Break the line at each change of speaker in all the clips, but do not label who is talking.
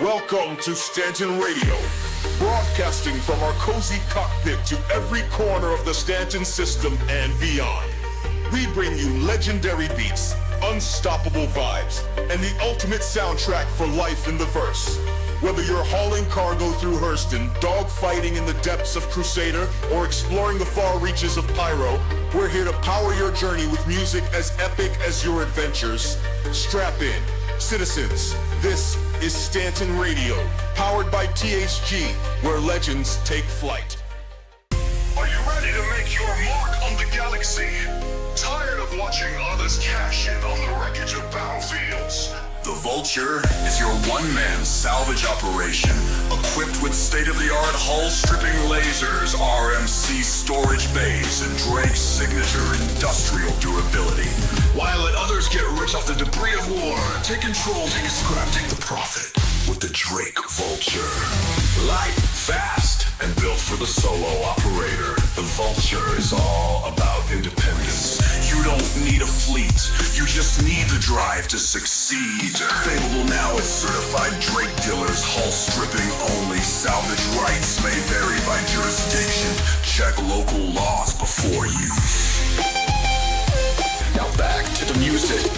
Welcome to Stanton Radio, broadcasting from our cozy cockpit to every corner of the Stanton system and beyond. We bring you legendary beats, unstoppable vibes, and the ultimate soundtrack for life in the verse. Whether you're hauling cargo through Hurston, dogfighting in the depths of Crusader, or exploring the far reaches of Pyro, we're here to power your journey with music as epic as your adventures. Strap in, citizens. This is Stanton Radio, powered by THG, where legends take flight.
Are you ready to make your mark on the galaxy? Tired of watching others cash in on the wreckage of battlefields? The Vulture is your one-man salvage operation, equipped with state-of-the-art hull-stripping lasers, RMC storage bays, and Drake's signature industrial durability. While let others get rich off the debris of war, take control, take a scrap, take the profit with the Drake Vulture. Light, fast, and built for the solo operator, the Vulture is all about independence. You don't need a fleet, you just need the drive to succeed. Available now at certified Drake dealers, hull stripping only. Salvage rights may vary by jurisdiction. Check local laws before use. Now back to the music.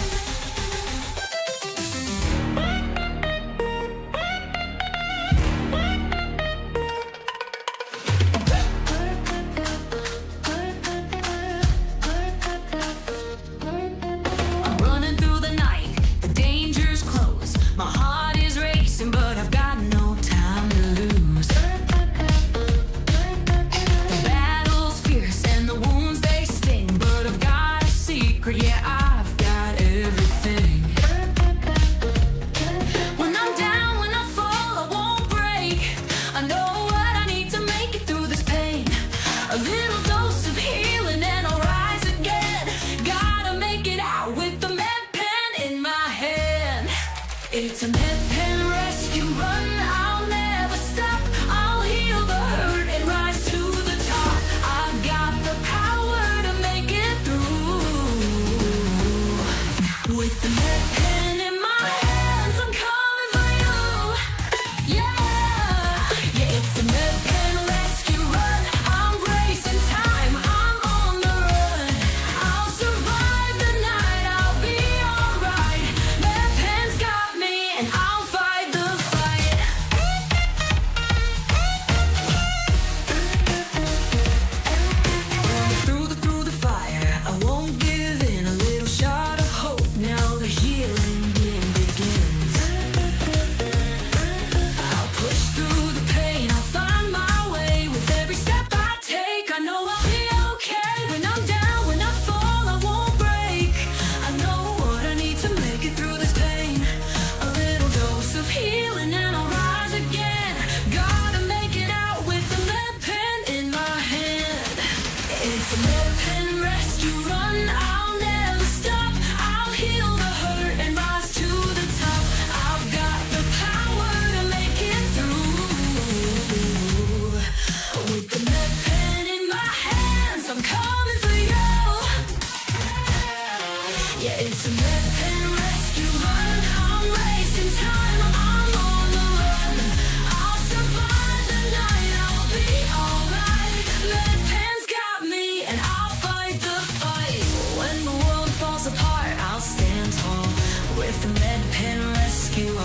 Rescue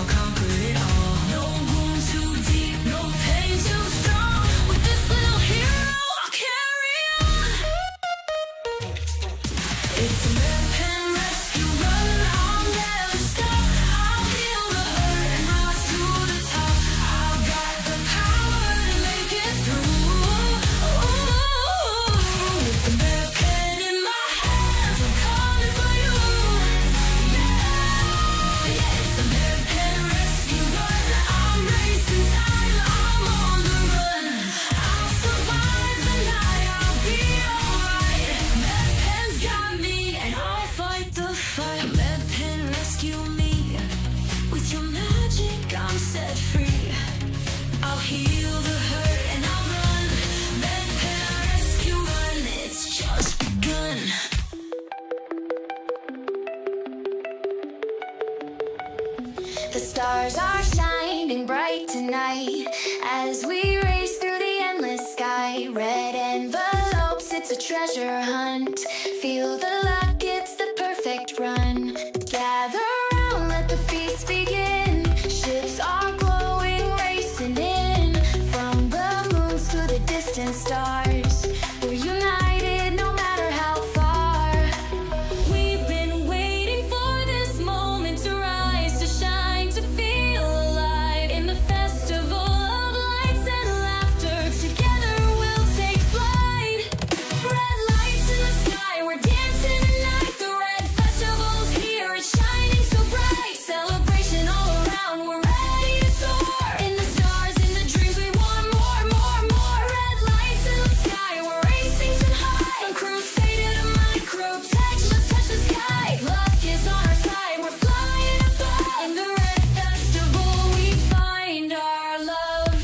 The stars are shining bright tonight as we race through the endless sky. Red envelopes, it's a treasure hunt. Feel the luck, it's the perfect run. Gather round, let the feast begin. Ships are glowing, racing in. From the moons to the distant stars, we're united no matter how far. We've been waiting for this moment to rise, to shine, to feel alive. In the festival of lights and laughter, together we'll take flight. Red lights in the sky, we're dancing tonight. The red festival's here, it's shining so bright. Celebration all around, we're ready to soar. In the stars, in the dreams, we want more, more, more. Red lights in the sky, we're racing so high. From crusader to micro tech, let's touch the sky. Luck is on our side, we're flying above. In the red festival, we find our love.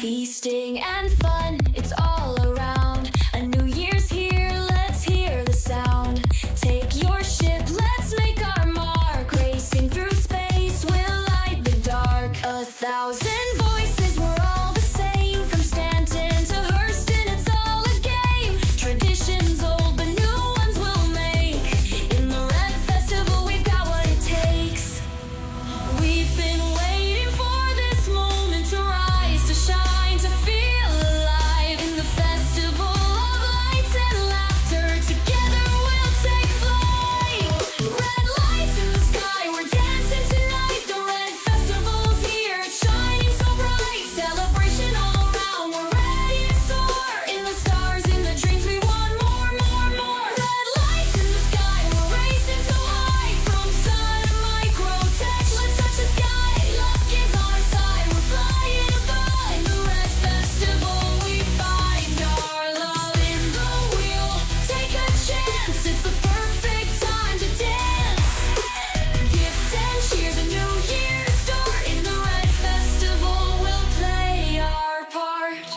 Feasting and fun, it's all around. A new year's here, let's hear the sound. Take your ship, let's make our mark. Racing through space, we'll light the dark. 1,000 voices, we're all the same. From Stanton to Hurston, it's all a game. Traditions old, but new ones we'll make. In the red festival, we've got what it takes. We've been waiting for this moment to rise, to shine, to feel alive. In the festival of lights and laughter, together we'll take flight. Red lights in the sky, we're dancing tonight. The red festival's here, it's shining so bright. Celebration all around, we're ready to soar. In the stars, in the dreams, we want more, more, more. Red lights in the sky, we're racing so high. From sun to micro tech, let's touch the sky. Luck is on our side, we're flying above. In the red festival, we find our love. In the wheel, take a chance, it's the perfect time to dance. Gifts and cheers, a new year to start. In the red festival, we'll play our part.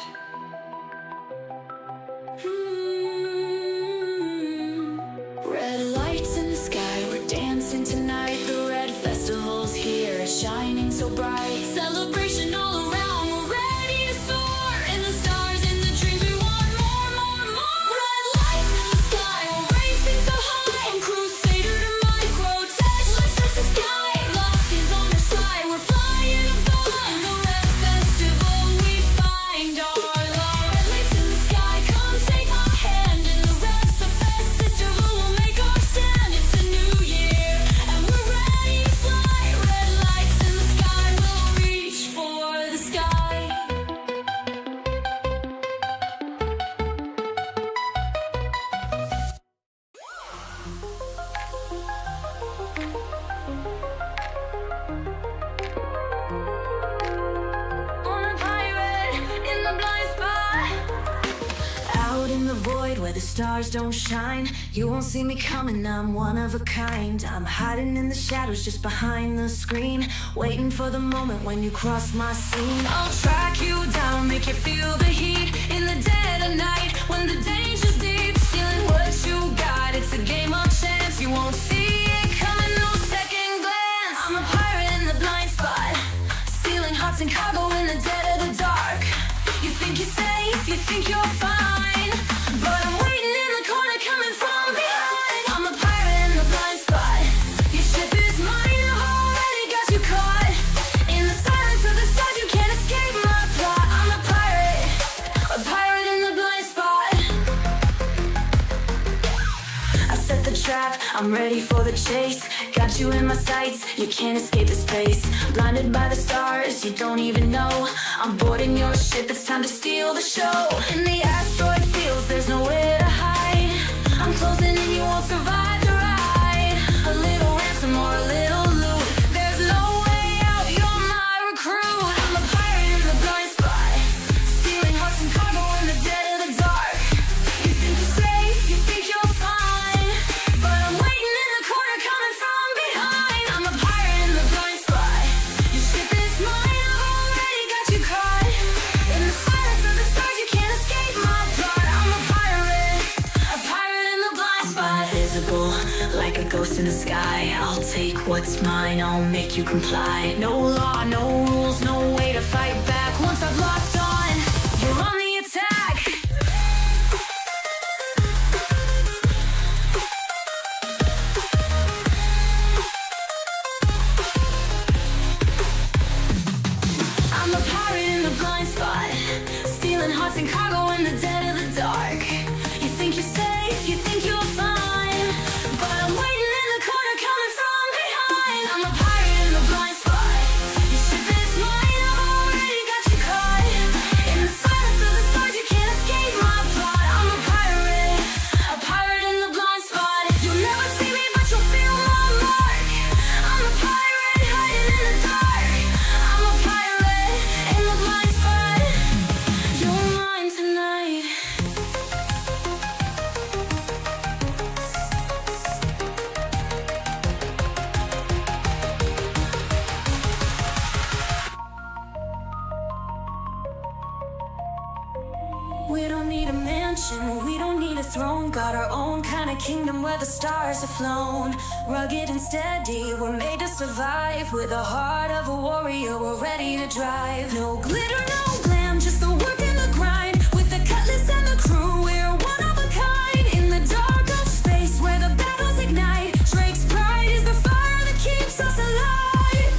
Red lights in the sky, we're dancing tonight. The red festival's here, shining so bright. Celebration all around, we're ready to soar. In the stars, in the dreams, we want more, more, more. Red lights in the sky, we're racing so high. From crusader to micro tech, let's touch the sky. Luck is on our side, we're flying above. In the red festival, we find our love. Red lights in the sky, come take my hand. In the red festival, we'll make our stand. It's a new year, and we're ready to fly. Red lights in the sky, we'll reach for the sky. On a pirate in the blind spot. Out in the void where the stars don't shine, you won't see me coming, I'm one of a kind. I'm hiding in the shadows just behind the screen, waiting for the moment when you cross my scene. I'll track you down, make you feel the heat. In the dead of night, when the danger's deep, stealing what you got, it's a game of chance. You won't see it coming, no second glance. I'm a pirate in the blind spot, stealing hearts and cargo in the dead of the dark. You think you're safe, you think you're fine, but I'm waiting in the corner coming from behind. I'm a pirate in the blind spot, your ship is mine, I've already got you caught. In the silence of the stars, you can't escape my plot. I'm a pirate in the blind spot. I set the trap, I'm ready for the chase. Got you in my sights, you can't escape the space. Blinded by the stars, you don't even know. I'm boarding your ship, it's time to steal the show. In the asteroid fields, there's nowhere to hide. I'm closing in, you won't survive the ride. A little ransom or a little loot, there's no way out, you're my recruit. I'm a pirate in the blind spot, stealing hearts and cargo in the dead of the dark. You think you're safe, you think you're fine, but I'm waiting in the corner coming from behind. I'm a pirate in the blind spot, your ship is mine, I've already got you caught. In the silence like a ghost in the sky. I'll take what's mine, I'll make you comply. No law, no rules, no way to fight back. Once I've locked on, you're on the attack. I'm a pirate in the blind spot, stealing hearts and cargo in the dead of the dark. You think you're safe, you think you're fine, but I'm waiting in the corner coming from behind. I'm a pirate in the blind spot. Your ship is mine, I've already got you caught. In the silence of the stars, you can't escape my plot. I'm a pirate in the blind spot. You'll never see me, but you'll feel my mark. I'm a pirate hiding in the dark. I'm a pirate in the blind spot. You're mine tonight. We don't need a mansion, we don't need a throne. Got our own kind of kingdom where the stars have flown. Rugged and steady, we're made to survive. With the heart of a warrior, we're ready to drive. No glitter, no glam, just the work and the grind. With the cutlass and the crew, we're one of a kind. In the dark of space where the battles ignite, Drake's pride is the fire that keeps us alive.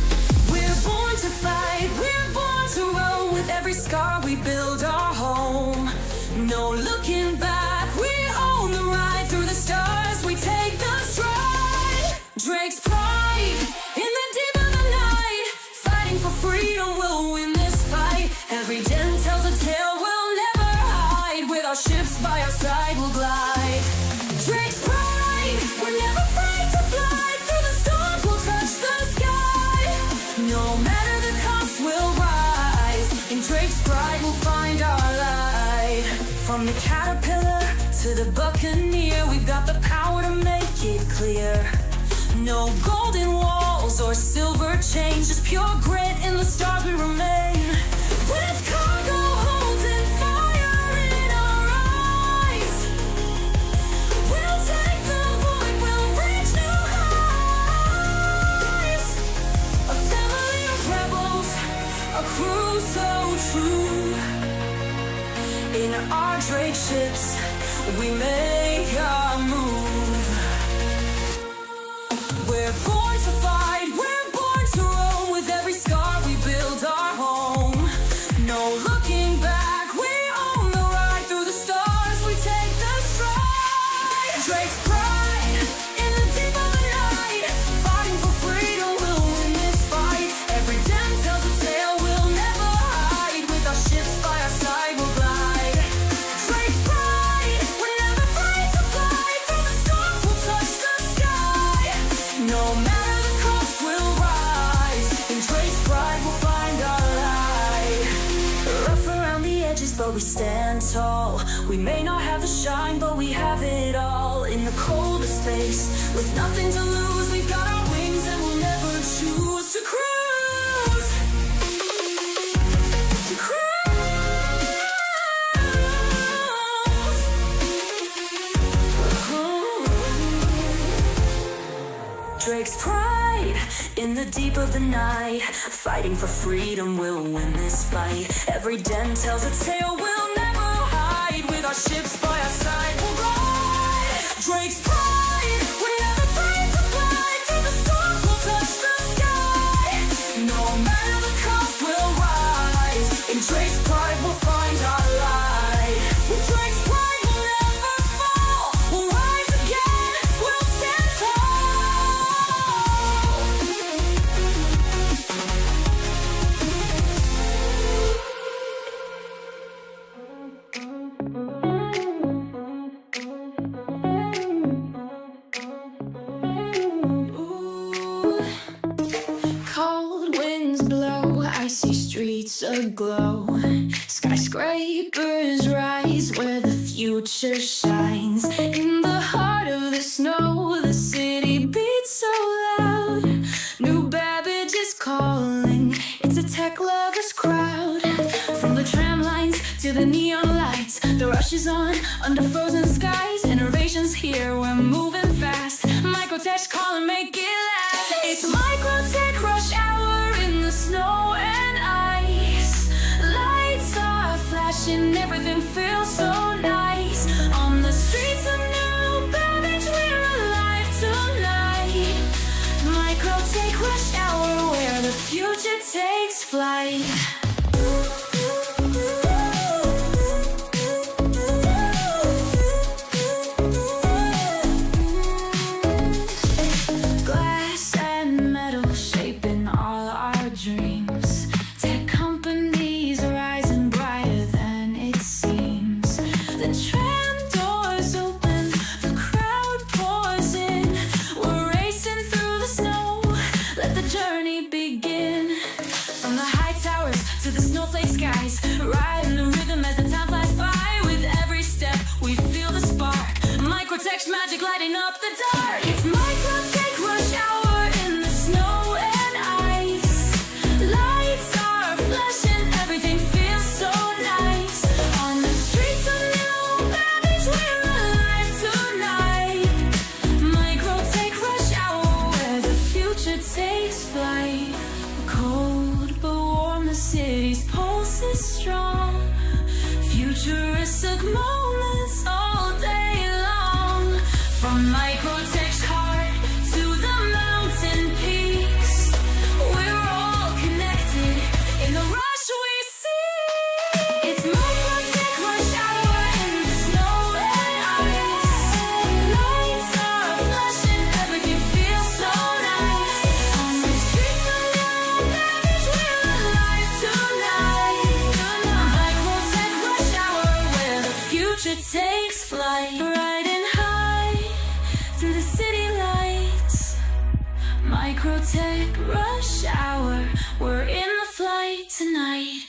We're born to fight, we're born to roll. With every scar we build our home. No looking back, we own the ride. Through the stars we take the stride. Drake's pride in the deep of the night. Fighting for freedom, we'll win this fight. Every den tells a tale we'll never hide. With our ships by our side we'll glide. Drake's pride, we're never afraid to fly. Through the storms we'll touch the sky. No matter the cost we'll rise. In Drake's pride we'll find our light. From the caterpillar to the buccaneer, we've got the power to make it clear. No golden walls or silver chains, just pure grit in the stars we remain. With cargo holds and fire in our eyes, we'll take the void, we'll reach new heights. A family of rebels, a crew so true. In our Drake ships, we make our move. We're born to fight, we're born to roam. With every scar we build our home. No looking back, we own the ride. Through the stars we take the stride. Drake's pride in the deep of the night. Fighting for freedom, we'll win this fight. Every den tells a tale we'll never hide. With our ships by our side we'll glide. Drake's pride, we're never afraid to fly. Through the storms we'll touch the sky. No matter the cost we'll rise. In Drake's pride we'll find our light. Rough around the edges but we stand tall. We may not have the shine but we have it all. In the coldest space with nothing to lose, we've got our wings and we'll never choose to cruise. To cruise. Drake's pride in the deep of the night. Fighting for freedom, we'll win this fight. Every den tells a tale we'll never hide. With our ships by our side we'll ride. Drake's pride, we're never afraid to fly. Through the storms we'll touch the sky. No matter the cost we'll rise. In Drake's pride we'll find our light. With Drake's pride we'll never fall. We'll rise again, we'll stand Cold winds blow, icy streets aglow. Skyscrapers rise where the future shines. In the heart of the snow, the city beats so loud. New Babbage is calling, it's a tech lovers crowd. From the tram lines to the neon lights, the rush is on under frozen skies. Innovation's here, we're moving fast. Microtech flashing, everything feels so nice. On the streets of New Babbage, we're alive tonight. Microtech rush hour, where the future takes flight. Glass and metal shaping all our dreams. Tech companies rising brighter than it seems. The tram doors open, the crowd pours in. We're racing through the snow, let the journey begin. From the high towers to the snowflake skies, riding the rhythm as the time flies by. With every step we feel the spark, Microtech's magic lighting up the dark. It's Microtech rush hour in the snow and ice. Lights are flashing, everything feels so nice. On the streets of New Babbage, we're alive tonight. Microtech rush hour, where the future takes flight. Cold but warm, the city's pulse is strong. Futuristic moments all day long. From Microtech's heart to the mountain peaks, we're all connected in the rush we see. It's Microtech rush hour in the snow and ice. Lights are flashing, everything feels so nice. On the streets of New Babbage, we're alive tonight. Microtech rush hour, where the future takes flight. Riding high through the city lights. Microtech rush hour, we're in the flight tonight.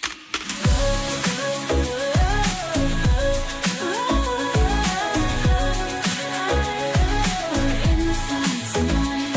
We're in the flight tonight.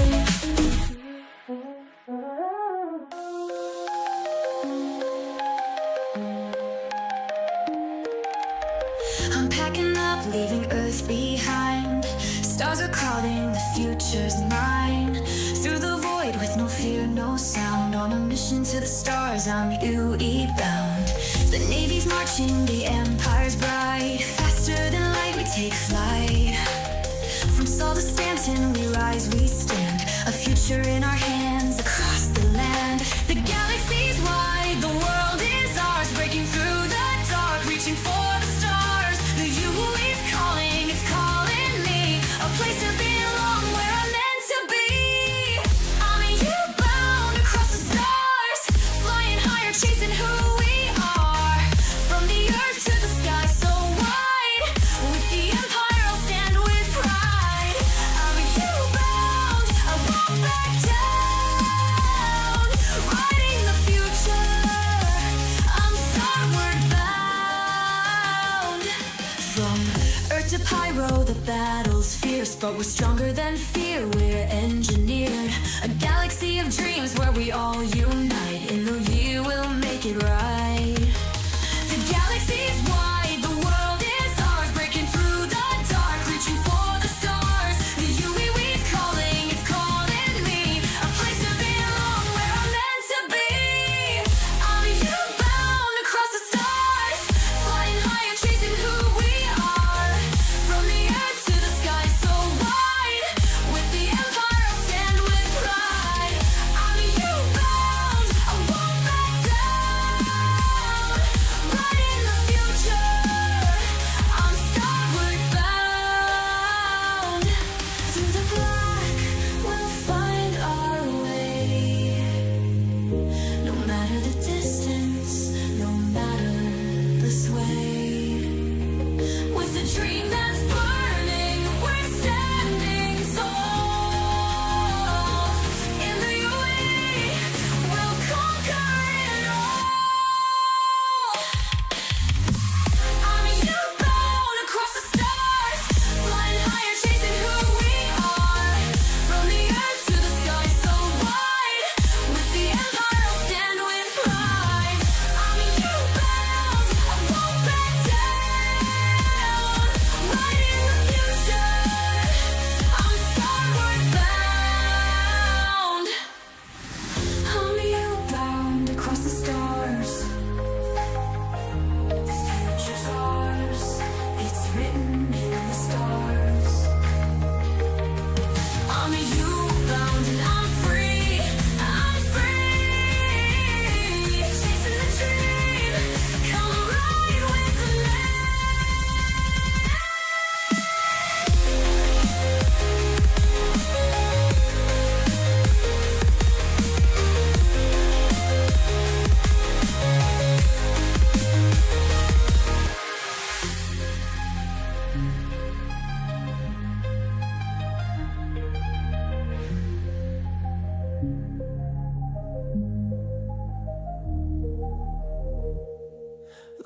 I'm packing up, leaving Earth behind. Stars are calling, the future's mine. Through the void with no fear, no sound. On a mission to the stars, I'm UE bound. The Navy's marching, the Empire's bright. Faster than light, we take flight. From Saul to Stanton, we rise, we stand. A future in our hands, across the land. The galaxy's wide, the world is ours. Breaking through the dark, reaching for the stars. The UE's calling, it's calling me. A place to belong, where I'm meant to be. I'm a U-bound across the stars. Flying higher, chasing who we are. From the earth to the sky so wide. With the Empire I'll stand with pride. I'm a U-bound, I won't back down. Riding the future, I'm starward bound. From Earth to Pyro, the battle's fierce, but we're stronger than fear, we're engineered. A galaxy of dreams where we all unite. In the year we'll make it right. The galaxy's wide, the world is ours. Breaking through the dark, reaching for the stars. The UE's calling, it's calling me. A place to belong, where I'm meant to be. I'm a U-bound across the stars. Flying higher, chasing who we are. From the earth to the sky so wide. With the Empire I'll stand with pride. I'm a U-bound, I won't back down.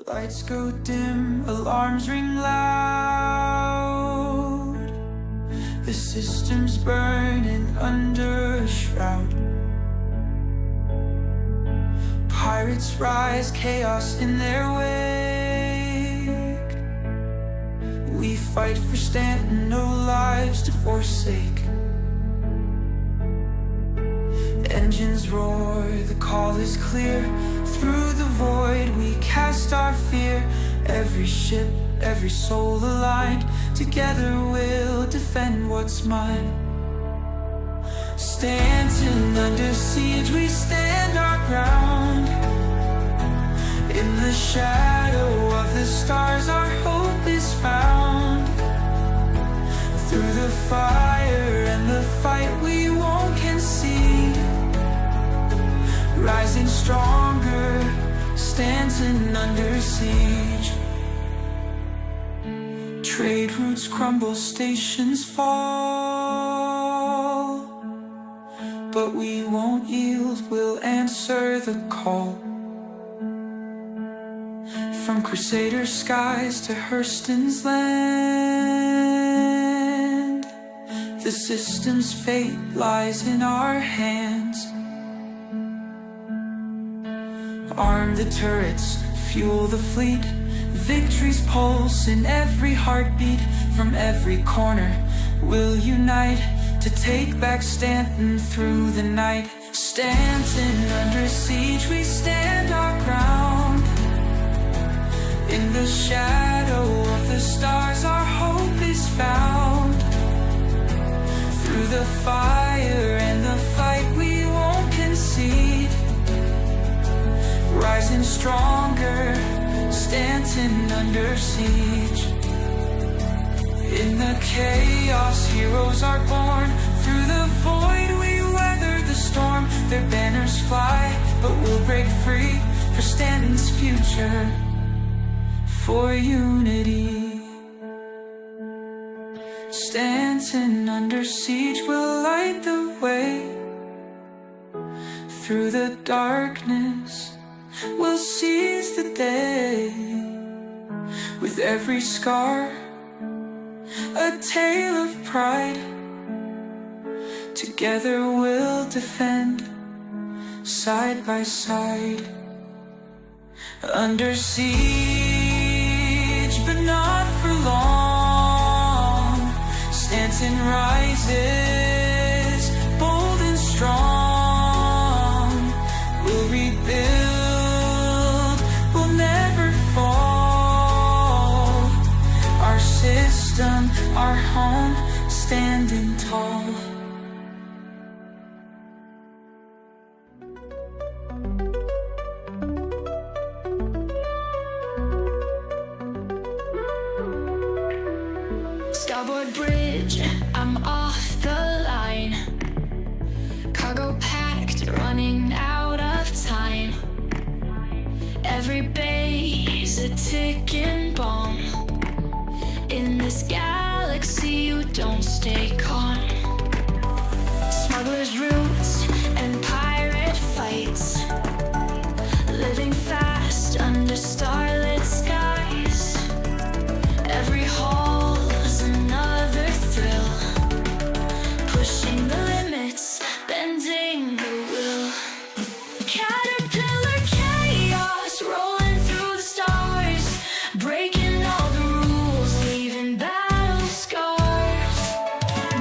Lights go dim, alarms ring loud. The system's burning under a shroud. Pirates rise, chaos in their wake. We fight for Stanton, no lives to forsake. Engines roar, the call is clear. Through the void we cast our fear. Every ship, every soul aligned. Together we'll defend what's mine. Stanton under siege, we stand our ground. In the shadow of the stars our hope is found. Through the fire and the fight we won't concede. Rising stronger, Stanton under siege. Trade routes crumble, stations fall. But we won't yield, we'll answer the call. From Crusader skies to Hurston's land, the system's fate lies in our hands. Arm the turrets, fuel the fleet. Victory's pulse in every heartbeat. From every corner we'll unite to take back Stanton through the night. Stanton under siege, we stand our ground. In the shadow of the stars our hope is found. Through the fire and the fight we won't concede. Rising stronger, Stanton under siege. In the chaos, heroes are born. Through the void, we weather the storm. Their banners fly, but we'll break free for Stanton's future, for unity. Stanton under siege will light the way. Through the darkness we'll seize the day. With every scar, a tale of pride. Together we'll defend, side by side. Under siege, but not for long. Stanton rises, bold and strong. We'll rebuild, we'll never fall. Our system, our home, standing tall.
Starboard bridge, I'm off the line. Cargo packed, running out of time. Every bay's a ticking bomb. In this galaxy you don't stay calm. Smugglers' routes and pirate fights. Living fast under starlit skies. Every hall's another thrill. Pushing the limits, bending the will. Caterpillar chaos rolling through the stars. Breaking all the rules, leaving battle scars.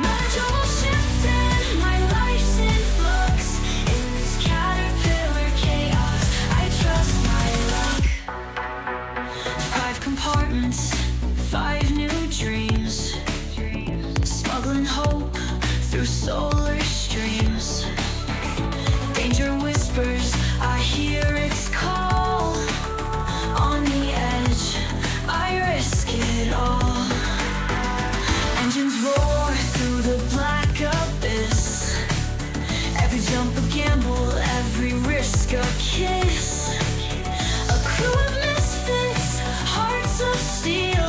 Module shifting, my life's in flux. In this caterpillar chaos, I trust my luck. 5 compartments, 5 new dreams. Smuggling hope through solar streams. Danger whispers, I hear its call. On the edge, I risk it all. Engines roar through the black abyss. Every jump a gamble, every risk a kiss. A crew of misfits, hearts of steel.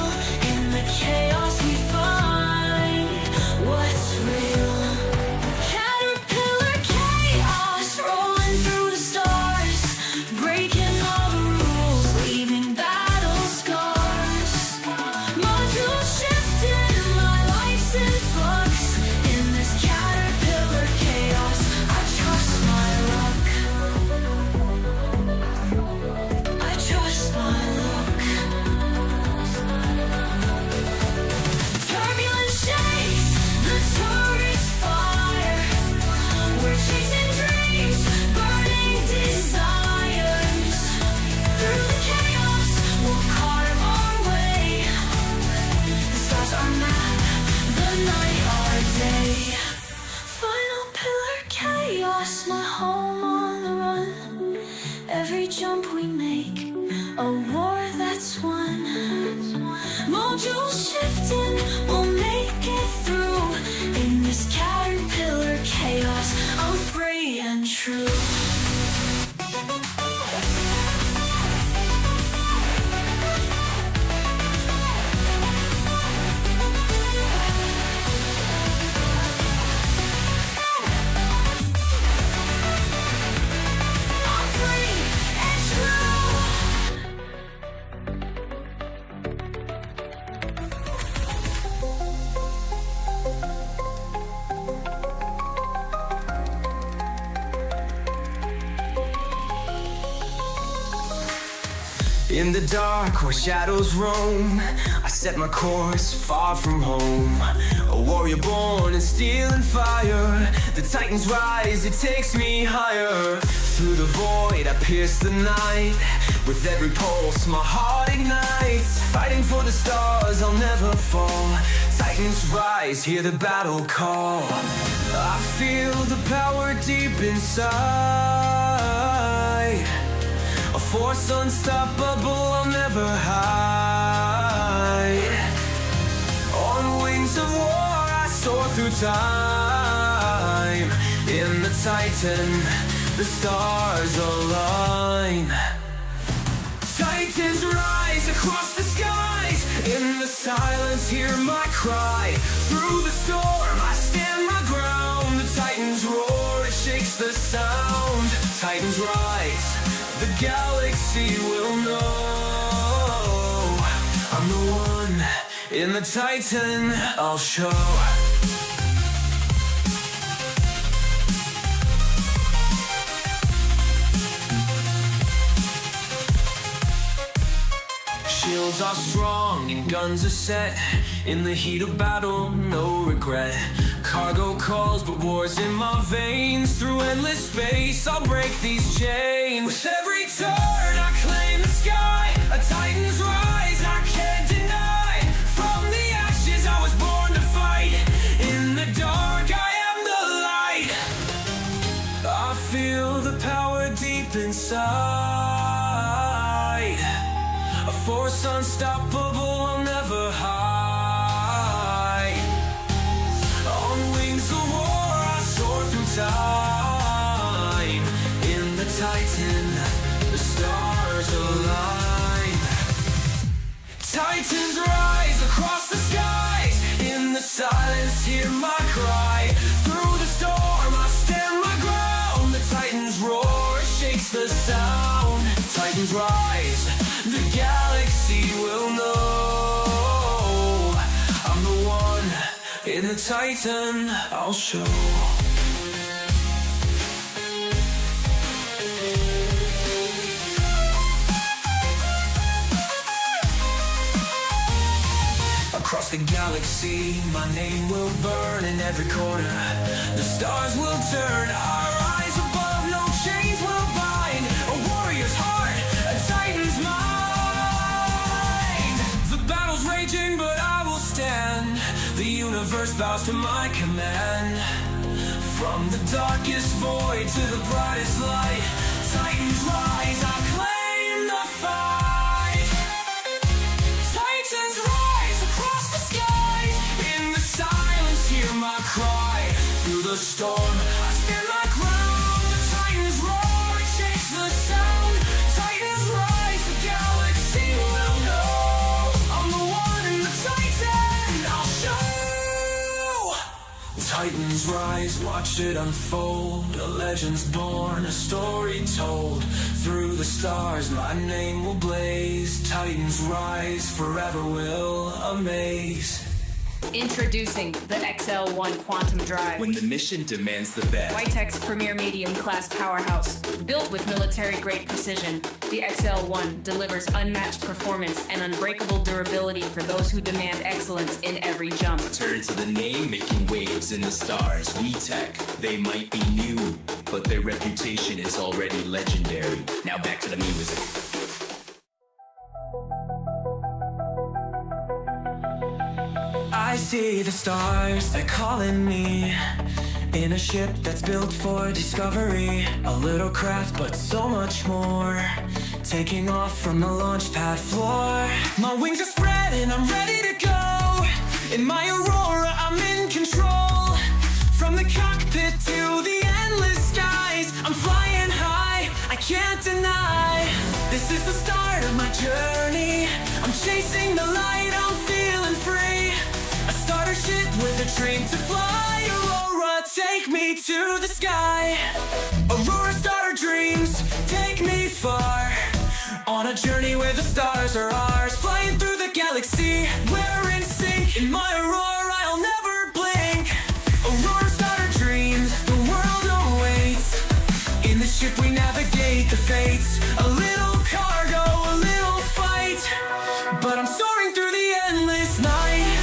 it's one. Modules shifting, we'll make it through. In this caterpillar chaos, I'm free and true.
In the dark where shadows roam, I set my course far from home. A warrior born in steel and fire. The titans rise, it takes me higher. Through the void I pierce the night. With every pulse my heart ignites. Fighting for the stars, I'll never fall. Titans rise, hear the battle call. I feel the power deep inside. A force unstoppable, I'll never hide. On wings of war, I soar through time. In the Titan, the stars align. Titans rise across the skies. In the silence, hear my cry. Through the storm, I stand my ground. The Titans roar, it shakes the sound. Titans rise, the galaxy will know. I'm the one in the Titan, I'll show. Shields are strong and guns are set. In the heat of battle, no regret. Cargo calls, but war's in my veins. Through endless space, I'll break these chains. With every turn, I claim the sky. A Titan's rise, I can't deny. From the ashes, I was born to fight. In the dark, I am the light. I feel the power deep inside. A force unstoppable, I'll never hide. On wings of war, I soar through time. In the Titan, the stars align. Titans rise across the skies. In the silence, hear my cry. Through the storm, I stand my ground. The Titans roar, it shakes the sound. Titans rise, the galaxy will know. I'm the one in the Titan, I'll show. Across the galaxy, my name will burn in every corner. The stars will turn, our eyes above, no chains will bind. A warrior's heart, a Titan's mind. The battle's raging, but I will stand. The universe bows to my command. From the darkest void to the brightest light, Titans rise, I claim the fight. Titans rise across the skies. In the silence, hear my cry. Through the storm, I stand my ground. The Titans roar, it shakes the sound. Titans rise, the galaxy will know. I'm the one in the Titan, I'll show. Titans rise, watch it unfold. A legend's born, a story told. Through the stars, my name will blaze. Titans rise, forever will amaze.
Introducing the XL1 Quantum Drive.
When the mission demands the best.
Whitex premier medium class powerhouse. Built with military grade precision, the XL1 delivers unmatched performance and unbreakable durability for those who demand excellence in every jump.
Turn to the name making waves in the stars. VTech. They might be new, but their reputation is already legendary. Now back to the music.
I see the stars, they're calling me. In a ship that's built for discovery. A little craft, but so much more. taking off from the launch pad floor. My wings are spread and I'm ready to go. In my Aurora, I'm in control. From the cockpit to the endless skies, I'm flying high, I can't deny. This is the start of my journey. I'm chasing the light, I'm feeling free. A starter ship with a dream to fly. Aurora, take me to the sky. Aurora starter dreams, take me far. On a journey where the stars are ours. Flying through the galaxy, we're in sync. In my Aurora, I'll never blink. Aurora starter dreams, the world awaits. In the ship we navigate the fates. A little cargo, a little fight, but I'm soaring through the endless night.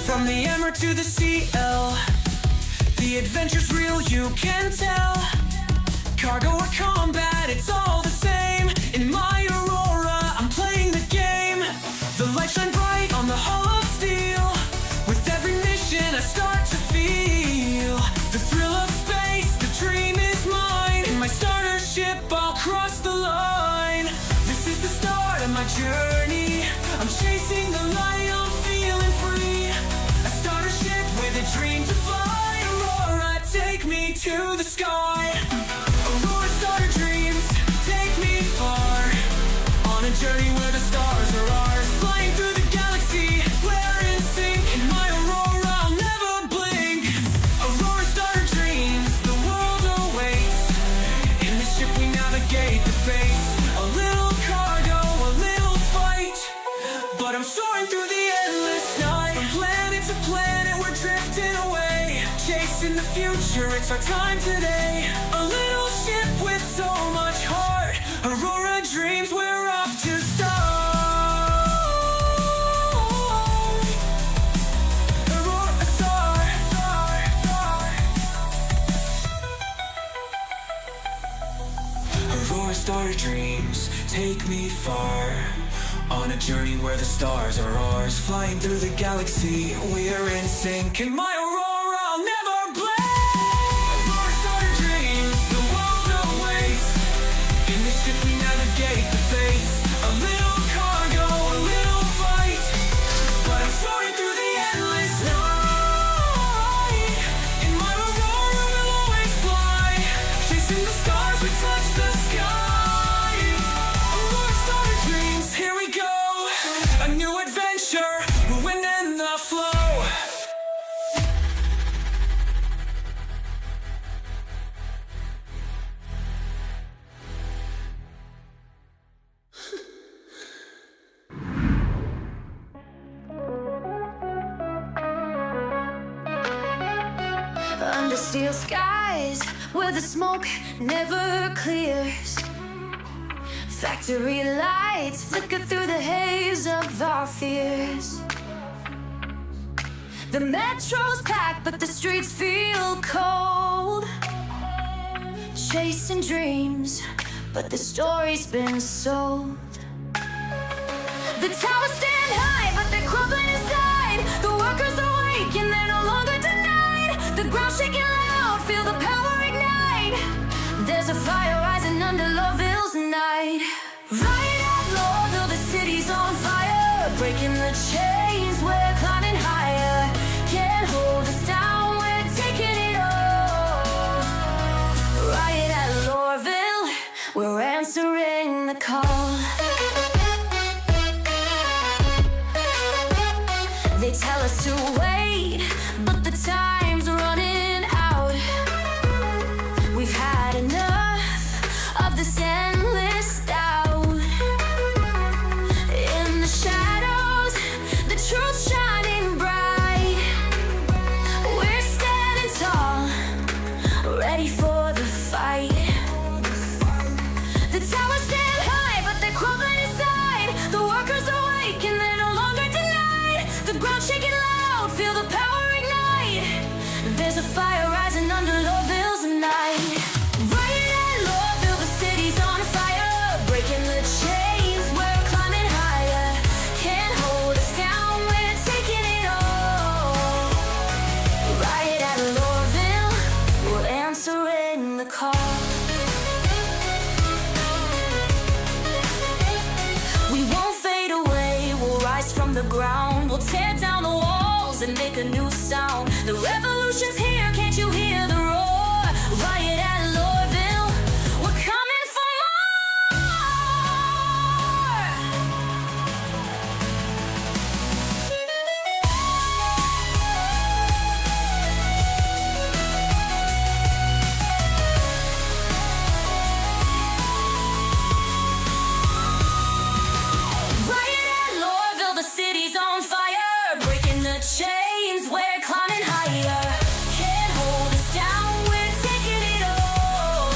From the Emerald to the CL, the adventure's real, you can tell. Cargo or combat, it's all the same. In my Aurora, I'm playing the game. The lights shine bright on the hull of steel. With every mission I start to feel the thrill of space, the dream is mine. In my starter ship, I'll cross the line. This is the start of my journey. I'm chasing the light, I'm feeling free. A starter ship with a dream to fly. Aurora, take me to the sky. Aurora starter dreams, take me far. On a journey where the stars are ours. Flying through the galaxy, we're in sync. In my Aurora, I'll never blink. Aurora starter dreams, the world awaits. In the ship we navigate the fates. A little cargo, a little fight, but I'm soaring through the endless night. From planet to planet, we're drifting away. Chasing the future, it's our time today. A little ship with so much heart. Aurora dreams, we're off to start. Aurora star. Aurora starter dreams, take me far. On a journey where the stars are ours. Flying through the galaxy, we're in sync. In my Aurora, I'll never blink. Aurora starter dreams, the world awaits. In this ship we navigate the fates. A little cargo, a little fight, but I'm soaring through the endless night. In my Aurora, we'll always fly. Chasing the stars, we touch the sky. Aurora starter dreams, here we go. A new adventure, we're winning the flow.
Under steel skies, where the smoke never clears. Factory lights flicker through the haze of our fears. The metro's packed, but the streets feel cold. Chasing dreams, but the story's been sold. The towers stand high, but they're crumbling inside. The workers awake and they're no longer denied. The ground shaking loud, feel the power ignite. There's a fire rising under Lville's night. Right at Lville, the city's on fire. Breaking the chains, we're climbing higher. Can't hold us down, we're taking it all. Right at Lville, we're answering the call. They tell us to wait, but the time's running out. We've had enough of this endless doubt. In the shadows, the truth's shining bright. We're standing tall, ready for the fight. The towers stand high, but they're crumbling inside. The workers awake and they're no longer denied. The ground shaking loud, feel the power ignite. There's a fire rising under Lville's night. Right at Lville, the city's on fire. Breaking the chains, we're climbing higher. Can't hold us down, we're taking it all. We'll tear down the walls and make a new sound. The revolution's here, can't you hear the roar? Riot at Lville, we're coming for city's on fire, breaking the chains, we're climbing higher. Can't hold us down, we're taking it all.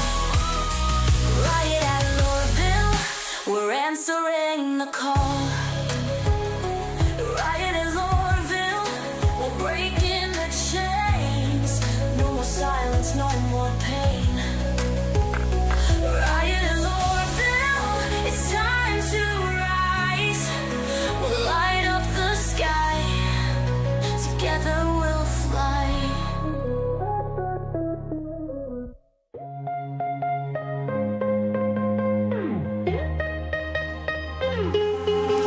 Riot at Lville, we're answering the call. Riot at Lville, we're breaking the chains. No more silence, no more pain. Riot at Lville, it's time to rise. We'll light up the sky, together we'll fly.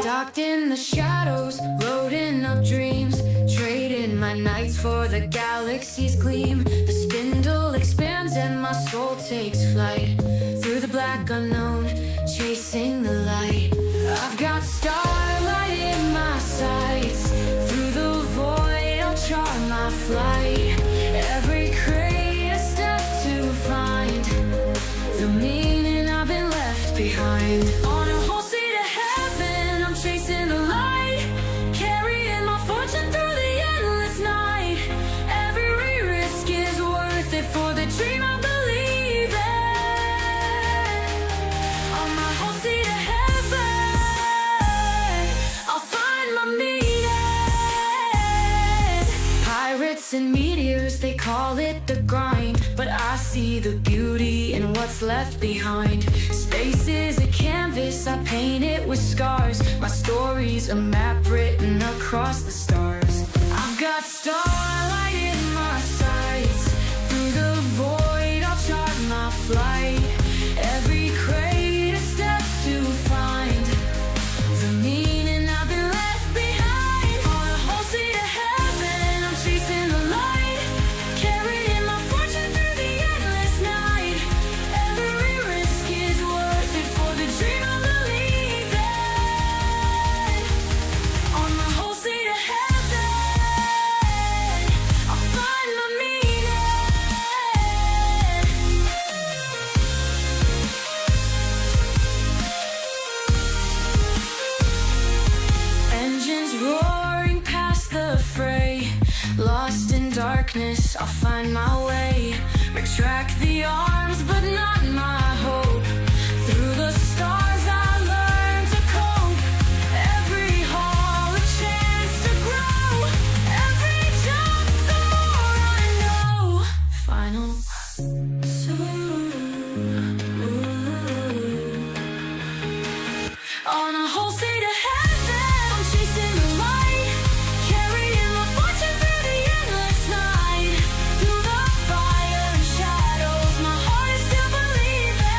Docked in the shadows, loading up dreams, trading my nights for the galaxy's gleam. The spindle expands and my soul takes flight through the black unknown, chasing the light. I've got starlight in my sights, through the void I'll chart my flight. Every crate a step to find the meaning I've been left behind. On a whole sea to heaven, I'm chasing the light, carrying my fortune through the endless night. Every risk is worth it for the dream I believe in. On my whole sea to and meteors, they call it the grind, but I see the beauty in what's left behind. Space is a canvas, I paint it with scars. My story's a map written across the stars. I've got starlight in my sights, through the void I'll chart my flight. Every crate a step to find the meaning I've been left behind. On a whole sea to heaven, I'm chasing the light, carrying my fortune through the endless night. Every risk is worth it for the dream I believe in. On the whole sea to heaven, I'll find my meaning. Engines roaring past the fray, lost in darkness, I'll find my way. Retract the arms, but not my hope. Through the stars I learn to cope. Every haul a chance to grow. Every jump, the more I know. Final on a whole sea to heaven, I'm chasing the light, carrying my fortune through the endless night. Through the fire and shadows, my heart is still believing.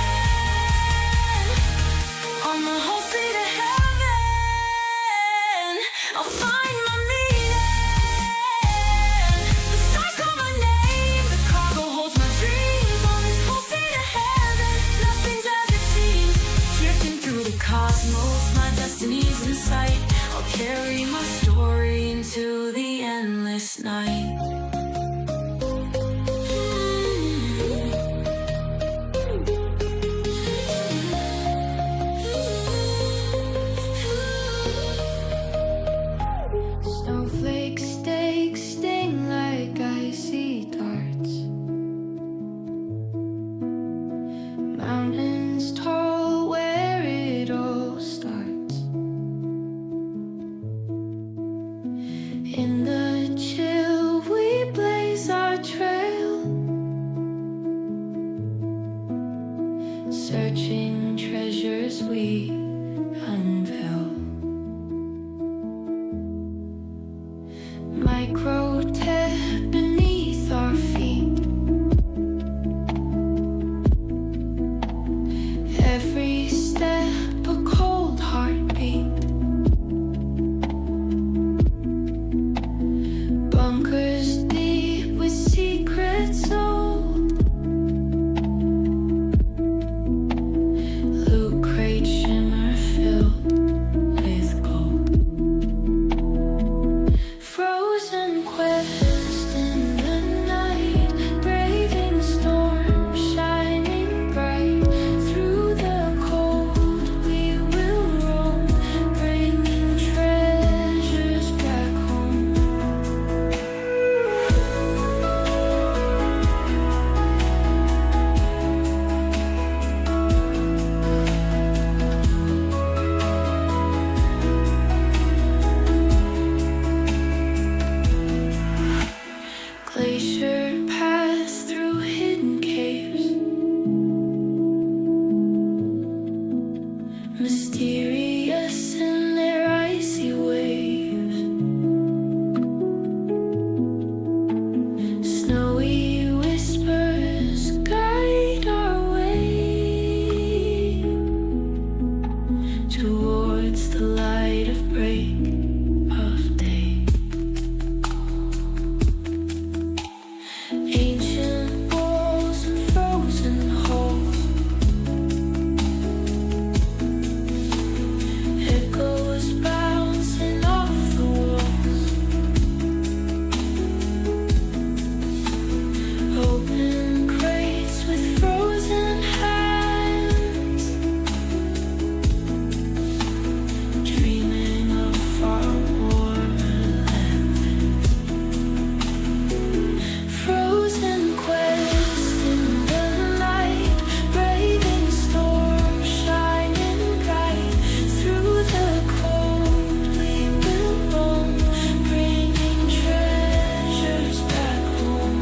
On the whole sea to heaven, I'll find my meaning. The stars call my name, the cargo holds my dreams. On this whole sea to heaven, nothing's as it seems. Drifting through the cosmos, my destiny's in sight. I'll carry my story into the endless night. Snowflakes, stakes, sting like icy darts. Mountains tall where it all starts. In the chill we blaze our trail, searching treasures we unveil. Microtech beneath our feet. Every step a cold heartbeat.
Vulture pass through hidden caves, mysterious in their icy waves. Snowy whispers guide our way towards the light of break of day. Ancient walls and frozen holes, echoes bouncing off the walls. Open crates with frozen hands, dreaming of far warmer land. Frozen quest in the night, braving storm, shining bright. Through the cold we will roam, bringing treasures back home.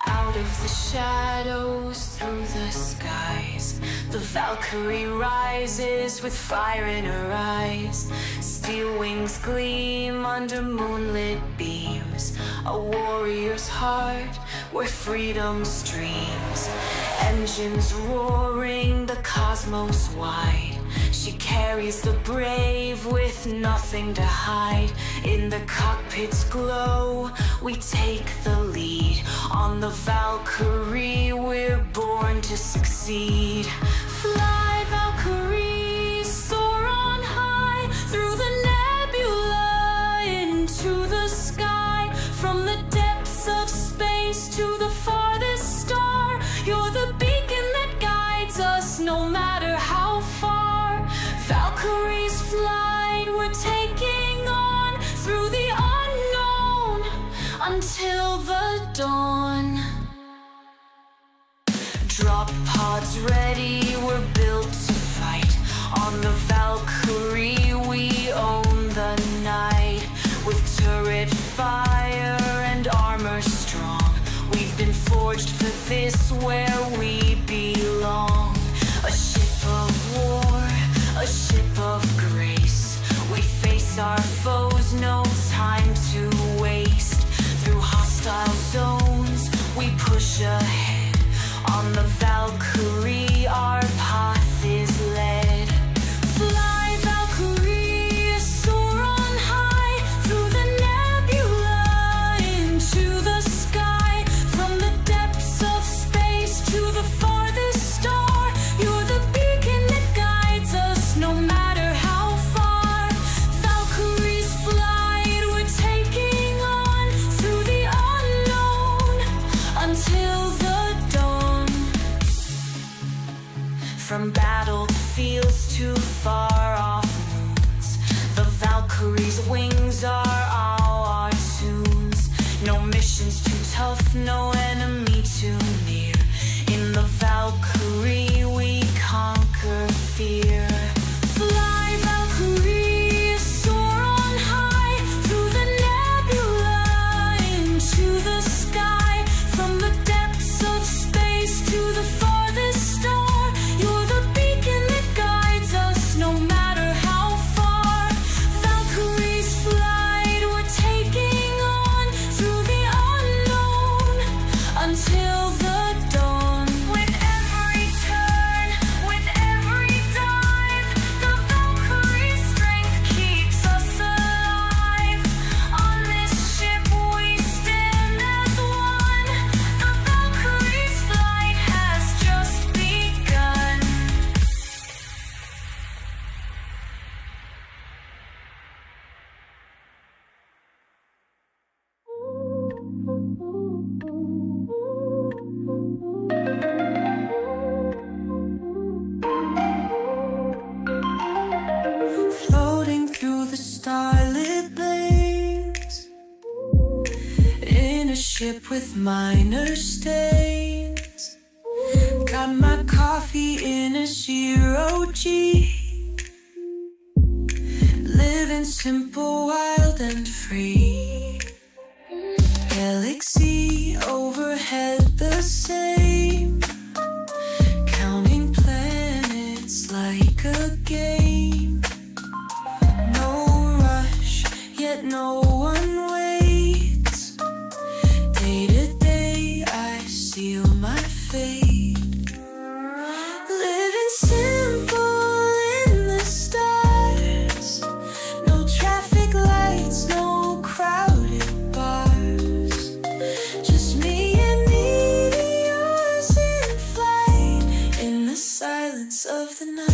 Out of the shadows, through the skies, the Valkyrie rises with fire in her eyes. Steel wings gleam under moonlit beams, a warrior's heart where freedom streams. Engines roaring the cosmos wide, she carries the brave with nothing to hide. In the cockpit's glow, we take the lead. On the Valkyrie, we're born to succeed. Fly, Valkyrie, soar on high, through the nebula into the sky. From the depths of space to the farthest star, you're the beacon that guides us no matter how far. Valkyrie's flight, we're taking on through the unknown until the dawn. Drop pods ready, we're built to fight. On the Valkyrie, we own the night. With turret fire and armor strong, we've been forged for this, where we belong. A ship of war, a ship of grace. We face our foes, no time to waste. Through hostile zones, we push ahead. On the Valkyrie, our path is led. Fly, Valkyrie, soar on high, through the nebula into the sky. From the depths of space to the farthest star, you're the beacon that guides us no matter how far. Valkyrie's flight, we're taking on through the unknown until the dawn. From battlefields to far off moons, the Valkyrie's wings are all our tunes. No mission's too tough, no enemy too near. In the Valkyrie, we conquer fear. Fly, Valkyrie, soar on high, through the nebula into the sky. From the depths of space to the farthest star, you're the beacon that guides us no matter how far. Valkyrie's flight, we're taking on through the unknown until the dawn. With every turn Floating through the starlit lanes in a ship with minor stains. Got my coffee in a zero-G, living simple, wild and free. Galaxy overhead the same, counting planets like a game. No rush, yet no one waits. Day to day I seal my fate. Living simple in the stars. No traffic lights, no crowded bars. Just me and meteors in flight in the silence of the night.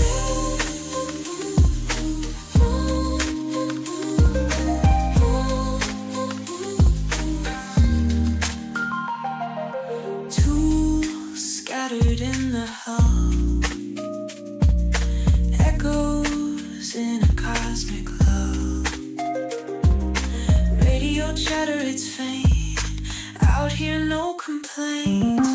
Tools scattered in the hull, echoes in a cosmic lull. Radio chatter, it's faint. Out here, no complaints.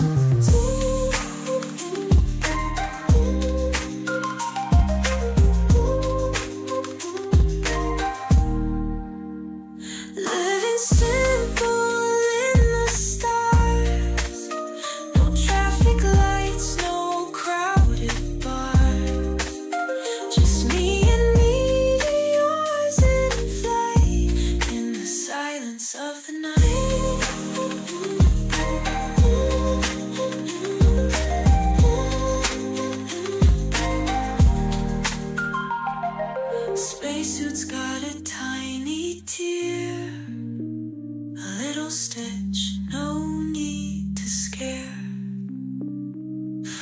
Living simple in the stars. No traffic lights, no crowded bars. Just me and meteors in flight in the silence of the night. Spacesuit's got a tiny tear, a little stitch, no need to scare.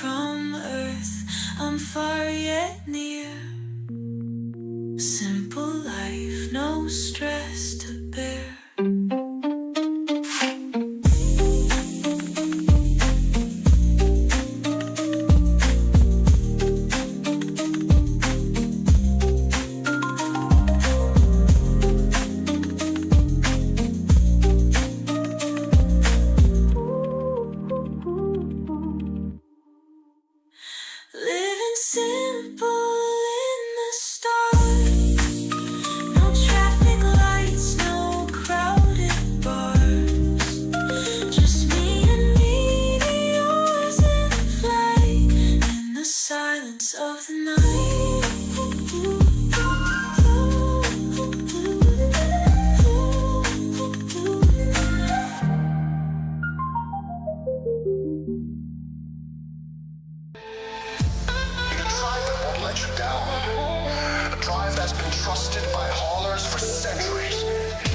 From Earth, I'm far yet near. Simple life, no stress to bear. Living simple in the stars. No traffic lights, no crowded bars. Just me and meteors in flight in the silence of the night.
A drive that won't let you down. A drive that's been trusted by haulers for centuries.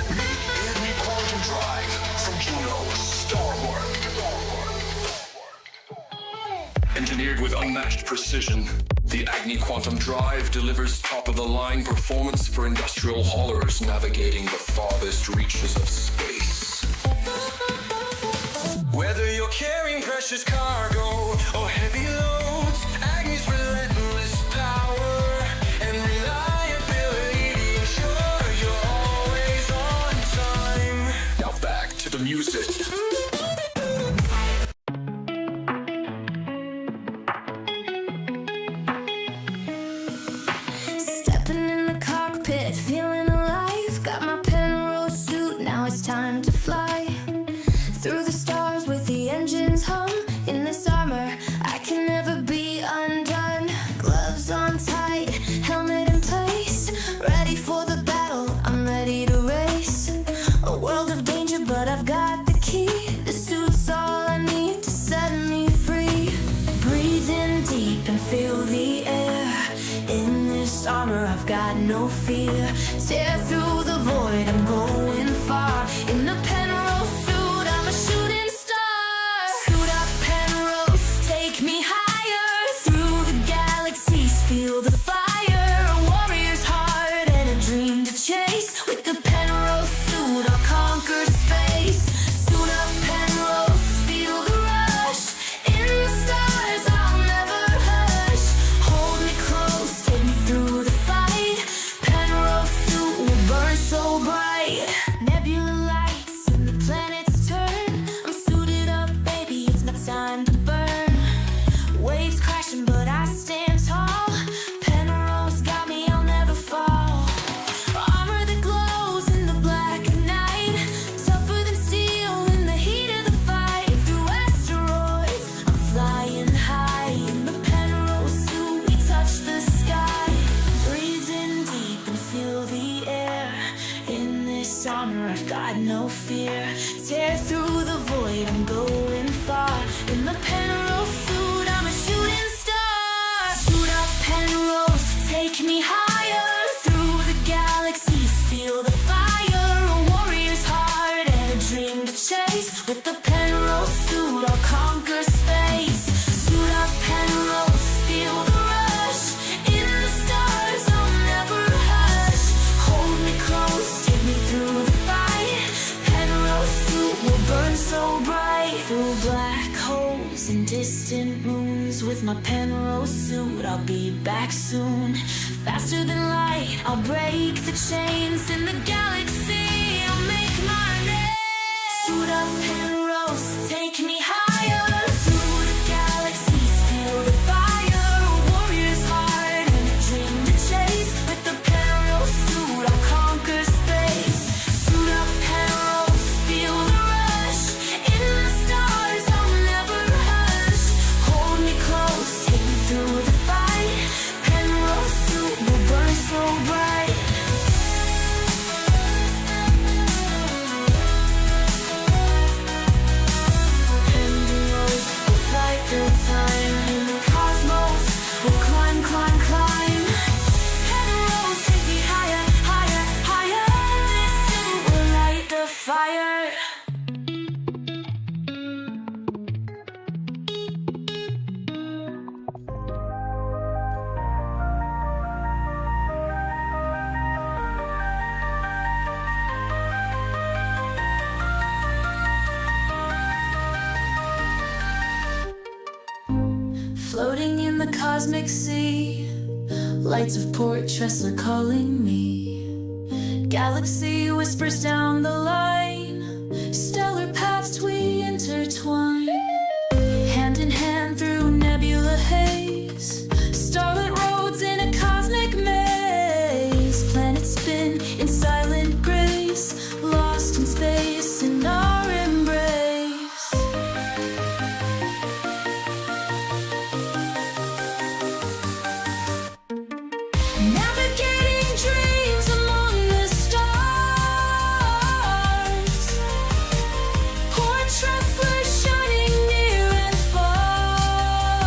Meet Agni Quantum Drive from Juno Stark. Engineered with unmatched precision, the Agni Quantum Drive delivers top-of-the-line performance for industrial haulers navigating the farthest reaches of space. Whether you're carrying precious cargo or heavy loads, Agni's relentless power and reliability ensure you're always on time. Now back to the music.
Stepping in the cockpit, feeling alive. Got my Penrose suit, now it's time to fly. Through the stars with the engines hum. In this armor, dishonor, I've got no fear. Tear through the void, I'm going far. In the Penrose suit, I'm a shooting star. Suit up, Penrose, take me higher. Through the galaxies, feel the fire. A warrior's heart and a dream to chase. With the Penrose suit, I'll conquer space. Suit up, Penrose, feel the rush. In the stars, I'll never hush. Hold me close, take me through the fight. Penrose suit will burn so bright. Through black holes and distant moons. With my Penrose suit, I'll be back soon. Faster than light, I'll break the chains. In the galaxy, I'll make my name. Suit up, Penrose, take me higher. Through the galaxies, feel the fire. A warrior's heart and a dream to chase. With the Penrose suit, I'll conquer space. Suit up, Penrose, feel the rush. In the stars, I'll never hush. Hold me close, take me through the fight. Penrose suit will burn so bright. Penrose will fight through time. In the cosmos, we'll climb, climb, climb. Penrose, take me higher, higher, higher. This suit will light the fire. Floating in the cosmic sea, lights of Port Tressler calling me. Galaxy whispers down the line, stellar paths we intertwine. Hand in hand through nebula haze, starlit roads in a cosmic maze. Planets spin in silent grace, lost in space in our embrace. Navigating dreams among the stars. Port Tressler shining near and far.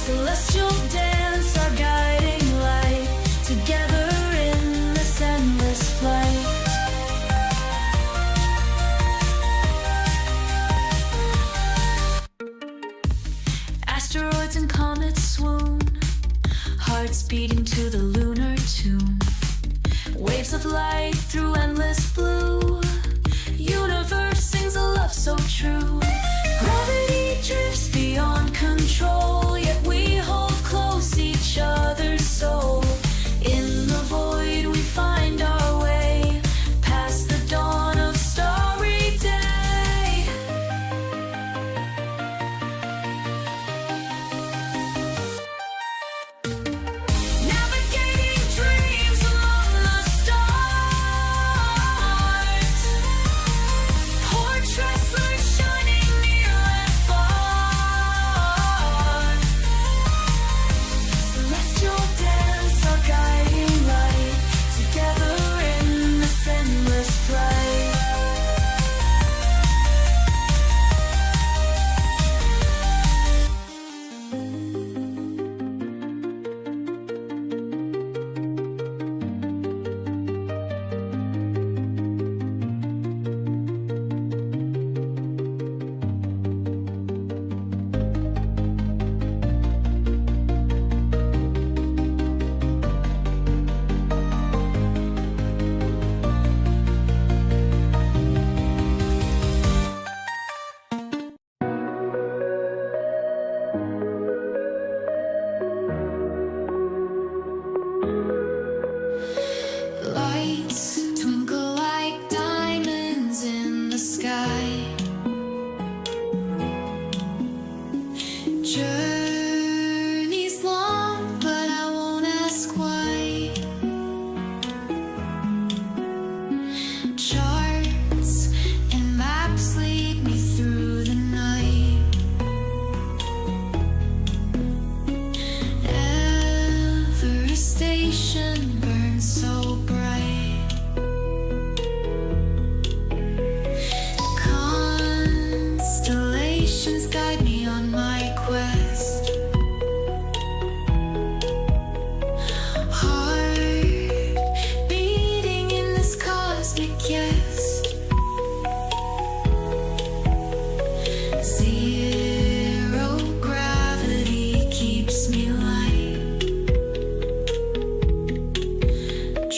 Celestial dance, our guiding light. Together in this endless flight. Asteroids and comets swoon, hearts beating to the lunar tune. Waves of light through endless blue. Universe sings a love so true. Gravity drifts beyond control, yet we hold close each other's soul. In the void we find our way, past the dawn of starry day. Navigating dreams among the stars.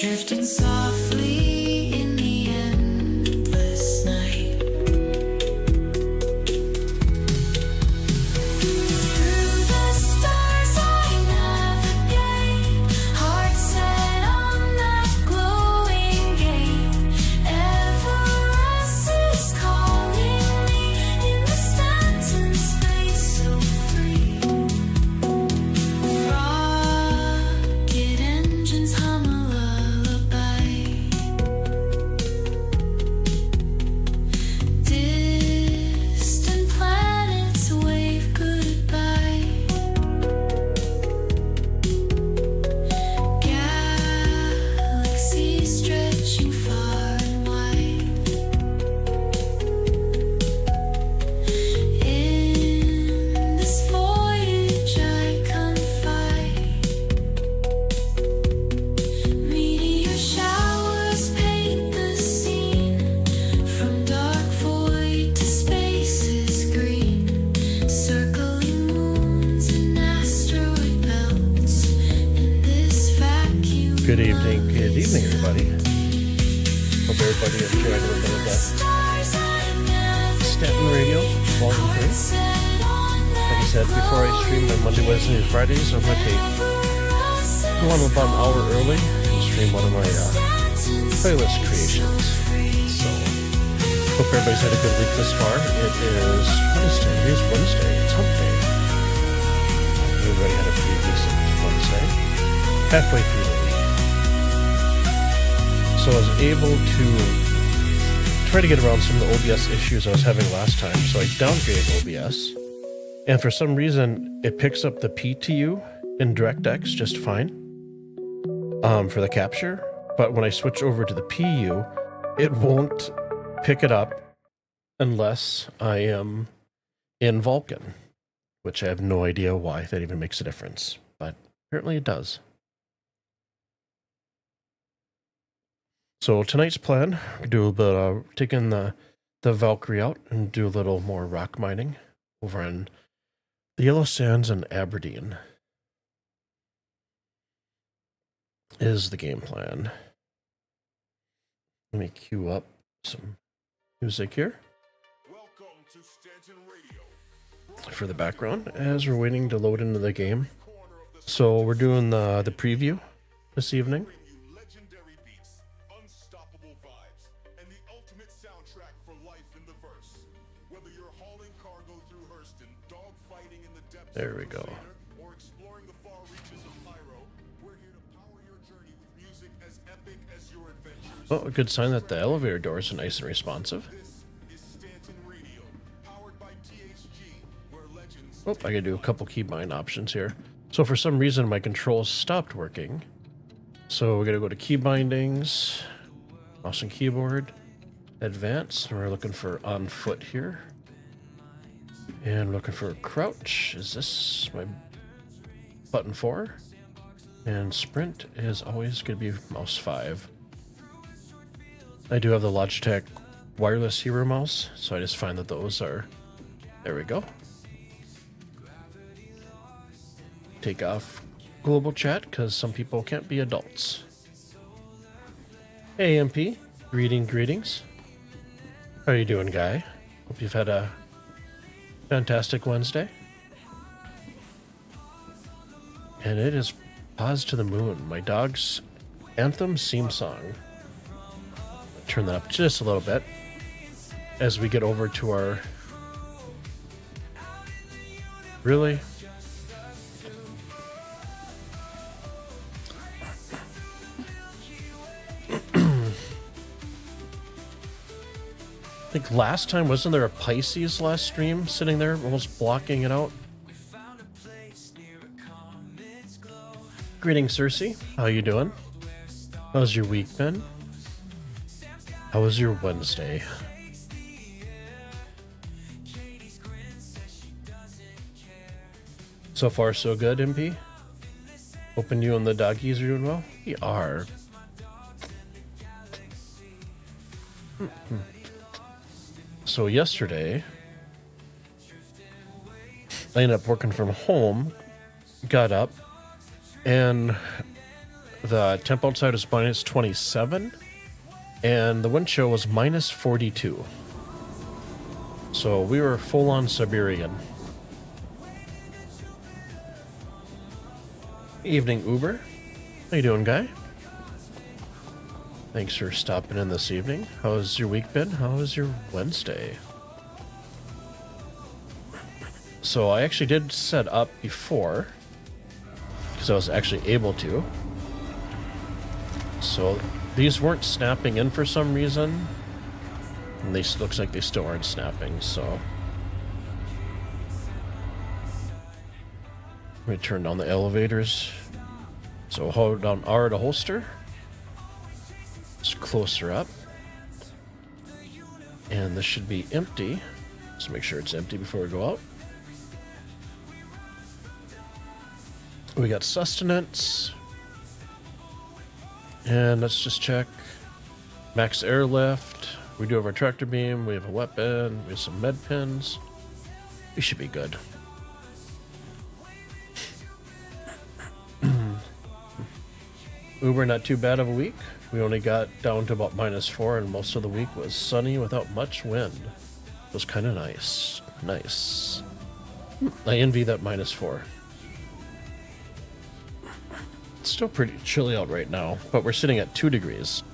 drifting softly in the endless night. Through the stars I navigate, heart set on that glowing gate. Everest is calling me in the Stanton space so free. Rocket engines hum a lullaby. Distant planets wave goodbye. Galaxies stretching far and wide. In this voyage I confide. Meteor showers paint the scene. From dark void to space's green. Circling moons and asteroid belts. In this vacuum.
Good evening, everybody. Hope everybody enjoyed a little bit of that Stanton Radio, Volume 3. Like I said, before I stream on Monday, Wednesday, and Fridays, I'm going to go on about an hour early and stream one of my playlist creations. So, hope everybody's had a good week this far. It is Wednesday. It is Wednesday. It's hump day. Everybody had a pretty decent Wednesday. Halfway through the week. So I was able to try to get around some of the OBS issues I was having last time. So I downgraded OBS. And for some reason, it picks up the PTU in DirectX just fine for the capture. But when I switch over to the PU, it won't pick it up unless I am in Vulkan, which I have no idea why that even makes a difference. But apparently it does. So tonight's plan, do a bit of taking the Valkyrie out and do a little more rock mining over in the Yellow Sands in Aberdeen is the game plan. Let me cue up some music here
Welcome to Stanton Radio.
for the background as we're waiting to load into the game. So we're doing the preview this evening.
Bring you legendary beats, unstoppable vibes, and the ultimate soundtrack for life in the verse. Whether you're hauling cargo through Hurston, dogfighting in the depths
There
of
we go.
Crusader, or exploring the far reaches of Pyro, we're here to power your journey with music as epic as your adventures.
Oh, a good sign that the elevator doors are nice and responsive.
This is Stanton Radio, powered by THG, where legends
Oh, I gotta do a couple keybind options here. So for some reason my controls stopped working. So we're gonna go to key bindings, mouse and keyboard, advanced, and we're looking for on foot here. And looking for crouch. Is this my button 4? And sprint is always gonna be mouse 5. I do have the Logitech wireless hero mouse, so I just find that those are, there we go. Take off global chat because some people can't be adults. Hey MP, greetings. How are you doing, guy? Hope you've had a fantastic Wednesday. And it is Pause to the Moon, my dog's anthem theme song. Turn that up just a little bit as we get over to our... Really? I think last time, wasn't there a Pisces last stream sitting there almost blocking it out? Greetings, Cersei. How you doing? How's your week been? How was your Wednesday? So far, so good, MP? Hoping you and the doggies are doing well? We are. So yesterday, I ended up working from home, got up, and The temp outside was minus 27, and the wind chill was minus 42. So we were full on Siberian. Evening, Uber. How you doing, guy? Thanks for stopping in this evening. How's your week been? How was your Wednesday? So I actually did set up before, because I was actually able to. So these weren't snapping in for some reason. And they looks like they still aren't snapping, so. Let me turn down the elevators. So hold down R to holster. Just closer up. And this should be empty. Just make sure it's empty before we go out. We got sustenance. And let's just check. Max airlift. We do have our tractor beam. We have a weapon. We have some med pins. We should be good. Uber, not too bad of a week. We only got down to about -4, and most of the week was sunny without much wind. It was kind of nice. Nice. I envy that -4. It's still pretty chilly out right now, but we're sitting at 2 degrees.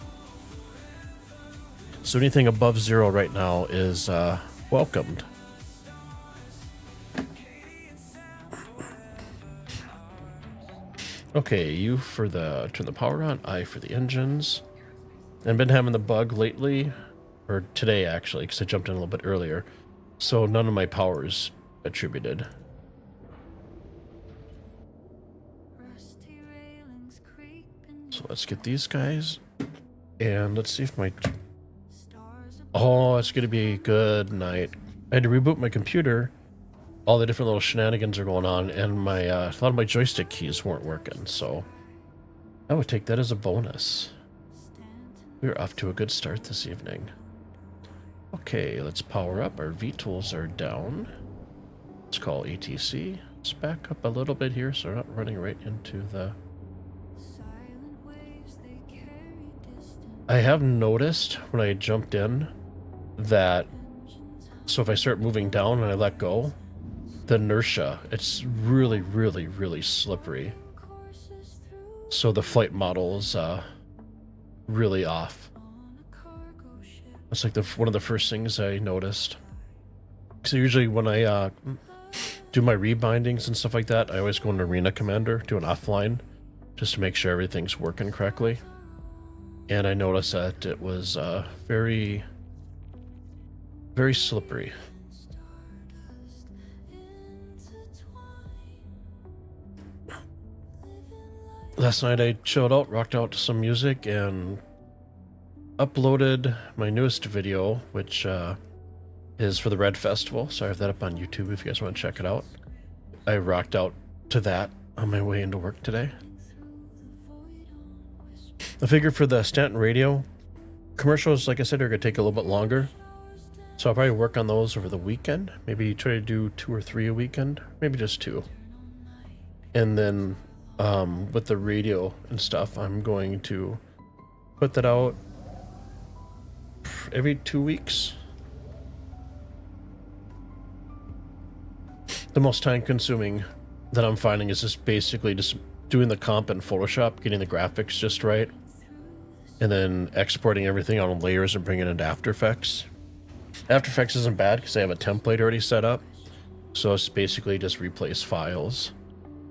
So anything above 0 right now is welcomed. Okay, you for the turn the power on, I for the engines. I've been having the bug lately, or today actually, because I jumped in a little bit earlier. So none of my power is attributed. So let's get these guys, and let's see if my... Oh, it's gonna be a good night. I had to reboot my computer. All the different little shenanigans are going on, and my a lot of my joystick keys weren't working, so I would take that as a bonus. We're off to a good start this evening. Okay, let's power up. Our V-tools are down. Let's call ATC. Let's back up a little bit here so we're not running right into the... I have noticed when I jumped in that, so if I start moving down and I let go, the inertia, it's really, really, really slippery. So the flight model is really off. That's like one of the first things I noticed. So usually when I do my rebindings and stuff like that, I always go into Arena Commander, do an offline, just to make sure everything's working correctly. And I noticed that it was very, very slippery. Last night I chilled out, rocked out to some music, and uploaded my newest video, which is for the Red Festival. So I have that up on YouTube if you guys want to check it out. I rocked out to that on my way into work today. I figured for the Stanton Radio commercials, like I said, are going to take a little bit longer. So I'll probably work on those over the weekend. Maybe try to do 2 or 3 a weekend. Maybe just 2. And then with the radio and stuff, I'm going to put that out every 2 weeks. The most time consuming that I'm finding is just basically just doing the comp in Photoshop, getting the graphics just right, and then exporting everything on layers and bringing it into After Effects. After Effects isn't bad because I have a template already set up, so it's basically just replace files,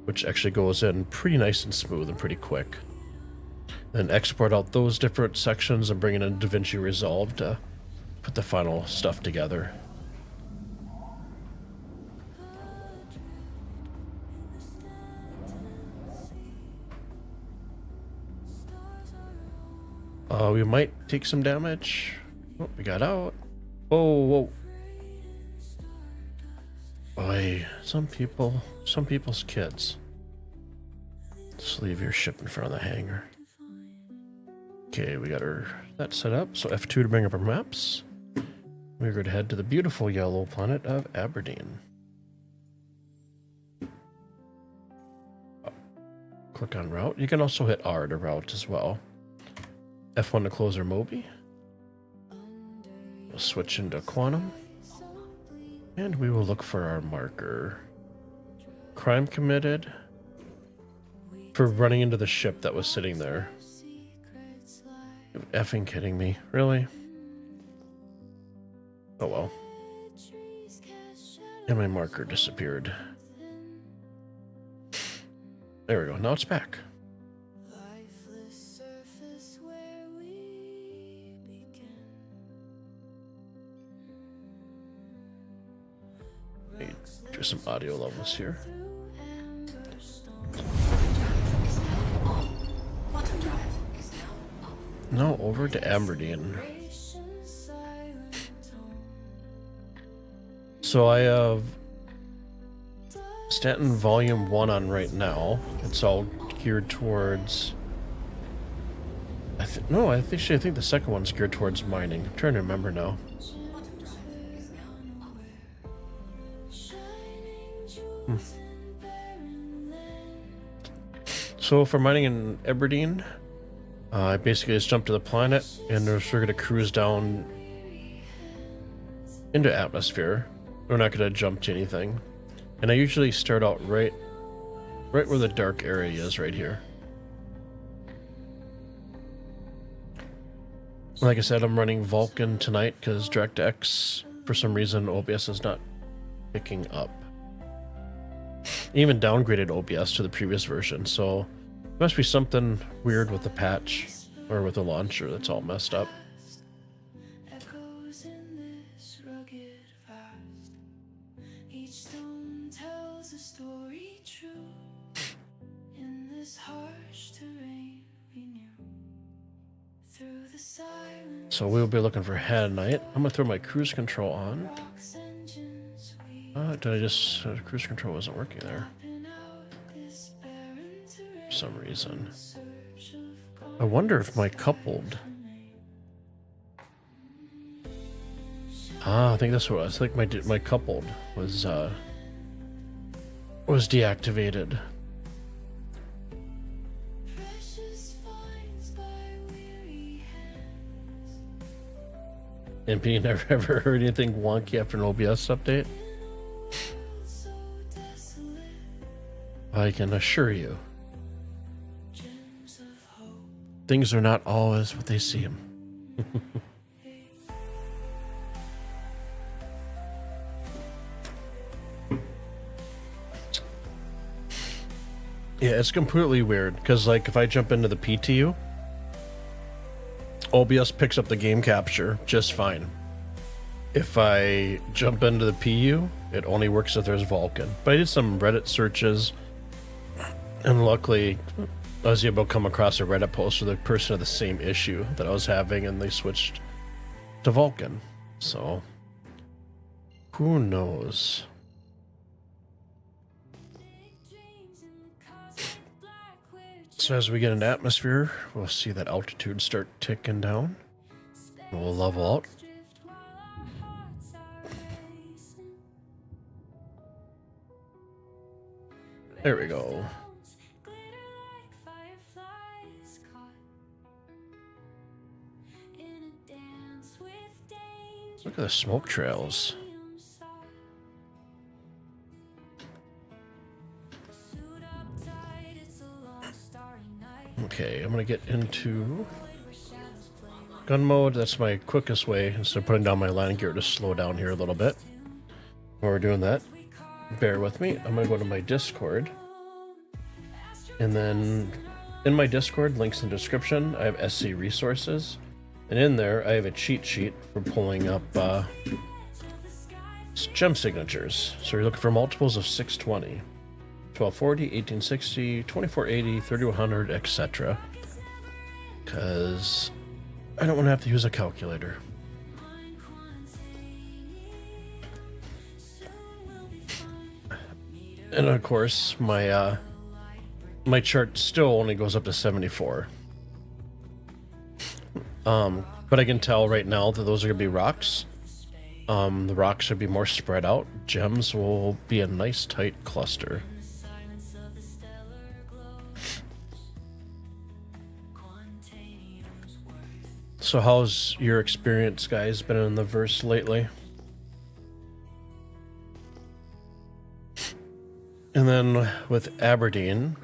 which actually goes in pretty nice and smooth and pretty quick. Then export out those different sections and bring it in DaVinci Resolve to put the final stuff together. We might take some damage. Oh, we got out. Whoa, whoa. Boy, some people's kids. Just leave your ship in front of the hangar. Okay, we got that set up. So F2 to bring up our maps. We're going to head to the beautiful yellow planet of Aberdeen. Click on route. You can also hit R to route as well. F1 to close our Mobi. We'll switch into quantum. And we will look for our marker. Crime committed for running into the ship that was sitting there. You're effing kidding me. Really? Oh well. And my marker disappeared. There we go. Now it's back. Let me do some audio levels here. No, over to Aberdeen. So I have Stanton Volume 1 on right now. It's all geared towards... I think the second one's geared towards mining. I'm trying to remember now. So for mining in Aberdeen, I basically just jumped to the planet and we're going to cruise down into atmosphere. We're not going to jump to anything. And I usually start out right where the dark area is, right here. Like I said, I'm running Vulcan tonight because DirectX, for some reason, OBS is not picking up. Even downgraded OBS to the previous version, so there must be something weird with the patch or with the launcher that's all messed up. So we'll be looking for Hanite. I'm gonna throw my cruise control on. Cruise control wasn't working there for some reason. I wonder if my coupled. I think that's what it was. I think my coupled was deactivated. MP, never ever heard anything wonky after an OBS update? I can assure you, things are not always what they seem. Yeah, it's completely weird, because like if I jump into the PTU, OBS picks up the game capture just fine. If I jump into the PU, it only works if there's Vulcan. But I did some Reddit searches, and luckily I was able to come across a Reddit post with a person of the same issue that I was having, and they switched to Vulcan. So, who knows? So as we get into atmosphere, we'll see that altitude start ticking down. We'll level out. There we go. Look at the smoke trails. Okay, I'm gonna get into gun mode. That's my quickest way instead of putting down my landing gear to slow down here a little bit. While we're doing that, bear with me. I'm gonna go to my Discord, and then in my Discord, links in the description, I have SC resources, and in there I have a cheat sheet for pulling up gem signatures. So you're looking for multiples of 620. 1240, 1860, 2480, 3100, etc. Because I don't want to have to use a calculator. And of course, my chart still only goes up to 74. But I can tell right now that those are going to be rocks. The rocks should be more spread out. Gems will be a nice tight cluster. So how's your experience, guys, been in the verse lately? And then with Aberdeen,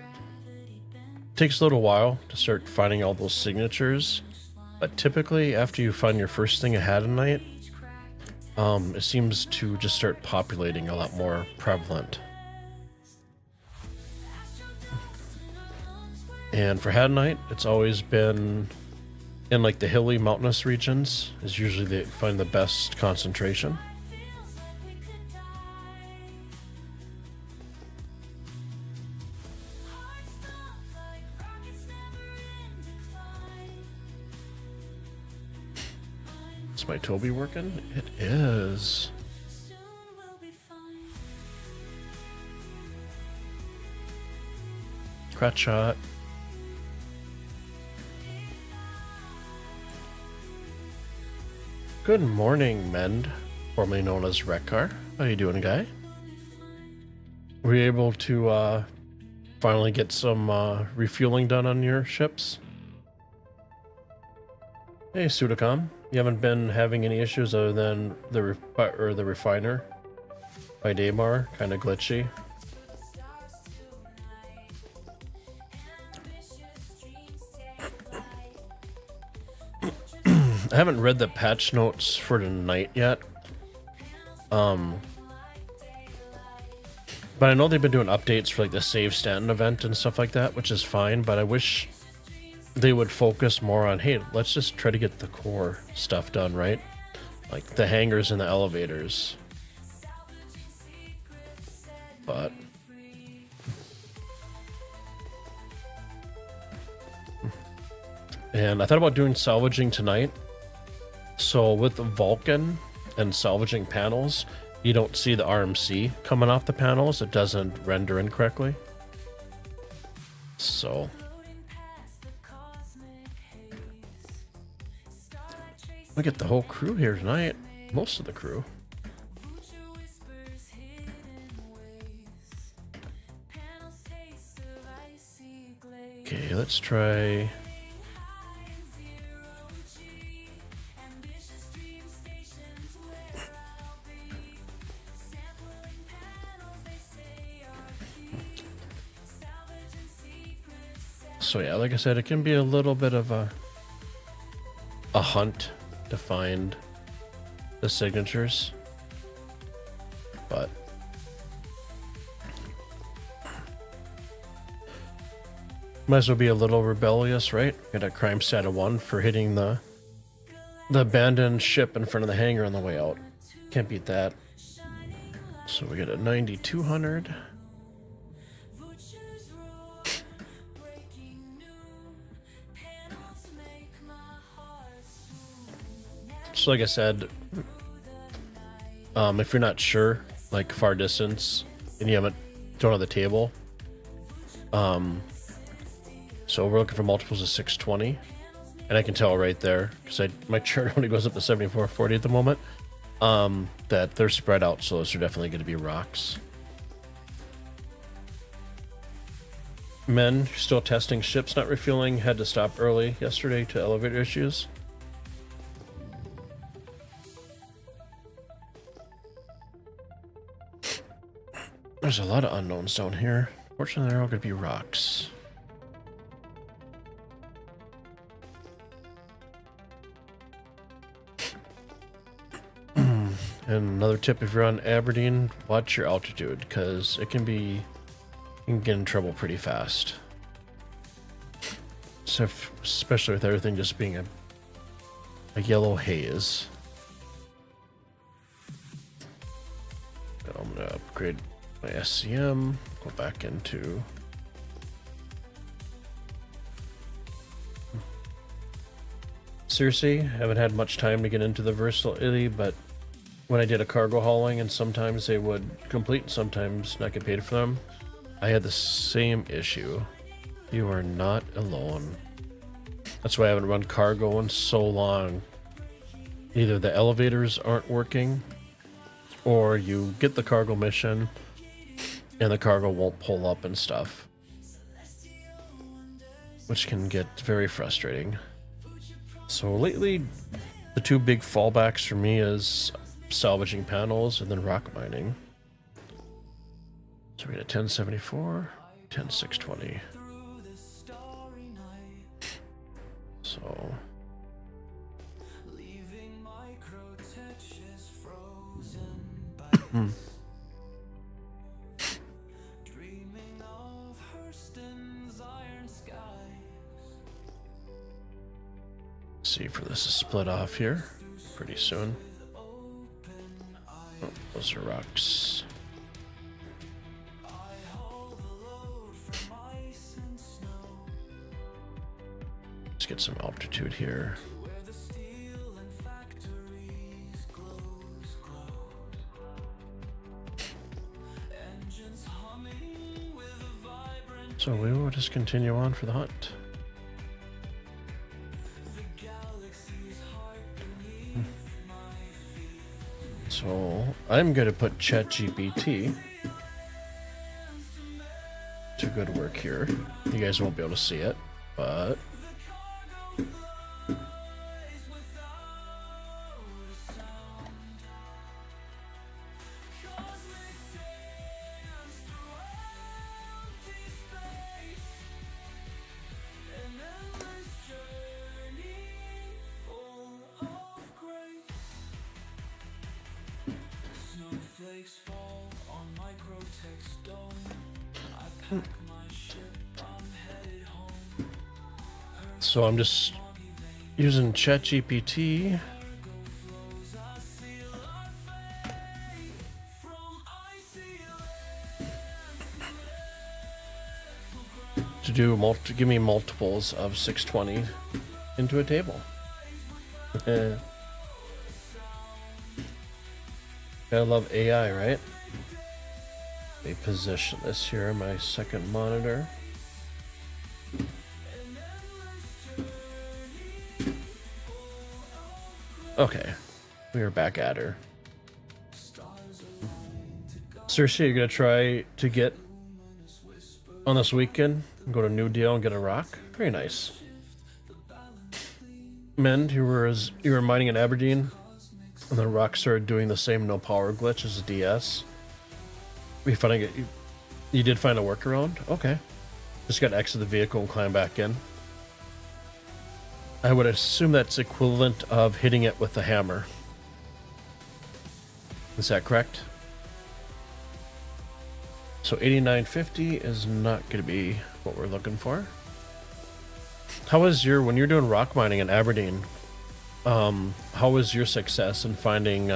it takes a little while to start finding all those signatures, but typically after you find your first thing ahead of night, it seems to just start populating a lot more prevalent. And for Head Night, it's always been in like the hilly mountainous regions is usually they find the best concentration. Is my Toby working? It is. Crat shot. Good morning, Mend, formerly known as Rekar. How you doing, guy? Were you able to finally get some refueling done on your ships? Hey, Sudacom. You haven't been having any issues other than the refiner by Daymar, kind of glitchy. I haven't read the patch notes for tonight yet. But I know they've been doing updates for like the Save Stanton event and stuff like that, which is fine, but I wish they would focus more on, hey, let's just try to get the core stuff done, right? Like the hangars and the elevators. But and I thought about doing salvaging tonight. So with the Vulcan and salvaging panels, you don't see the RMC coming off the panels. It doesn't render in correctly. So we get the whole crew here tonight. Most of the crew. Okay, let's try. So yeah, like I said, it can be a little bit of a hunt to find the signatures, but might as well be a little rebellious, right? Get a crime stat of 1 for hitting the abandoned ship in front of the hangar on the way out. Can't beat that. So we get a 9200. So like I said, if you're not sure, like far distance, and you haven't thrown on the table, so we're looking for multiples of 620, and I can tell right there, because my chart only goes up to 7440 at the moment, that they're spread out, so those are definitely going to be rocks. Men, still testing ships not refueling, had to stop early yesterday to elevator issues. There's a lot of unknowns down here. Fortunately, they're all going to be rocks. And another tip, if you're on Aberdeen, watch your altitude, because it can be, you can get in trouble pretty fast. So especially with everything just being a yellow haze. I'm going to upgrade my SCM, go back into Seriously, haven't had much time to get into the versatility, but when I did a cargo hauling and sometimes they would complete, sometimes not get paid for them, I had the same issue. You are not alone. That's why I haven't run cargo in so long. Either the elevators aren't working, or you get the cargo mission and the cargo won't pull up and stuff, which can get very frustrating. So lately, the two big fallbacks for me is salvaging panels and then rock mining. So we got a 1074, 10620. So see for this to split off here pretty soon. Oh, those are rocks. Let's get some altitude here. So we will just continue on for the hunt. So I'm going to put ChatGPT to good work here. You guys won't be able to see it, but so I'm just using ChatGPT to give me multiples of 620 into a table. Gotta love AI, right? Let me position this here on my second monitor. Okay, we are back at her. Seriously, you're gonna try to get on this weekend, go to New Deal and get a rock? Very nice. Mend, you were mining in Aberdeen, and the rock started doing the same no power glitch as the DS. We finally get you did find a workaround? Okay. Just got to exit the vehicle and climb back in. I would assume that's equivalent of hitting it with the hammer. Is that correct? So 8950 is not going to be what we're looking for. How was when you're doing rock mining in Aberdeen? How was your success in finding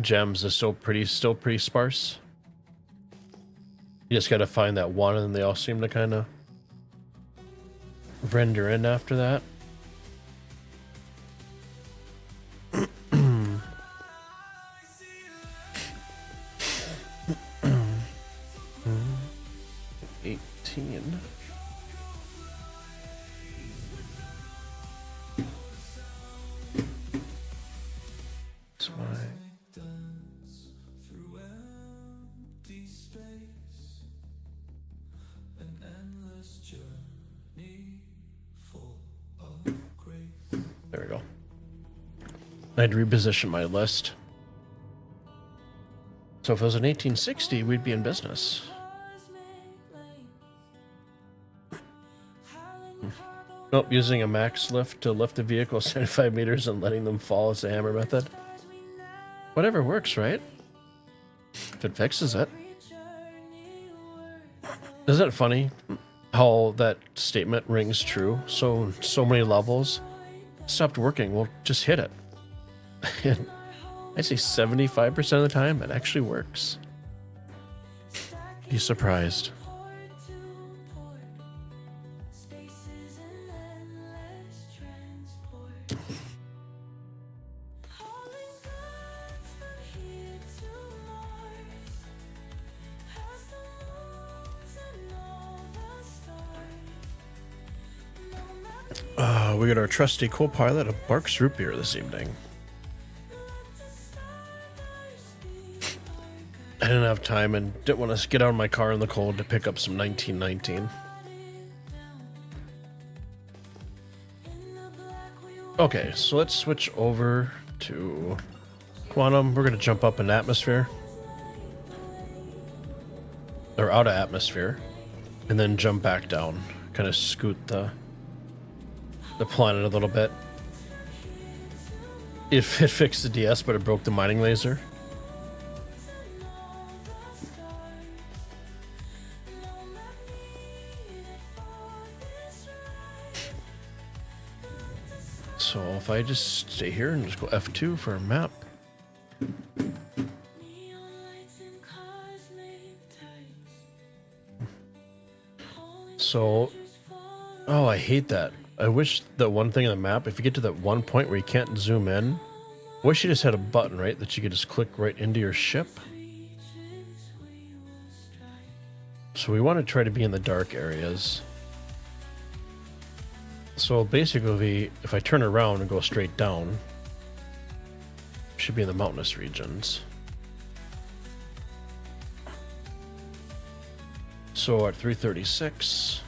gems? Is still pretty sparse. You just got to find that one, and they all seem to kind of render in after that. 18. That's why. There we go. I had to reposition my list. So if it was an 1860, we'd be in business. Nope, using a max lift to lift the vehicle 75 meters and letting them fall is the hammer method. Whatever works, right? If it fixes it. Isn't it funny how that statement rings true? So many levels. Stopped working, well, just hit it. I'd say 75% of the time it actually works. Be surprised. We got our trusty co-pilot of Barks Root Beer this evening. I didn't have time and didn't want to get out of my car in the cold to pick up some 1919. Okay, so let's switch over to quantum. We're gonna jump up in atmosphere. Or out of atmosphere. And then jump back down. Kind of scoot the planet a little bit. It fixed the DS, but it broke the mining laser. So if I just stay here and just go F2 for a map. So, oh, I hate that. I wish that one thing on the map, if you get to that one point where you can't zoom in, I wish you just had a button, right, that you could just click right into your ship. So we want to try to be in the dark areas. So basically, if I turn around and go straight down, should be in the mountainous regions. So at 336.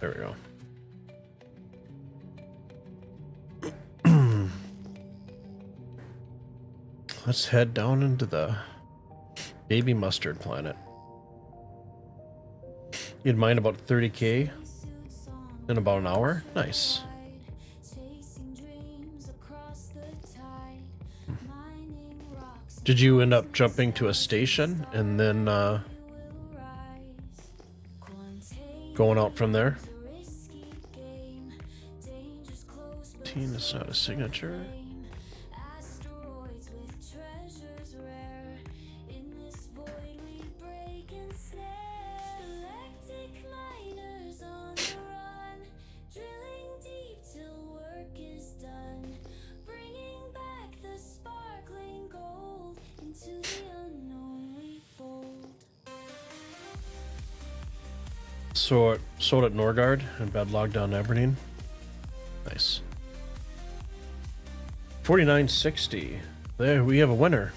There we go. Let's head down into the baby mustard planet. You'd mine about 30k in about an hour? Nice. Did you end up jumping to a station and then going out from there? Team is not a signature. Sold at Norgard and bad log down Aberdeen. Nice. 4960. There we have a winner.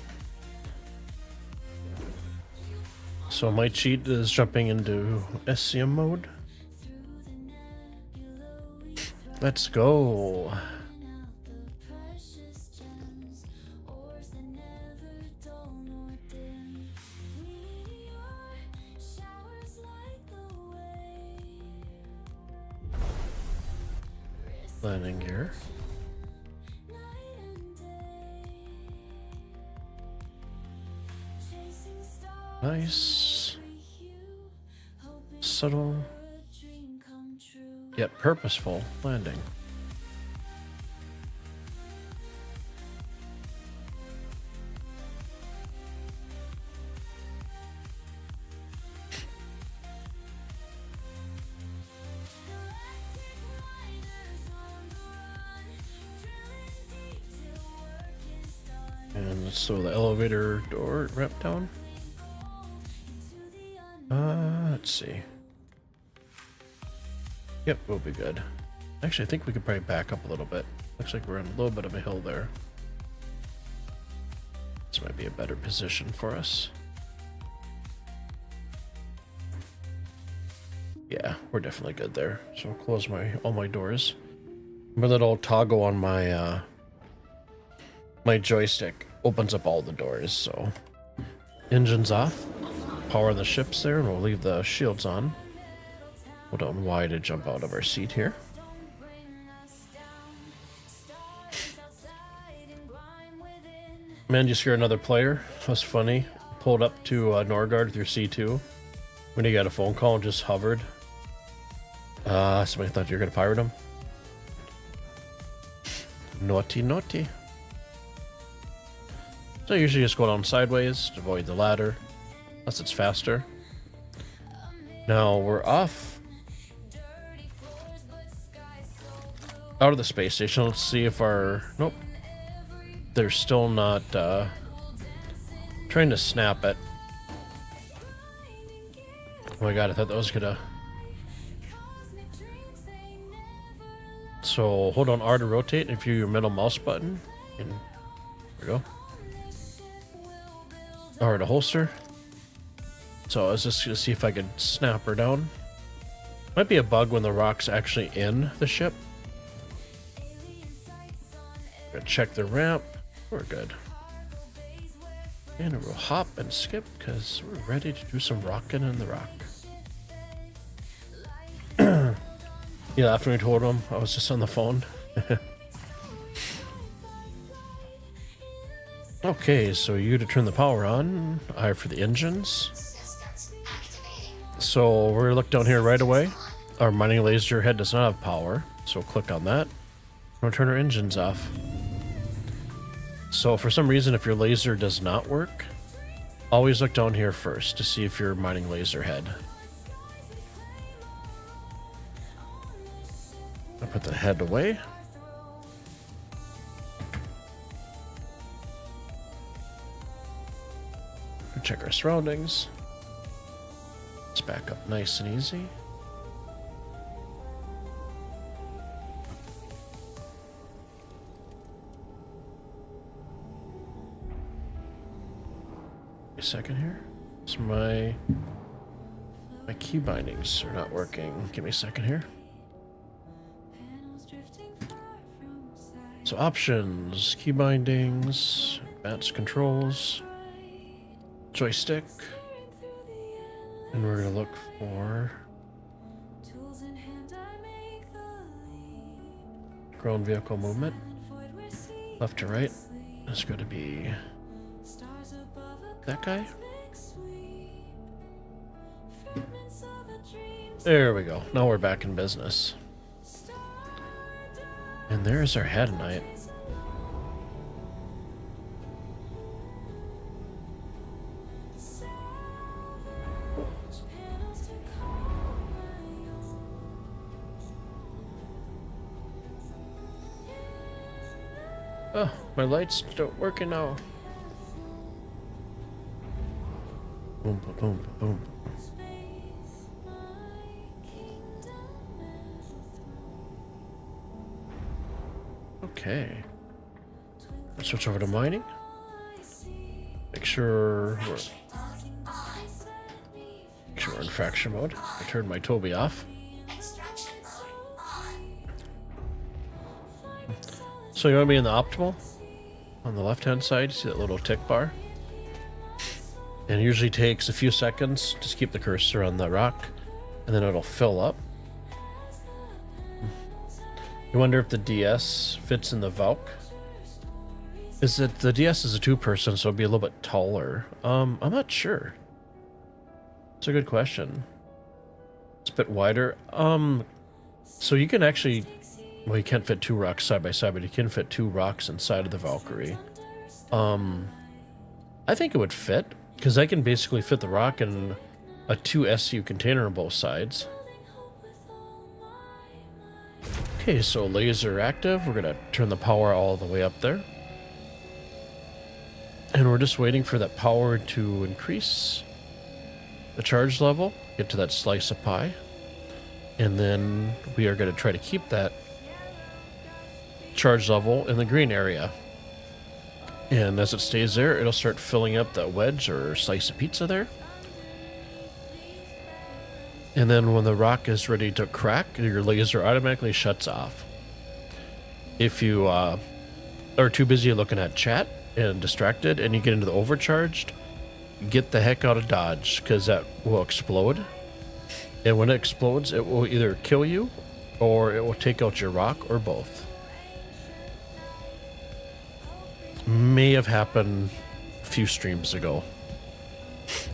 So my cheat is jumping into SCM mode. Let's go. Landing gear. Nice. Subtle. Yet purposeful landing. And let's throw the elevator door ramp down. Let's see. Yep, we'll be good. Actually, I think we could probably back up a little bit. Looks like we're on a little bit of a hill there. This might be a better position for us. Yeah, we're definitely good there. So I'll close all my doors. My little toggle on my my joystick opens up all the doors, so engines off, power the ships there, and we'll leave the shields on. Hold on Y to jump out of our seat here. Man, you scare another player. That's funny. Pulled up to Norgard through C2 when he got a phone call and just hovered. Somebody thought you were gonna pirate him. Naughty, naughty. So I usually just go down sideways to avoid the ladder, unless it's faster. Now we're off out of the space station. Let's see if our... Nope. They're still not trying to snap it. Oh my god, I thought that was gonna... So hold on R to rotate, and if you use your middle mouse button, and there we go. R to holster. So I was just gonna see if I could snap her down. Might be a bug when the rock's actually in the ship. Gonna check the ramp. We're good. And we'll hop and skip because we're ready to do some rocking in the rock. Yeah, after we told him, I was just on the phone. Okay, so you to turn the power on. I for the engines. So we're gonna look down here right away. Our mining laser head does not have power, so we'll click on that. We're gonna turn our engines off. So for some reason, if your laser does not work, always look down here first to see if your mining laser head. I'll put the head away. Check our surroundings. Let's back up nice and easy. A second here. So my key bindings are not working. Give me a second here. So options, key bindings, advanced controls, joystick, and we're going to look for ground vehicle movement, left to right. It's going to be that guy. There we go. Now we're back in business. And there's our head knight. Oh, my lights don't work now. Boom, boom, boom, boom. Okay. Let's switch over to mining. Make sure we're in fracture mode. I turned my Toby off. So you want to be in the optimal? On the left-hand side, see that little tick bar? And it usually takes a few seconds. Just keep the cursor on the rock, and then it'll fill up. You wonder if the DS fits in the Valk. Is it the DS is a two-person, so it'll be a little bit taller? I'm not sure. It's a good question. It's a bit wider. So you can actually, well, you can't fit two rocks side by side, but you can fit two rocks inside of the Valkyrie. I think it would fit because I can basically fit the rock in a 2 SU container on both sides. Okay, so laser active. We're gonna turn the power all the way up there. And we're just waiting for that power to increase the charge level, get to that slice of pie. And then we are gonna try to keep that charge level in the green area. And as it stays there, it'll start filling up that wedge or slice of pizza there. And then when the rock is ready to crack, your laser automatically shuts off. If you are too busy looking at chat and distracted and you get into the overcharged, get the heck out of Dodge because that will explode. And when it explodes, it will either kill you or it will take out your rock or both. May have happened a few streams ago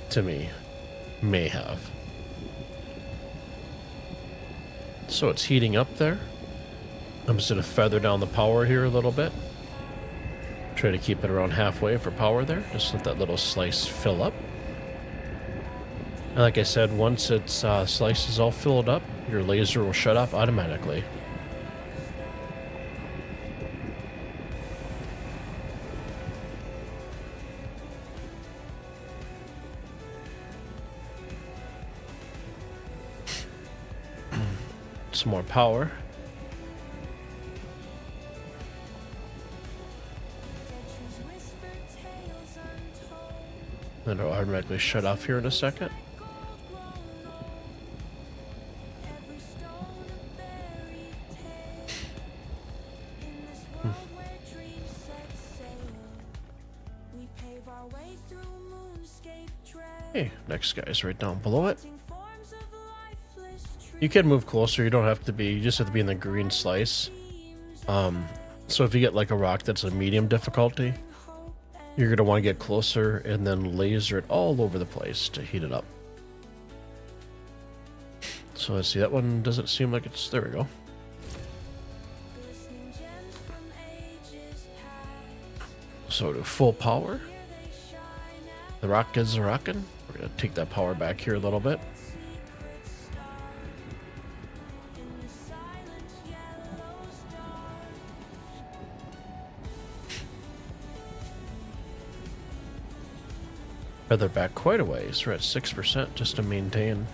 to me. May have. So it's heating up there. I'm just going to feather down the power here a little bit. Try to keep it around halfway for power there. Just let that little slice fill up. And like I said, once its slice is all filled up, your laser will shut off automatically. Some more power. Then it'll automatically shut off here in a second. Okay, next guy's right down below it. You can move closer, you don't have to be, you just have to be in the green slice. So if you get like a rock that's a medium difficulty, you're going to want to get closer and then laser it all over the place to heat it up. So let's see, that one doesn't seem like it's, there we go. So to full power. The rock is rocking. We're going to take that power back here a little bit. Feather back quite a ways. We're at 6% just to maintain.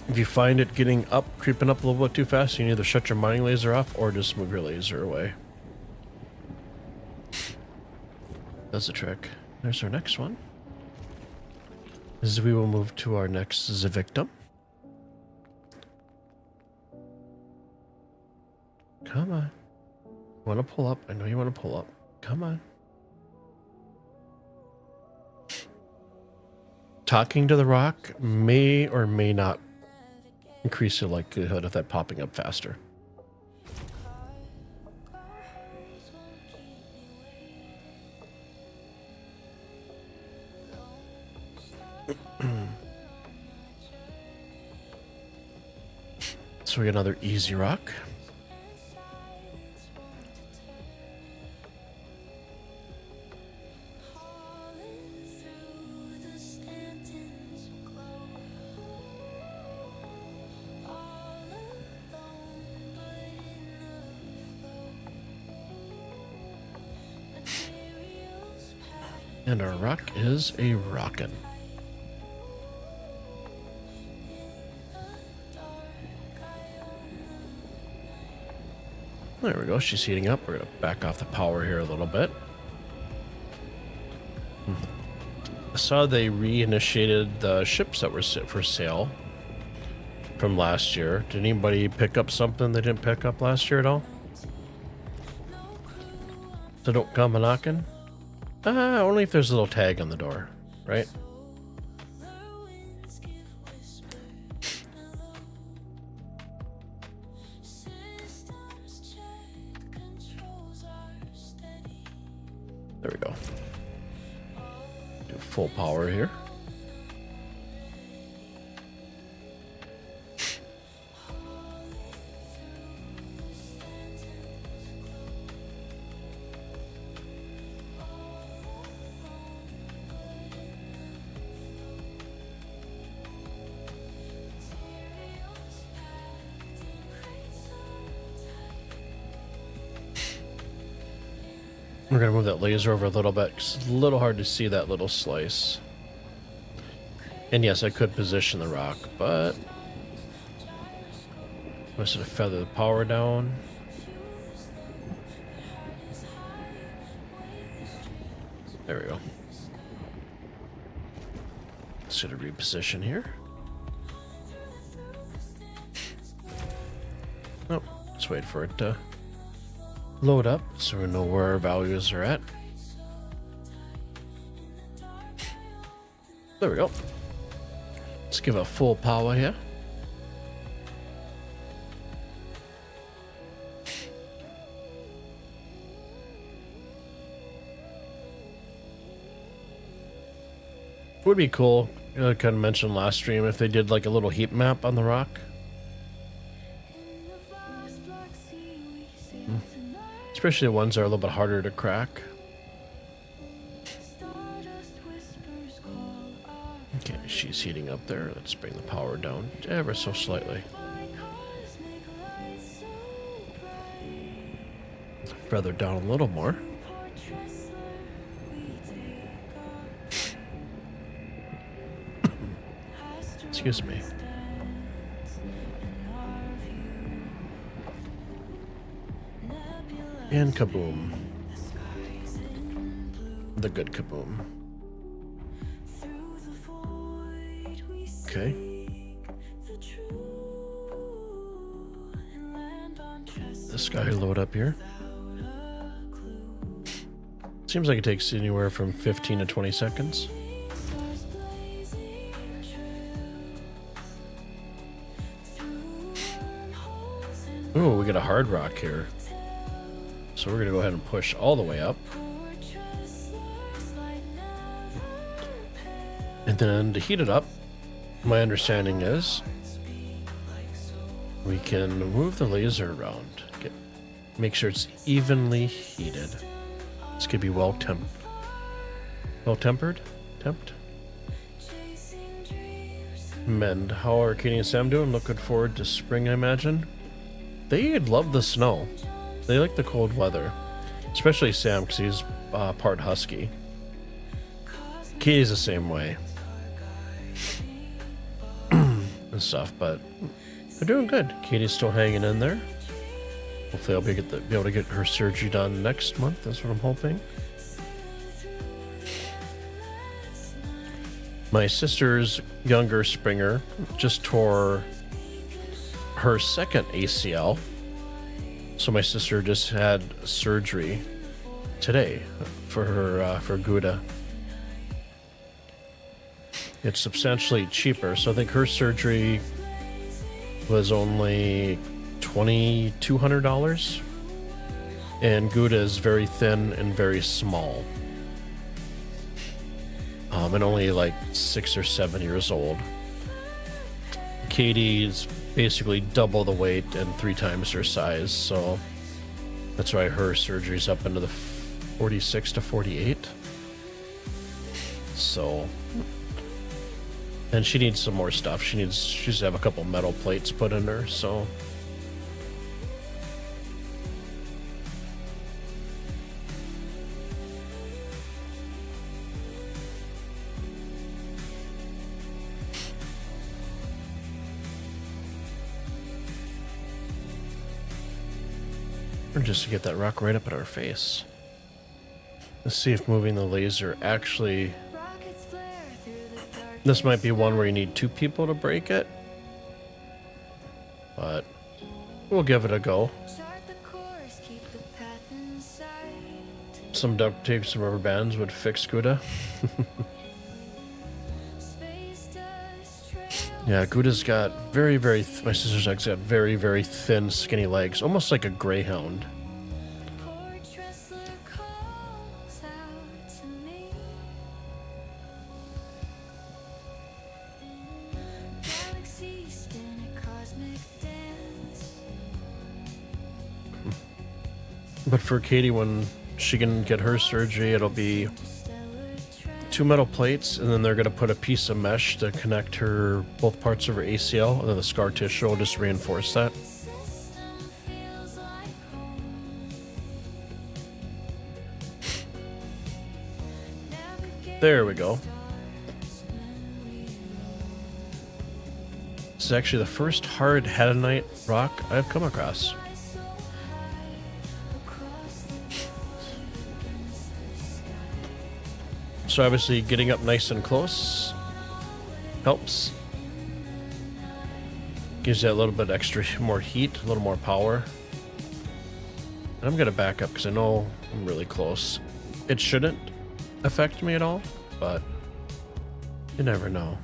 If you find it getting up, creeping up a little bit too fast, you can either shut your mining laser off or just move your laser away. That's the trick. There's our next one. As we will move to our next victim. Come on. Want to pull up? I know you want to pull up. Come on. Talking to the rock may or may not increase the likelihood of that popping up faster. So we get another easy rock. And our rock is a rockin'. There we go, she's heating up. We're gonna back off the power here a little bit. I saw they reinitiated the ships that were set for sale from last year. Did anybody pick up something they didn't pick up last year at all? So don't come a knocking? Only if there's a little tag on the door, right? There we go. Do full power here. We're going to move that laser over a little bit. It's a little hard to see that little slice. And yes, I could position the rock, but I should have feathered the power down. There we go. Should have reposition here. Oh, let's wait for it to load up so we know where our values are at. There we go. Let's give a full power here. Would be cool, kind of mentioned last stream, if they did like a little heat map on the rock. Especially the ones that are a little bit harder to crack. Okay, she's heating up there. Let's bring the power down ever so slightly. Feather down a little more. Excuse me. And kaboom. The good kaboom. Okay. This guy load up here. Seems like it takes anywhere from 15 to 20 seconds. Ooh, we got a hard rock here. So we're going to go ahead and push all the way up. And then to heat it up, my understanding is we can move the laser around. Make sure it's evenly heated. This could be well tempered? Tempt? Mend. How are Katie and Sam doing? Looking forward to spring, I imagine. They love the snow. They like the cold weather. Especially Sam, because he's part husky. Katie's the same way. And stuff, but they're doing good. Katie's still hanging in there. Hopefully I'll be able to get her surgery done next month. That's what I'm hoping. My sister's younger Springer just tore her second ACL. So my sister just had surgery today for her for Gouda. It's substantially cheaper. So I think her surgery was only $2,200, and Gouda is very thin and very small, and only like 6 or 7 years old. Katie's basically double the weight and 3 times her size, so that's why her surgery's up into the 46 to 48. So, and she needs some more stuff. She's to have a couple metal plates put in her, so. Or just to get that rock right up at our face. Let's see if moving the laser actually... This might be one where you need 2 people to break it. But we'll give it a go. Some duct tape, some rubber bands would fix Gouda. Yeah, Gouda's got my sister's dog's got very, very thin, skinny legs, almost like a greyhound. But for Katie, when she can get her surgery, it'll be 2 metal plates, and then they're going to put a piece of mesh to connect her both parts of her ACL, and then the scar tissue will just reinforce that. There we go. This is actually the first hard Hadanite rock I've come across. So obviously getting up nice and close helps. Gives you a little bit extra more heat, a little more power. And I'm going to back up because I know I'm really close. It shouldn't affect me at all, but you never know.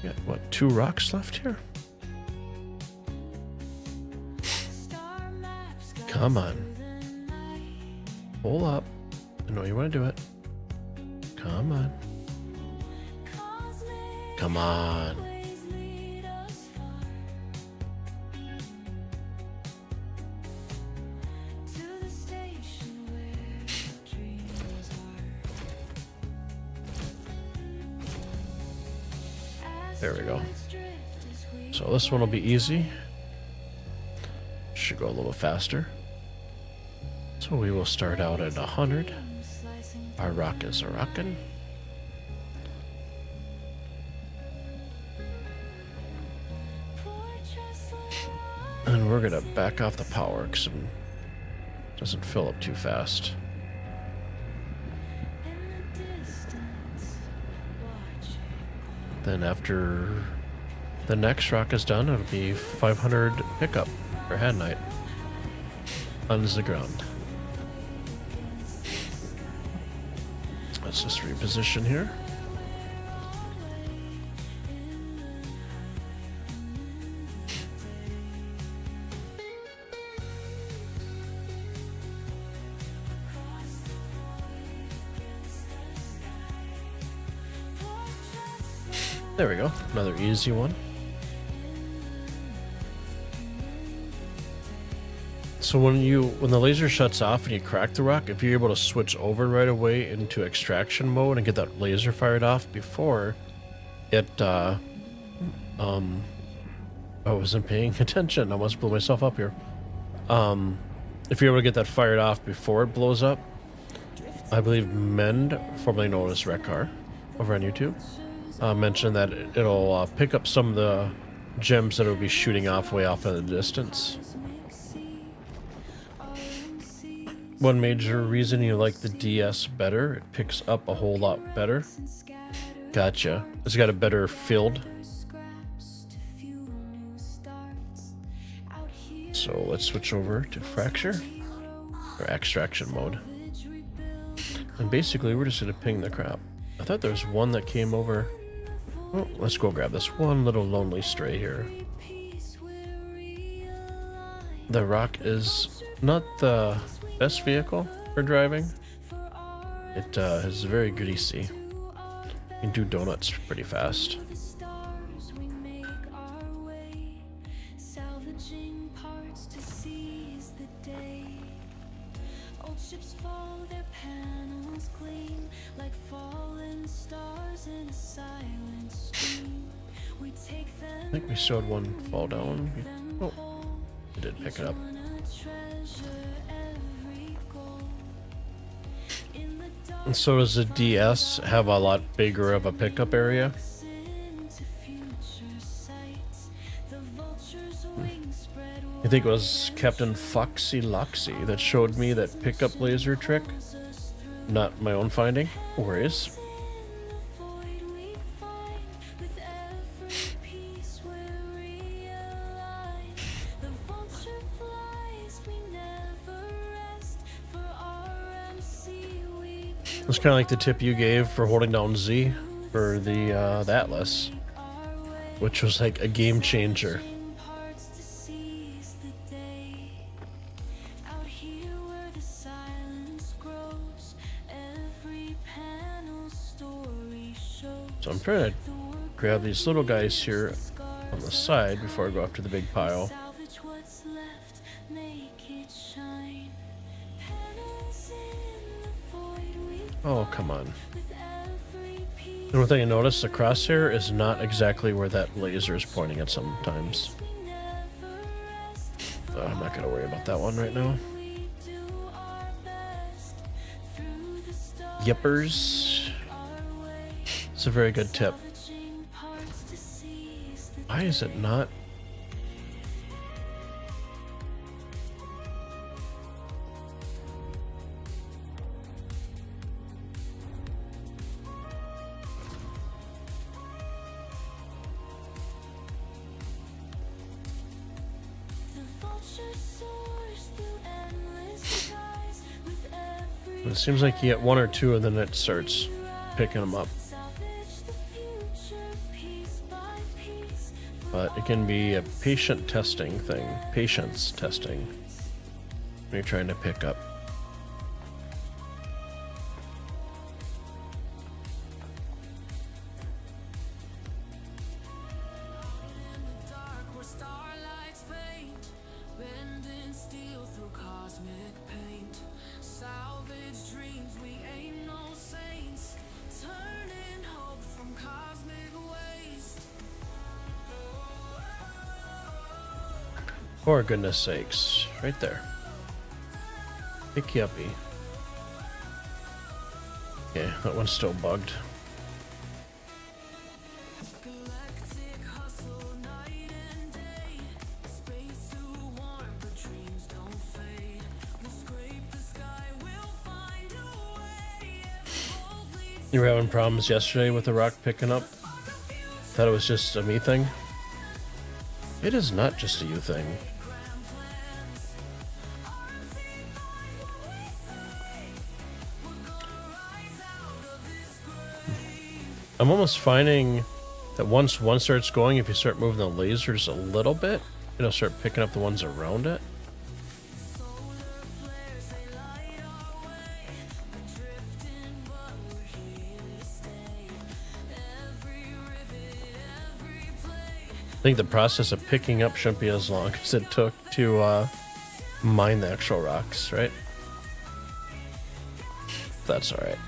Got, what, 2 rocks left here? Come on. Pull up. I know you want to do it. Come on. Come on. There we go. So this one will be easy. Should go a little faster. So we will start out at 100. Our rock is a rockin'. And we're gonna back off the power because it doesn't fill up too fast. Then after the next rock is done, it'll be 500 pickup for Hadanite. on the ground. Let's just reposition here. There we go, another easy one. So when the laser shuts off and you crack the rock, if you're able to switch over right away into extraction mode and get that laser fired off before it, I wasn't paying attention. I must blow myself up here. If you're able to get that fired off before it blows up, I believe Mend, formerly known as Rekar, over on YouTube, mentioned that it'll pick up some of the gems that it'll be shooting off way off in the distance. One major reason you like the DS better, it picks up a whole lot better. Gotcha. It's got a better field. So let's switch over to fracture or extraction mode. And basically we're just gonna ping the crap. I thought there was one that came over. Oh, let's go grab this one little lonely stray here. The ROC is not the best vehicle for driving. It is very greasy. You can do donuts pretty fast. I think we showed one fall down. Oh, we did pick it up. And so does the DS have a lot bigger of a pickup area? I think it was Captain Foxy Loxy that showed me that pickup laser trick. Not my own finding. Worries. It's kind of like the tip you gave for holding down Z for the Atlas, which was like a game changer. So I'm trying to grab these little guys here on the side before I go after the big pile. Oh, come on. The one thing I noticed, the crosshair is not exactly where that laser is pointing at sometimes. I'm not going to worry about that one right now. Yippers. It's a very good tip. Why is it not? It seems like you get one or two and then it starts picking them up. But it can be a patient testing thing, patience testing, when you're trying to pick up. For goodness sakes, right there. Picky uppy. Yeah, that one's still bugged. You were having problems yesterday with the ROC picking up? Thought it was just a me thing? It is not just a you thing. I'm almost finding that once one starts going, if you start moving the lasers a little bit, it'll start picking up the ones around it. I think the process of picking up shouldn't be as long as it took to mine the actual rocks, right? That's alright.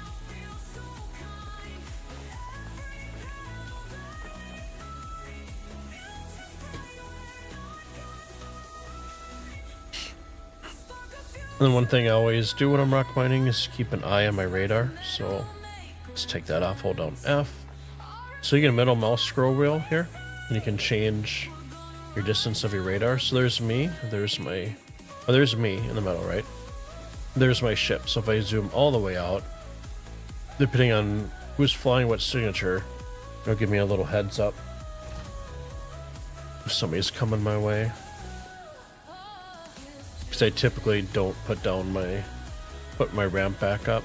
And then one thing I always do when I'm rock mining is keep an eye on my radar. So let's take that off, hold down F. So you get a middle mouse scroll wheel here, and you can change your distance of your radar. So there's me, there's my, oh, there's me in the middle, right? There's my ship. So if I zoom all the way out, depending on who's flying what signature, it'll give me a little heads up if somebody's coming my way. Because I typically don't put my ramp back up.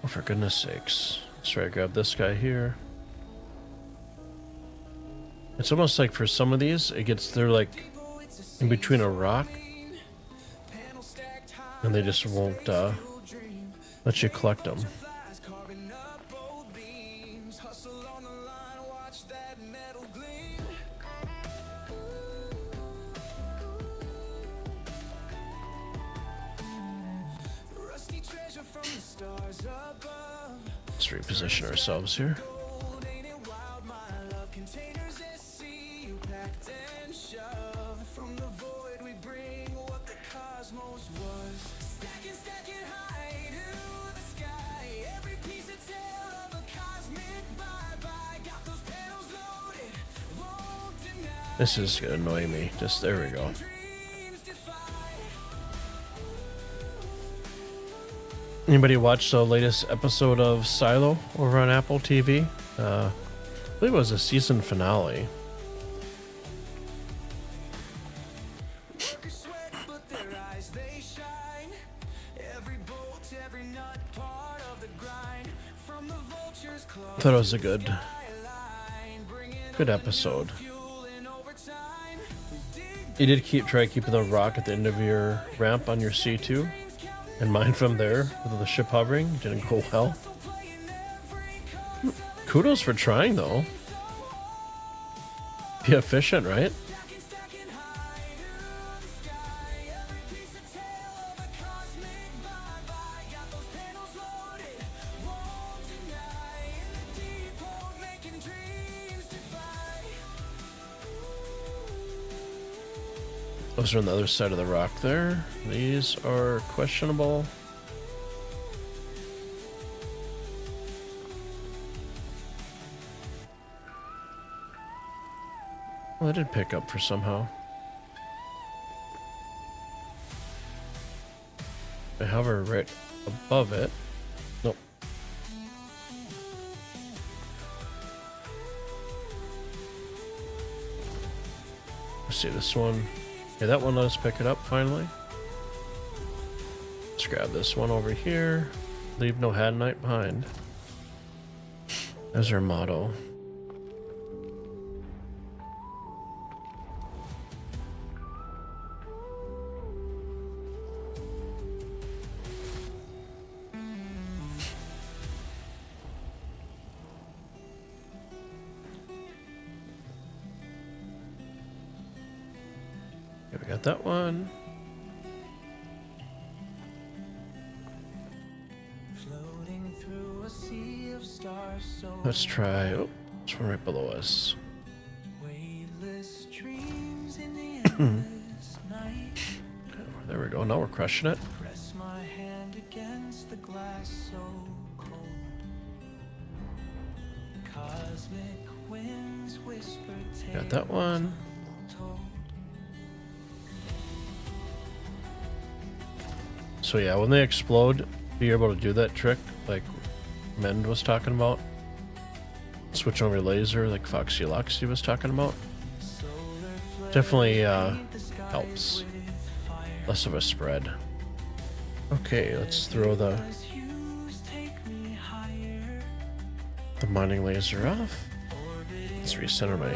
Oh, for goodness sakes. Let's try to grab this guy here. It's almost like for some of these, they're like in between a rock, and they just won't let you collect them. Let's reposition ourselves here. This is gonna annoy me. Just there we go. Anybody watch the latest episode of Silo over on Apple TV? I believe it was a season finale. I thought it was a good episode. You did try keeping the rock at the end of your ramp on your C2, and mine from there with the ship hovering didn't go well. Kudos for trying though. Be efficient, right? Those are on the other side of the rock there. These are questionable. Well, I did pick up for somehow. I hover right above it. Nope. Let's see this one. Yeah, that one let us pick it up finally. Let's grab this one over here. Leave no Hadnite behind. That's our motto. Okay, we got that one. Let's try. Oh, this one right below us. There we go. Now we're crushing it. Got that one. So yeah, when they explode, you're able to do that trick like Mend was talking about. Switch over laser like Foxy Loxy was talking about. Definitely helps. less of a spread. Okay, let's throw the mining laser off. Let's recenter my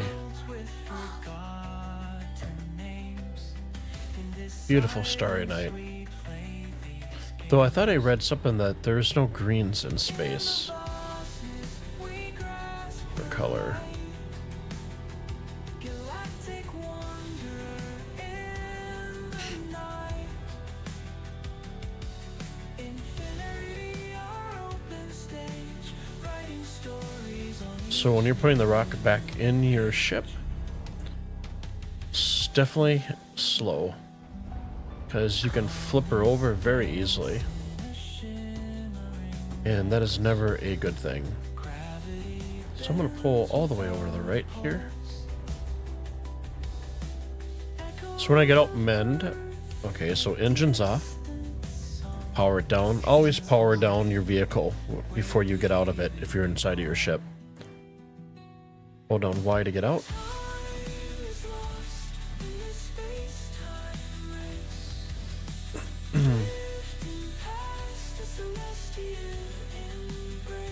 beautiful starry night. Though I thought I read something that there's no greens in space for color. So when you're putting the rocket back in your ship, it's definitely slow, because you can flip her over very easily, and that is never a good thing. So I'm going to pull all the way over to the right here. So when I get out mend, okay, so engine's off, power it down. Always power down your vehicle before you get out of it if you're inside of your ship. Hold down Y to get out.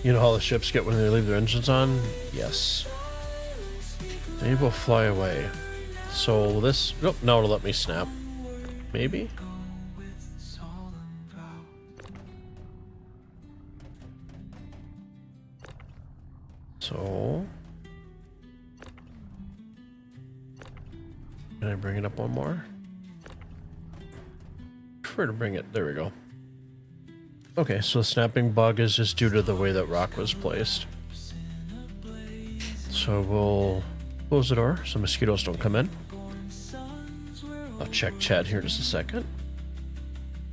You know how the ships get when they leave their engines on? Yes. They will fly away. So this... Nope, now it'll let me snap. Maybe? So... Can I bring it up one more? Prefer to bring it... There we go. Okay, so the snapping bug is just due to the way that rock was placed. So we'll close the door so mosquitoes don't come in. I'll check chat here in just a second.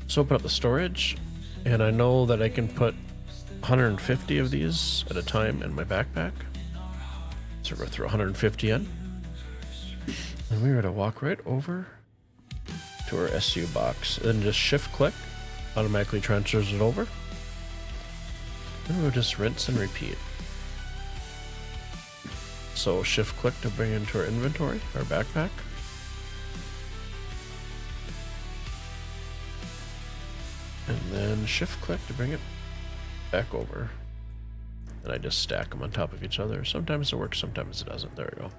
Let's open up the storage, and I know that I can put 150 of these at a time in my backpack. So we're going to throw 150 in. And we're going to walk right over to our SU box, and just shift click. Automatically transfers it over. And we'll just rinse and repeat. So shift click to bring into our inventory, our backpack. And then shift click to bring it back over. And I just stack them on top of each other. Sometimes it works, sometimes it doesn't. There we go.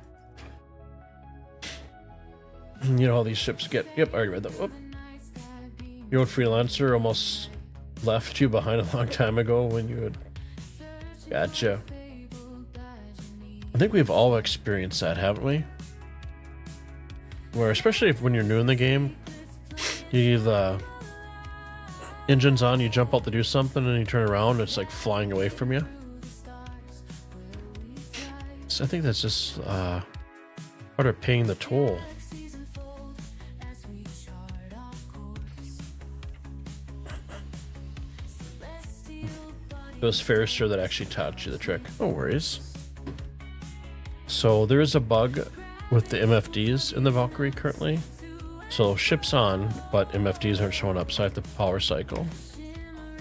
You know how these ships get... Yep, I already read that. Whoop. Your old freelancer almost left you behind a long time ago when you had... Gotcha. I think we've all experienced that, haven't we? Where, especially when you're new in the game, you leave the engines on, you jump out to do something, and you turn around, it's like flying away from you. So I think that's just part of paying the toll. It was Ferrister that actually taught you the trick. No worries. So there is a bug with the MFDs in the Valkyrie currently. So ship's on, but MFDs aren't showing up, so I have to power cycle.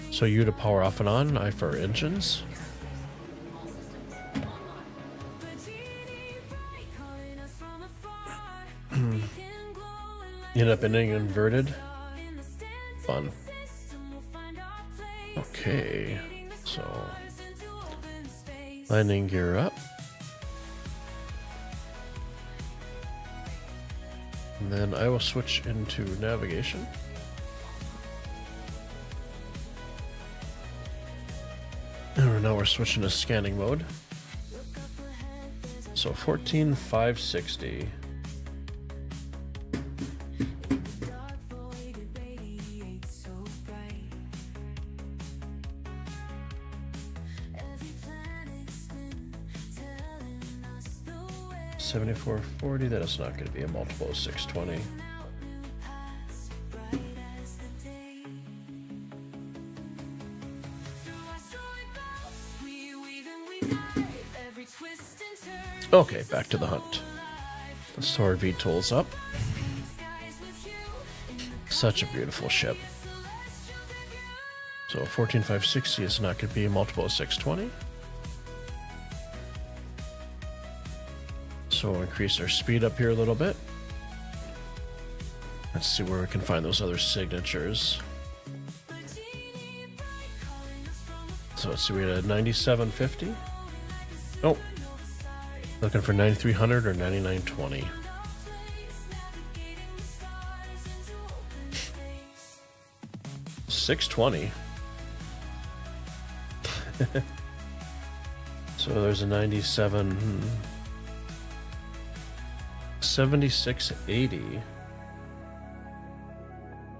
So you to power off and on, I for engines. You end up ending inverted. Fun. Okay. So, landing gear up. And then I will switch into navigation. And now we're switching to scanning mode. So 14,560. $74.40, that is not going to be a multiple of 620. Okay, back to the hunt. Let's throw our VTOLs up. Such a beautiful ship. So 14,560 is not going to be a multiple of 620. So we'll increase our speed up here a little bit. Let's see where we can find those other signatures. So let's see, we had a 9750. Oh, looking for 9300 or 9920. $620. So there's a 97, 7680.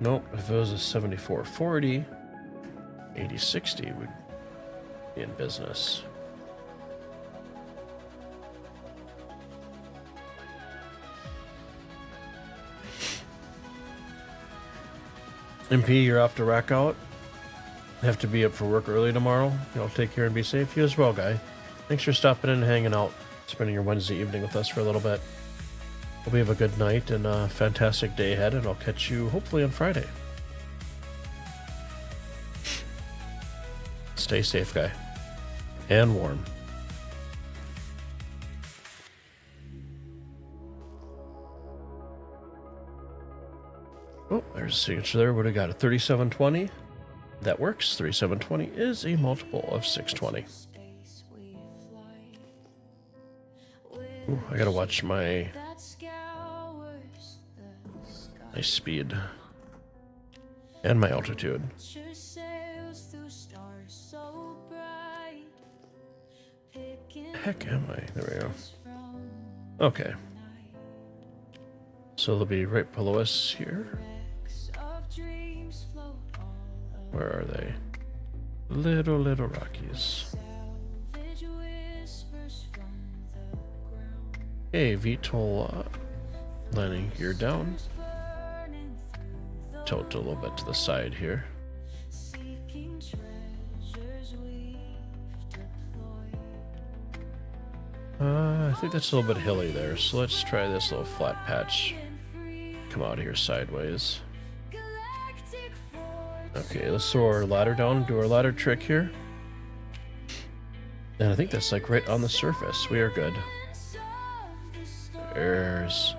Nope, if it was a 7440, 8060 would be in business. MP, you're off to rack out. Have to be up for work early tomorrow. Y'all take care and be safe. You as well, guy. Thanks for stopping in and hanging out, spending your Wednesday evening with us for a little bit. Hope you have a good night and a fantastic day ahead, and I'll catch you hopefully on Friday. Stay safe, guy. And warm. Oh, there's a signature there. What do we got? A 3720. That works. 3720 is a multiple of 620. Ooh, I gotta watch my speed and my altitude. Heck am I? There we go. Okay. So they'll be right below us here. Where are they? Little Rockies. Hey, VTOL landing gear down. Tilt a little bit to the side here. I think that's a little bit hilly there, so let's try this little flat patch. Come out here sideways. Okay, let's throw our ladder down, do our ladder trick here. And I think that's like right on the surface. We are good. There's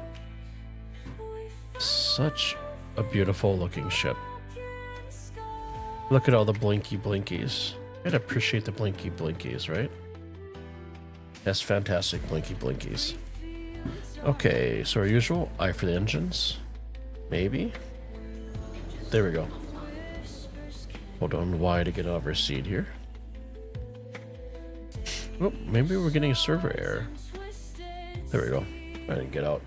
such a beautiful looking ship. Look at all the blinky blinkies. Gotta appreciate the blinky blinkies, right? That's fantastic blinky blinkies. Okay, so our usual eye for the engines. Maybe. There we go. Hold on Y to get out of our seat here. Oh, maybe we're getting a server error. There we go. I didn't get out.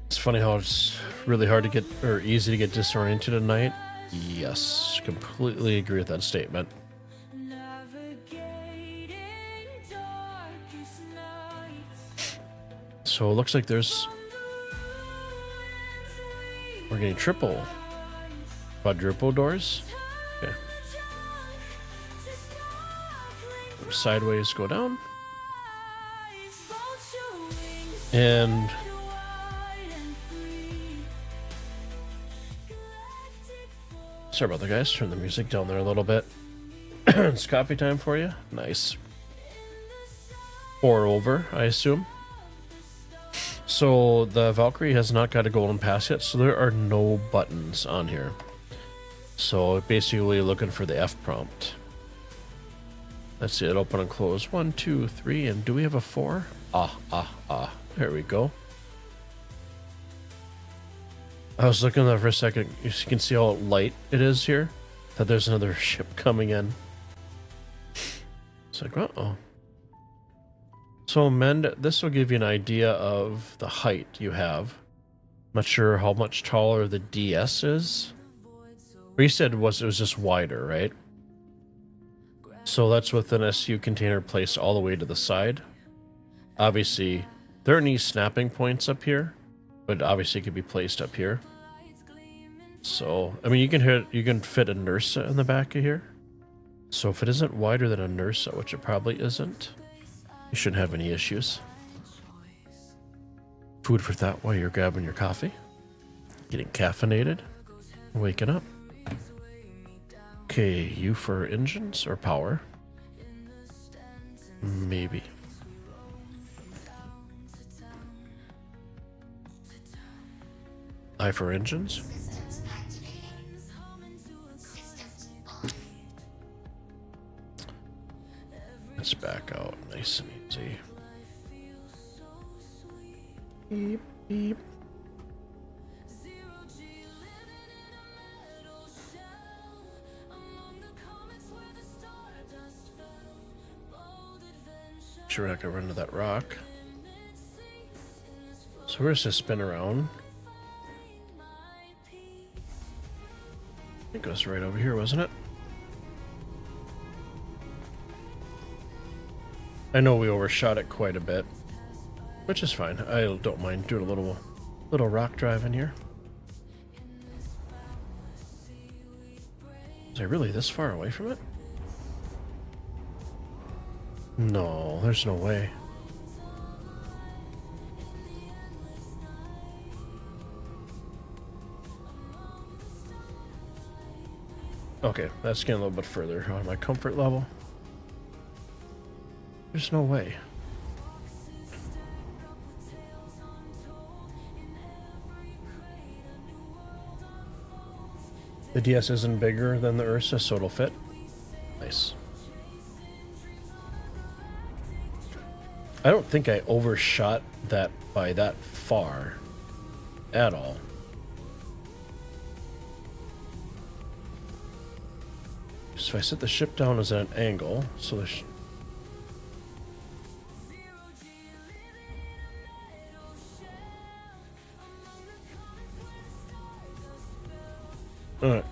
It's funny how it's really hard to get, or easy to get disoriented at night. Yes, completely agree with that statement. So it looks like we're getting triple, quadruple doors. Okay. Sideways go down. And sorry about that, guys. Turn the music down there a little bit. It's coffee time for you. Nice. 4 over, I assume. So the Valkyrie has not got a golden pass yet, so there are no buttons on here. So basically looking for the F prompt. Let's see it open and close. 1, 2, 3, and do we have a 4? There we go. I was looking at that for a second. You can see how light it is here. That there's another ship coming in. It's like, uh-oh. So, Mend, this will give you an idea of the height you have. Not sure how much taller the DS is. What you said was it was just wider, right? So that's with an SU container placed all the way to the side. Obviously, there are any snapping points up here, but obviously it could be placed up here. So, I mean, you can fit a Nursa in the back of here. So if it isn't wider than a Nursa, which it probably isn't, you shouldn't have any issues. Food for thought while you're grabbing your coffee, getting caffeinated, waking up. Okay, U for engines or power? Maybe. Eye for engines. Let's back out nice and easy. Beep, beep. Sure, we're not gonna run into that rock. So we're just gonna spin around. It goes right over here, wasn't it? I know we overshot it quite a bit, which is fine. I don't mind doing a little rock drive in here. Is I really this far away from it? No, there's no way. Okay, that's getting a little bit further on my comfort level. There's no way. The DS isn't bigger than the Ursa, so it'll fit. Nice. I don't think I overshot that by that far at all. So if I set the ship down as at an angle, so the alright.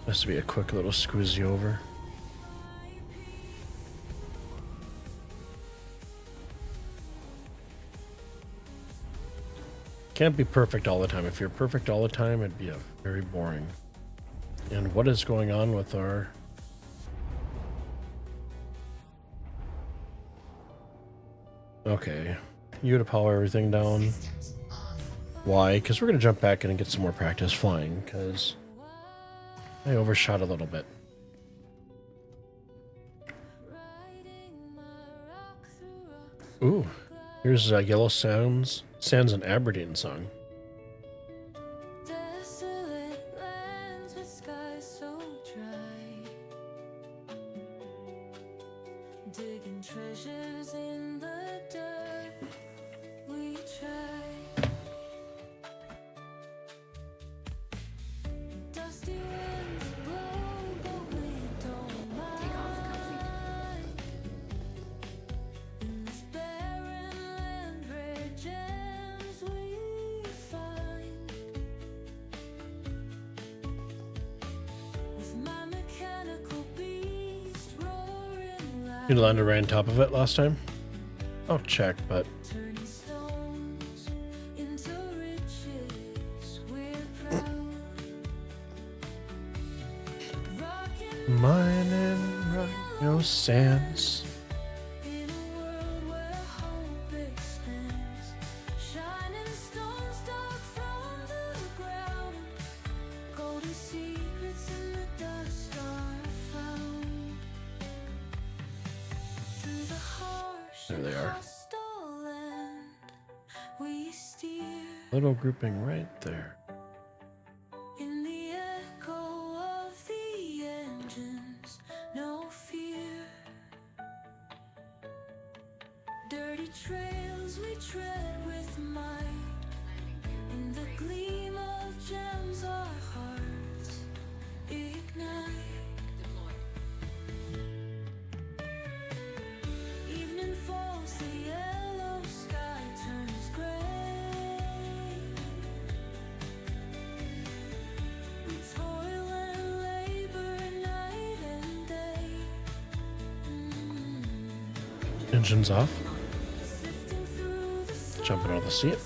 Has to be a quick little squeezy over. Can't be perfect all the time. If you're perfect all the time, it'd be very boring. And what is going on with our... Okay. You to power everything down. Why? Because we're going to jump back in and get some more practice flying, because I overshot a little bit. Ooh. Here's Yellow Sands and Aberdeen song.
Desolate lands with skies so dry, digging treasures in the dirt. We try. Dusty winds blow, but we don't mind. In this barren land, rare gems we find. With my mechanical beast roaring loud,
You landed right on top of it last time? I'll check, but
turning stones into riches, we're proud. Rocking
mining right no sands.
in a world where hope expands, shining stones dug from the ground, golden secrets in the dust are found. Through the harsh
There they
and
are.
hostile land, we steer
Little grouping right there.
in the echo of the engines, no fear. Dirty trails we tread with might, in the gleam of gems our hearts ignite. Evening falls, the yellow sky turns gray. We toil and labor night and day.
Engines off.
Sifting through the
Jumping out of the seat.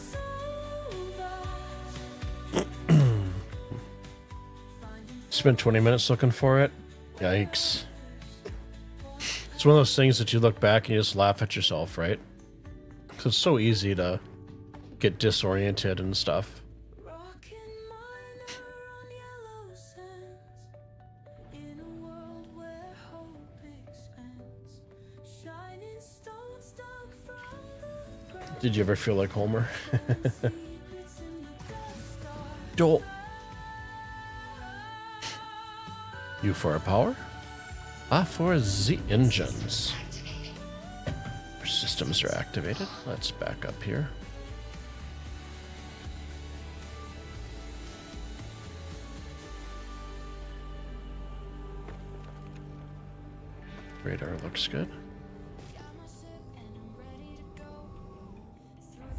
Spent 20 minutes looking for it. Yikes. It's one of those things that you look back and you just laugh at yourself, right? Because it's so easy to get disoriented and stuff.
rocking miner on yellow sands, in a world where hope expands, shining stones dug from the ground.
Did you ever feel like Homer? Joel. U for our power. A for the engines. Our systems are activated. Let's back up here. Radar looks good.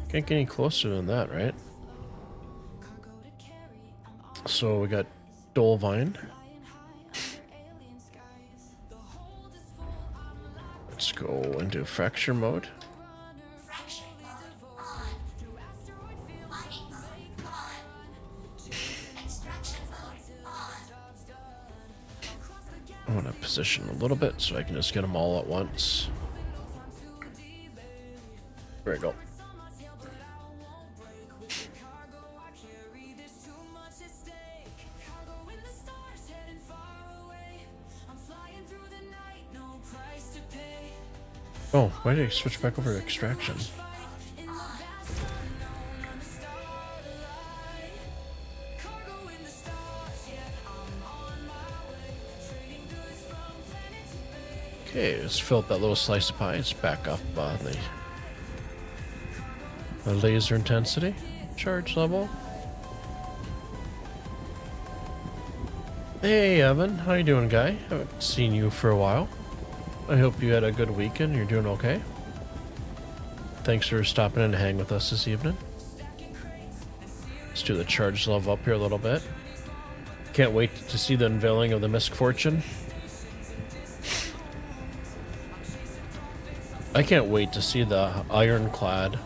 Can't get any closer than that, right? So we got Dolvine. Let's go into fracture mode. I want to position a little bit so I can just get them all at once. There we go. Oh, why did I switch back over to extraction? Okay, let's fill up that little slice of pie. It's back up on the laser intensity, charge level. Hey Evan, how you doing, guy? Haven't seen you for a while. I hope you had a good weekend. You're doing okay. Thanks for stopping in to hang with us this evening. Let's do the charge level up here a little bit. Can't wait to see the unveiling of the Misfortune. I can't wait to see the Ironclad.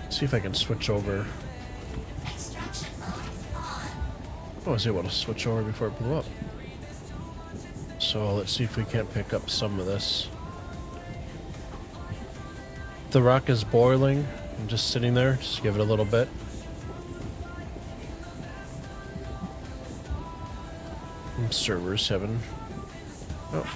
See if I can switch over. Oh, I was able to switch over before it blew up. So let's see if we can't pick up some of this. The rock is boiling. I'm just sitting there. Just give it a little bit. And servers having... Oh.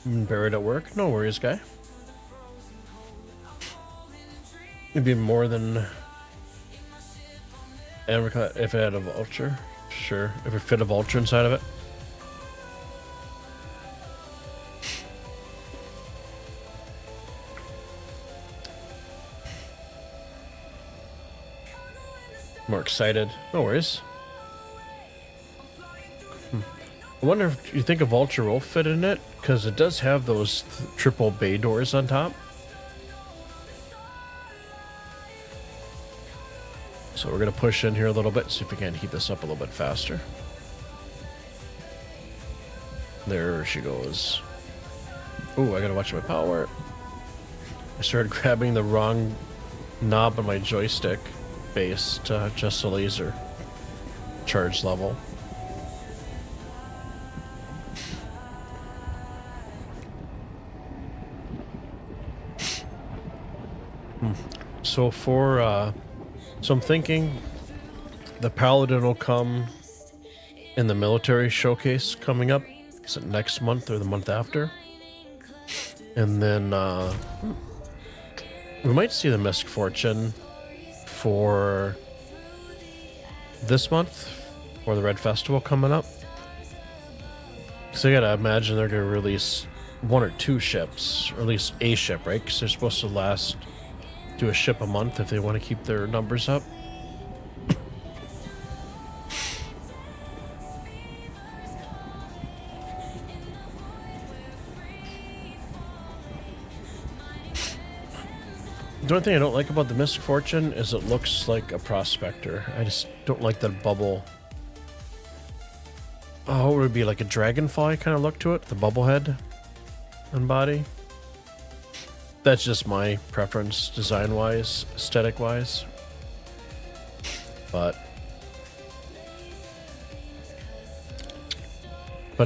Buried at work? No worries, guy. It'd be more than Apricot if it had a Vulture. Sure, if it fit a Vulture inside of it. More excited. No worries. I wonder if you think a Vulture will fit in it, because it does have those triple bay doors on top. So we're going to push in here a little bit, see if we can heat this up a little bit faster. There she goes. Ooh, I got to watch my power. I started grabbing the wrong knob on my joystick base to adjust the laser charge level. So so I'm thinking the Paladin will come in the military showcase coming up. Is it next month or the month after? And then we might see the Misfortune for this month or the Red Festival coming up. So I gotta imagine they're gonna release one or two ships, or at least a ship, right? Because they're supposed to do a ship a month if they want to keep their numbers up. The only thing I don't like about the Misfortune is it looks like a prospector. I just don't like that bubble. Oh, it would be like a dragonfly kind of look to it, the bubble head and body. That's just my preference, design-wise, aesthetic-wise. But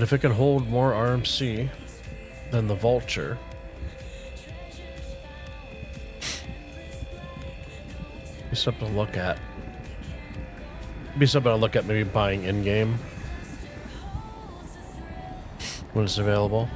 if it can hold more RMC than the Vulture, be something to look at. Be something to look at, maybe buying in-game when it's available.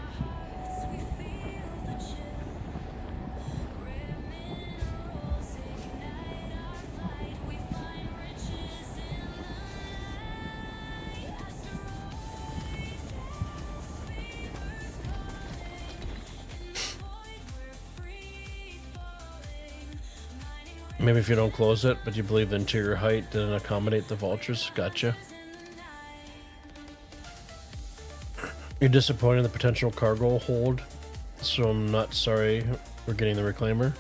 Maybe if you don't close it, but you believe the interior height didn't accommodate the Vultures. Gotcha. You're disappointed in the potential cargo hold, so I'm not sorry we're getting the Reclaimer.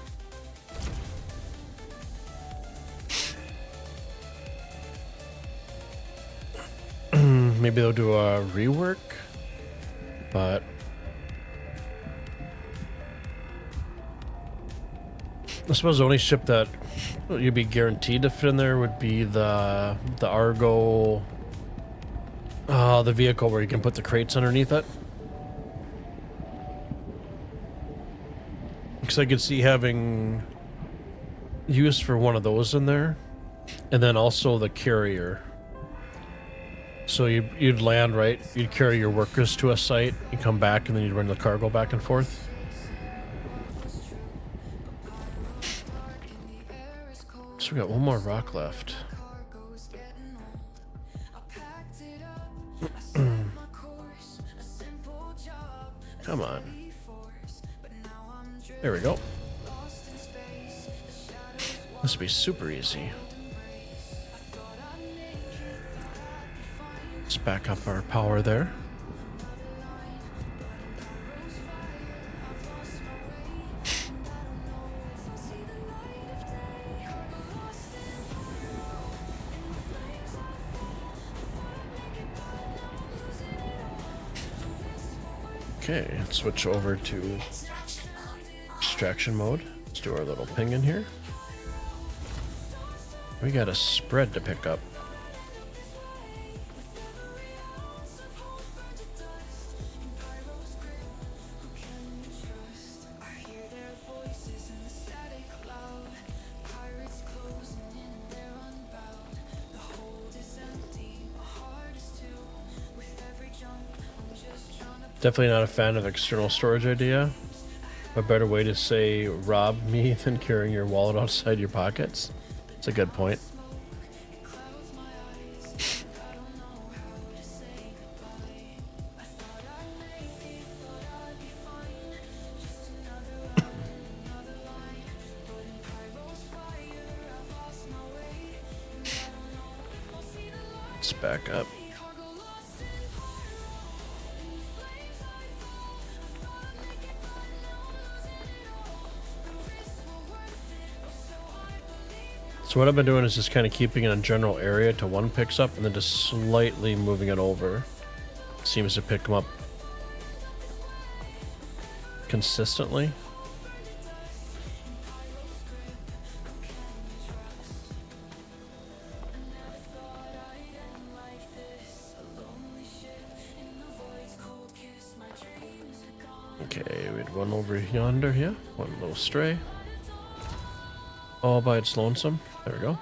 Maybe they'll do a rework, but I suppose the only ship that you'd be guaranteed to fit in there would be the Argo, the vehicle where you can put the crates underneath it. Because I could see having use for one of those in there, and then also the carrier. So you'd land, right? You'd carry your workers to a site, you come back, and then you'd run the cargo back and forth. So we got one more rock left. Come on. There we go. This will be super easy. Let's back up our power there. Okay, let's switch over to extraction mode. Let's do our little ping in here. We got a spread to pick up. Definitely not a fan of external storage idea. A better way to say rob me than carrying your wallet outside your pockets. It's a good point. Let's back up. So what I've been doing is just kind of keeping it in a general area till one picks up and then just slightly moving it over. Seems to pick them up consistently. Okay, we had one over yonder here, one little stray. All by its lonesome. There we go.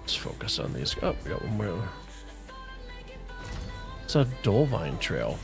Let's focus on these. Oh, we got one more. It's a Dolvine trail.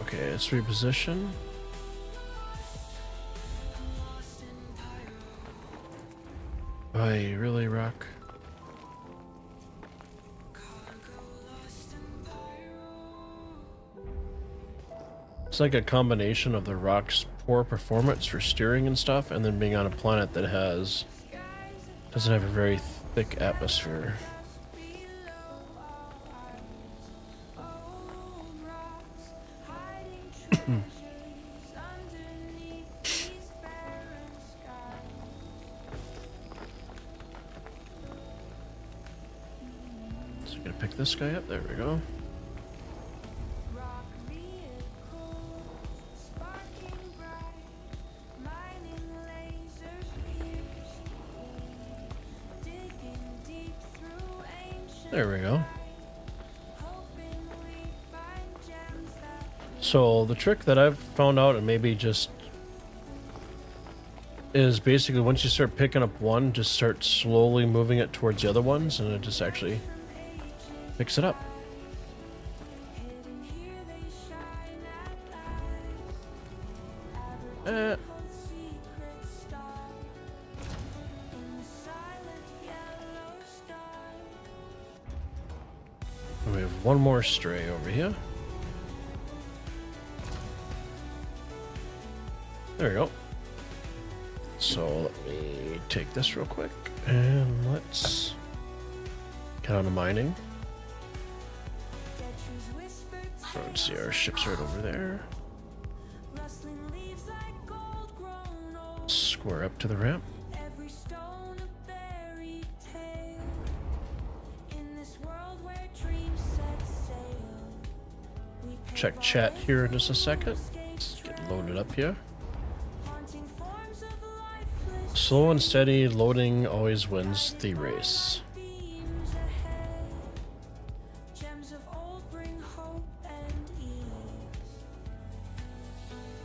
Okay, let's reposition. Aye, really, Rock? It's like a combination of the Rock's poor performance for steering and stuff, and then being on a planet that has Doesn't have a very thick atmosphere. So I'm gonna pick this guy up. There we go. There we go. So the trick that I've found out, and maybe just is basically once you start picking up one, just start slowly moving it towards the other ones, and it just actually picks it up. We have one more stray over here. There we go. So let me take this real quick and let's get on to mining. So let's see, our ship's right over there. Square up to the ramp. Check chat here in just a second. Let's get loaded up here. Slow and steady loading always wins the race.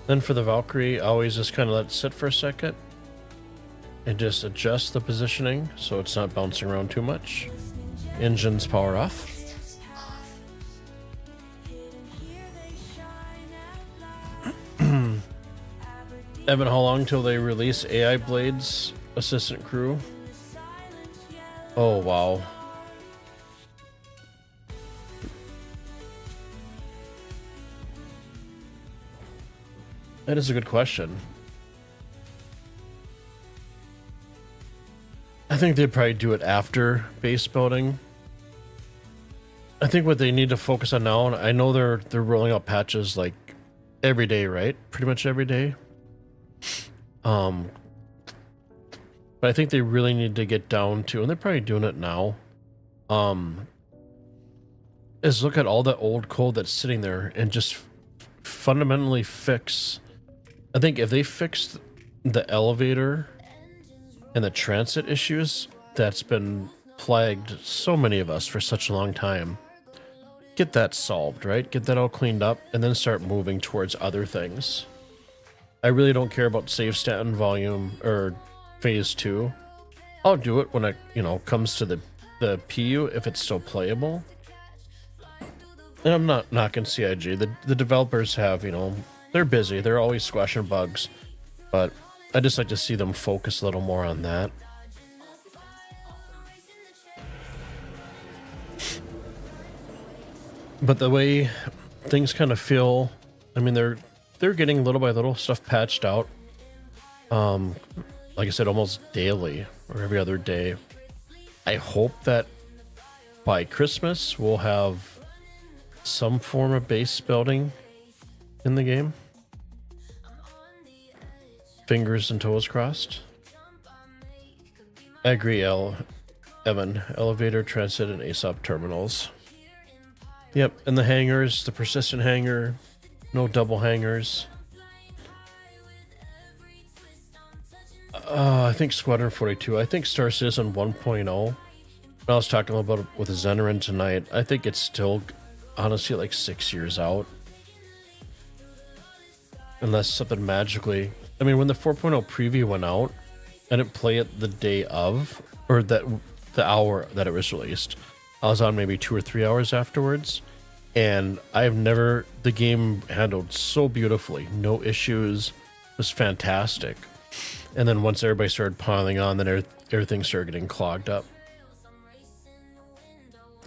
Then for the Valkyrie, I always just kind of let it sit for a second and just adjust the positioning so it's not bouncing around too much. Engines power off. Evan, how long till they release AI Blades Assistant Crew? Oh, wow. That is a good question. I think they'd probably do it after base building. I think what they need to focus on now, and I know they're rolling out patches like every day, right? Pretty much every day. But I think they really need to get down to, and they're probably doing it now, is look at all that old code that's sitting there and just fundamentally fix. I think if they fixed the elevator and the transit issues that's been plagued so many of us for such a long time, get that solved, right? Get that all cleaned up and then start moving towards other things. I really don't care about save Stanton volume or phase 2. I'll do it when it, comes to the PU if it's still playable. And I'm not knocking CIG. The developers have, they're busy. They're always squashing bugs. But I just like to see them focus a little more on that. But the way things kind of feel, I mean, they're getting little by little stuff patched out. Like I said, almost daily or every other day. I hope that by Christmas we'll have some form of base building in the game. Fingers and toes crossed. I agree, Evan. Elevator, transit, and ASOP terminals. Yep, and the hangars, the persistent hangar, no double hangars. I think Squadron 42. I think Star Citizen 1.0. I was talking about it with Zenerin tonight. I think it's still, honestly, like 6 years out. Unless something magically... I mean, when the 4.0 preview went out, I didn't play it the day of, or the hour that it was released. I was on maybe 2 or 3 hours afterwards. And the game handled so beautifully. No issues. It was fantastic. And then once everybody started piling on, then everything started getting clogged up.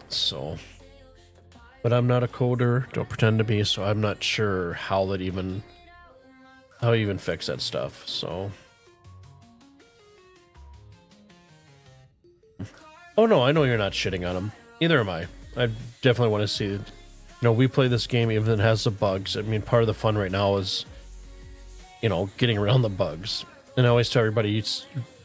So, but I'm not a coder, don't pretend to be, so I'm not sure how you even fix that stuff. So, Oh no, I know you're not shitting on them. Neither am I. I definitely want to see. You know, we play this game even if it has the bugs. I mean, part of the fun right now is, you know, getting around the bugs. And I always tell everybody,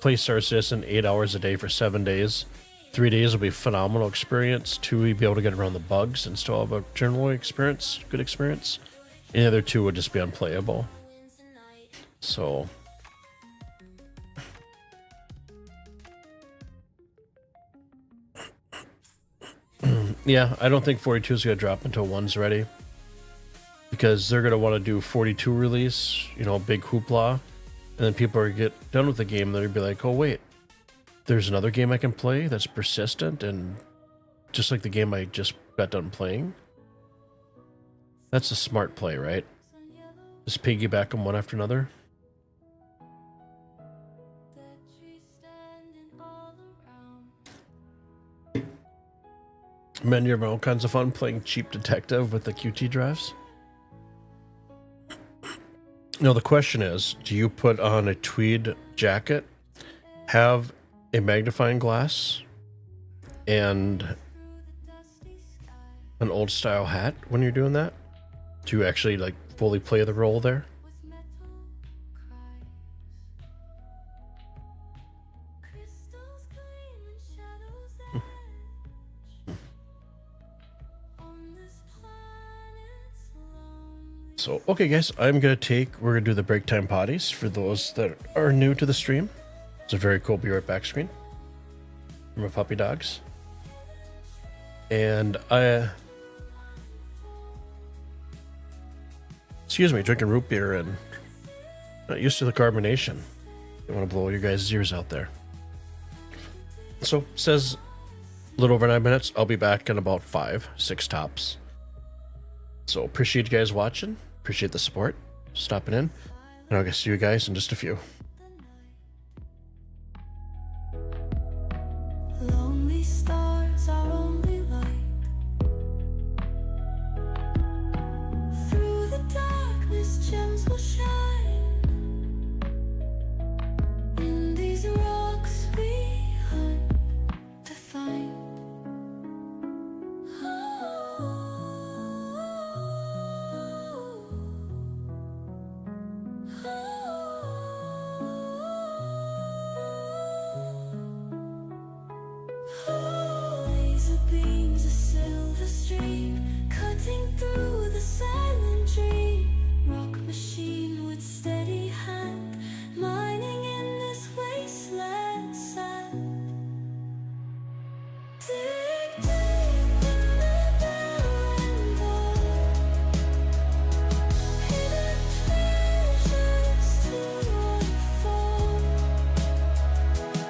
play Star Citizen 8 hours a day for 7 days. 3 days will be a phenomenal experience. 2, you'll be able to get around the bugs and still have a general experience, good experience. And the other 2 would just be unplayable. So, yeah, I don't think 42 is going to drop until 1's ready. Because they're going to want to do 42 release, you know, big hoopla. And then people are get done with the game, they'll be like, oh wait, there's another game I can play that's persistent and just like the game I just got done playing. That's a smart play, right? Just piggyback them one after another. Man, you're having all kinds of fun playing cheap detective with the QT drives. No, the question is, do you put on a tweed jacket, have a magnifying glass, and an old style hat when you're doing that? Do you actually like fully play the role there? So, okay guys, we're going to do the break time potties for those that are new to the stream. It's a very cool be right back screen from my puppy dogs. And excuse me, drinking root beer and not used to the carbonation. Don't want to blow your guys' ears out there. So, it says a little over 9 minutes. I'll be back in about 5, 6 tops. So, appreciate you guys watching. Appreciate the support, stopping in, and I'll see you guys in just a few.
Lonely stars are only light. Through the darkness, gems will shine. In these rocks we hunt to find. Laser beams, a silver stream cutting through the silent dream. Rock machine with steady hand, mining in this wasteland sand. Dig deep in the barren gold, hidden treasures to unfold.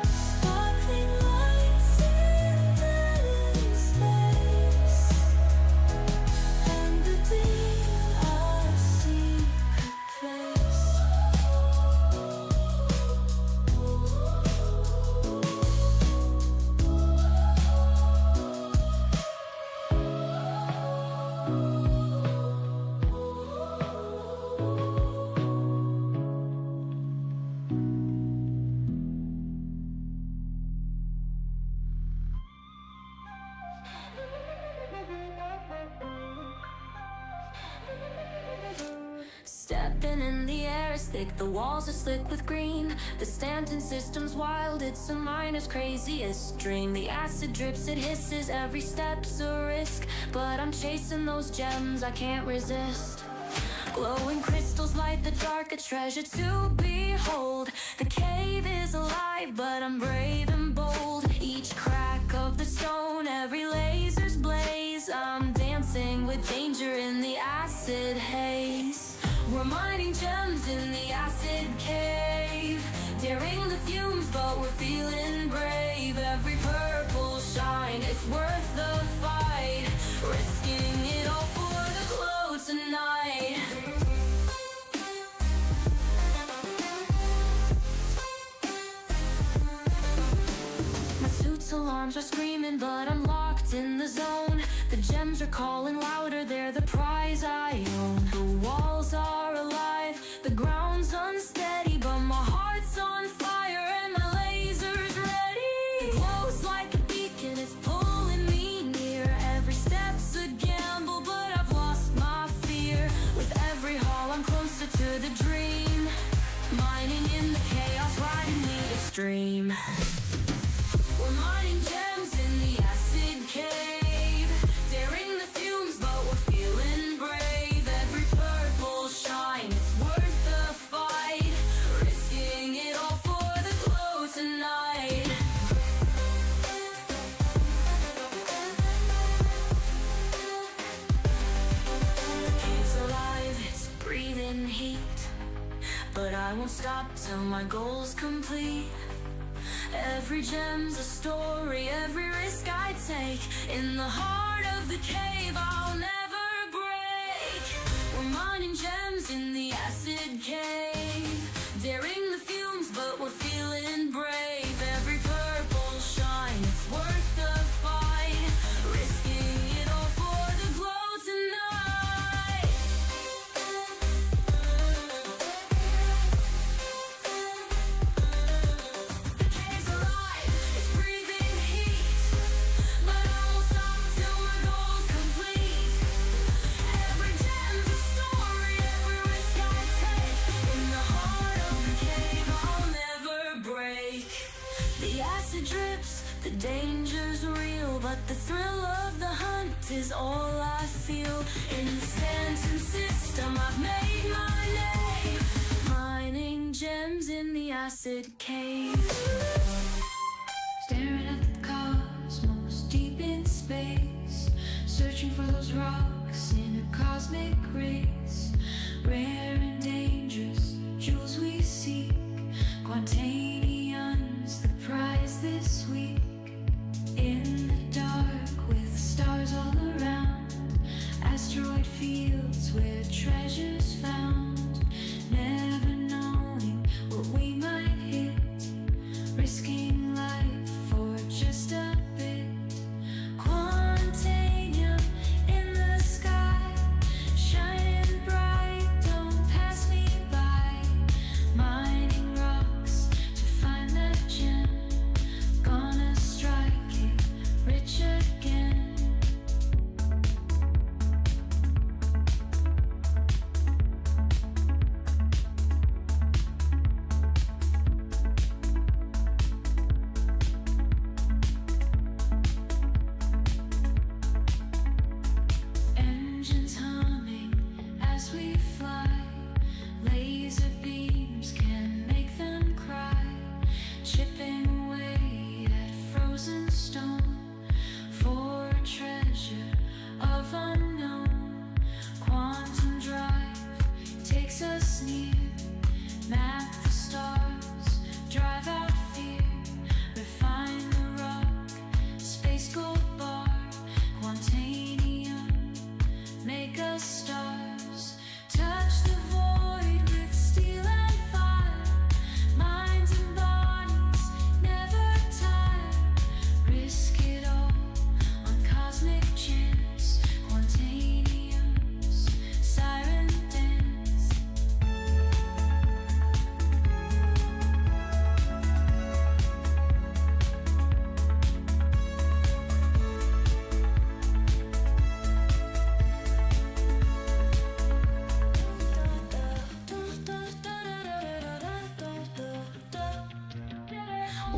Sparkling lights in dead space, and within our secret place. Stepping in the air is thick, the walls are slick with green. The Stanton system's wild, it's a miner's craziest dream. The acid drips, it hisses, every step's a risk. But I'm chasing those gems, I can't resist. Glowing crystals light the dark, a treasure to behold. The cave is alive, but I'm brave and bold. Each crack of the stone, every laser's blaze. I'm dancing with danger in the acid haze. We're mining gems in the acid cave, daring the fumes, but we're feeling brave. Every purple shine, it's worth the fight, risking it all for the glow tonight. My suit's alarms are screaming, but I'm locked in the zone. The gems are calling louder, they're the prize I own. The walls are alive, the ground's unsteady, but my heart's on fire and my laser's ready. It glows like a beacon stream. We're mining gems in the acid cave, daring the fumes, but we're feeling brave. Every purple shine is worth the fight, risking it all for the glow tonight. The cave's alive, it's breathing heat, but I won't stop till my goal's complete. Every gem's a story, every risk I take. In the heart of the cave, I'll never break. We're mining gems in the acid cave, daring the fumes, but we're feeling brave. Every purple shine, it's worth the fight, risking it all for the glow tonight. The cave's alive, it's breathing heat, but I won't stop till my goal's complete. Every gem's a story, every risk I take. In the heart of the cave, I'll never break. The acid drips, the danger's real, but the thrill of the hunt is all I feel. In the Stanton system, I've made my name, mining gems in the acid cave. Staring at the cosmos deep in space, searching for those rocks in a cosmic race. Rare and dangerous jewels we seek, Quantanium's the prize this week. In the dark with stars all around, asteroid fields where treasures found. Never knowing what we might hit, risking life for just a bit. Quantanium in the sky, shining bright, don't pass me by. Mining rocks to find that gem, gonna strike it rich again. Engines humming as we fly, laser beams can make them cry. Chipping away at frozen stone for a treasure of unknown. Quantum drive takes us near, map the stars, drive out fear. Refine the rock, space gold bar. Quantanium, make us stars. Touch the void with steel and fire. Minds and bodies never tire. Risk it all on cosmic chance. Quantanium's siren dance.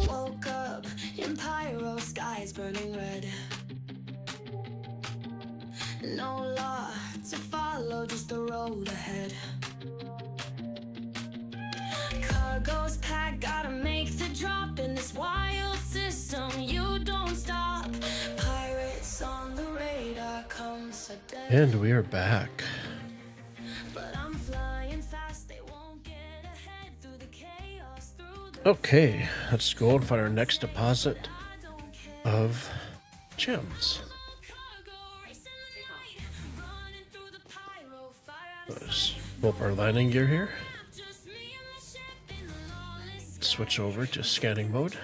Woke up in pyro skies burning red. No law to follow, just the road ahead. Cargo's packed, gotta make the drop in this wild system. You don't stop. Pirates on the radar, come sudden.
And we are back.
But I'm flying fast, they won't get ahead through the chaos, through the
Okay, let's go and find our next deposit of gems.
cargo, racing the night, running through the pyro fire.
Let's pull up our landing gear here.
Just me and my ship in the lawless
Switch over to scanning mode.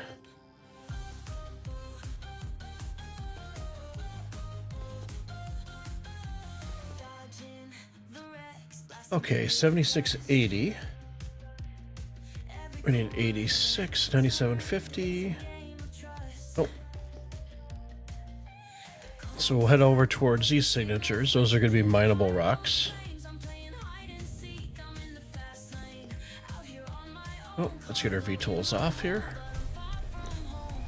dodging the wrecks, blasting
Okay, 7680. We need 86, 9750.
game of trust.
Oh. So we'll head over towards these signatures. Those are going to be mineable rocks.
I'm playing hide and seek, I'm in the fast lane, out here on my own.
Oh, let's get our VTools off here.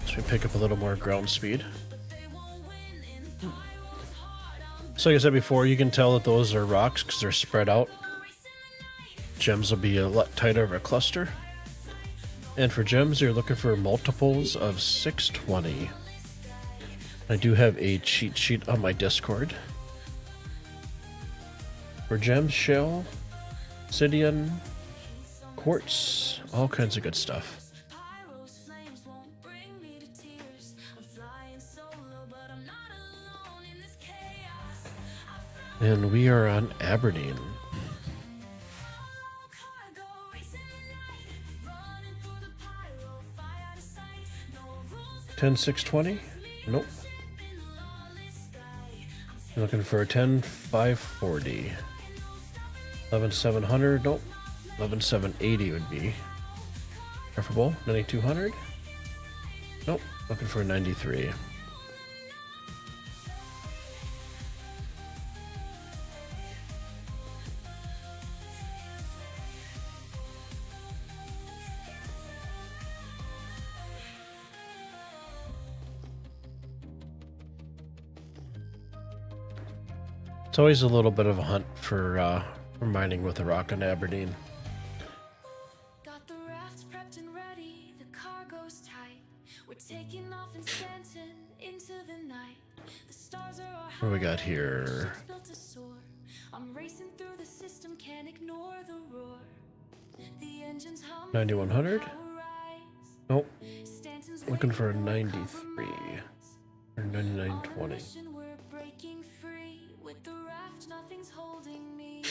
So we pick up a little more ground speed. So like I said before, you can tell that those are rocks because they're spread out. Gems will be a lot tighter of a cluster. And for gems, you're looking for multiples of 620. I do have a cheat sheet on my Discord. For gems, shell, obsidian, quartz, all kinds of good stuff. And we are on Aberdeen. $10,620? Nope. You're looking for a $10,540. $11,700? Nope. $11,780 would be preferable. $9,200? Nope. Looking for a 93. It's always a little bit of a hunt for mining with a rock in Aberdeen.
Got the rafts prepped and ready, the cargo's tight. We're taking off in Stanton into the night. The stars are our
What do we got here?
built to soar. I'm racing through the system, can't ignore the roar. The engines hum.
9100?
Power rise.
Nope.
Stanton's
Looking for a
waiting,
93
compromise.
or
On a
9920.
mission, we're breaking free. With the raft, nothing's holding me.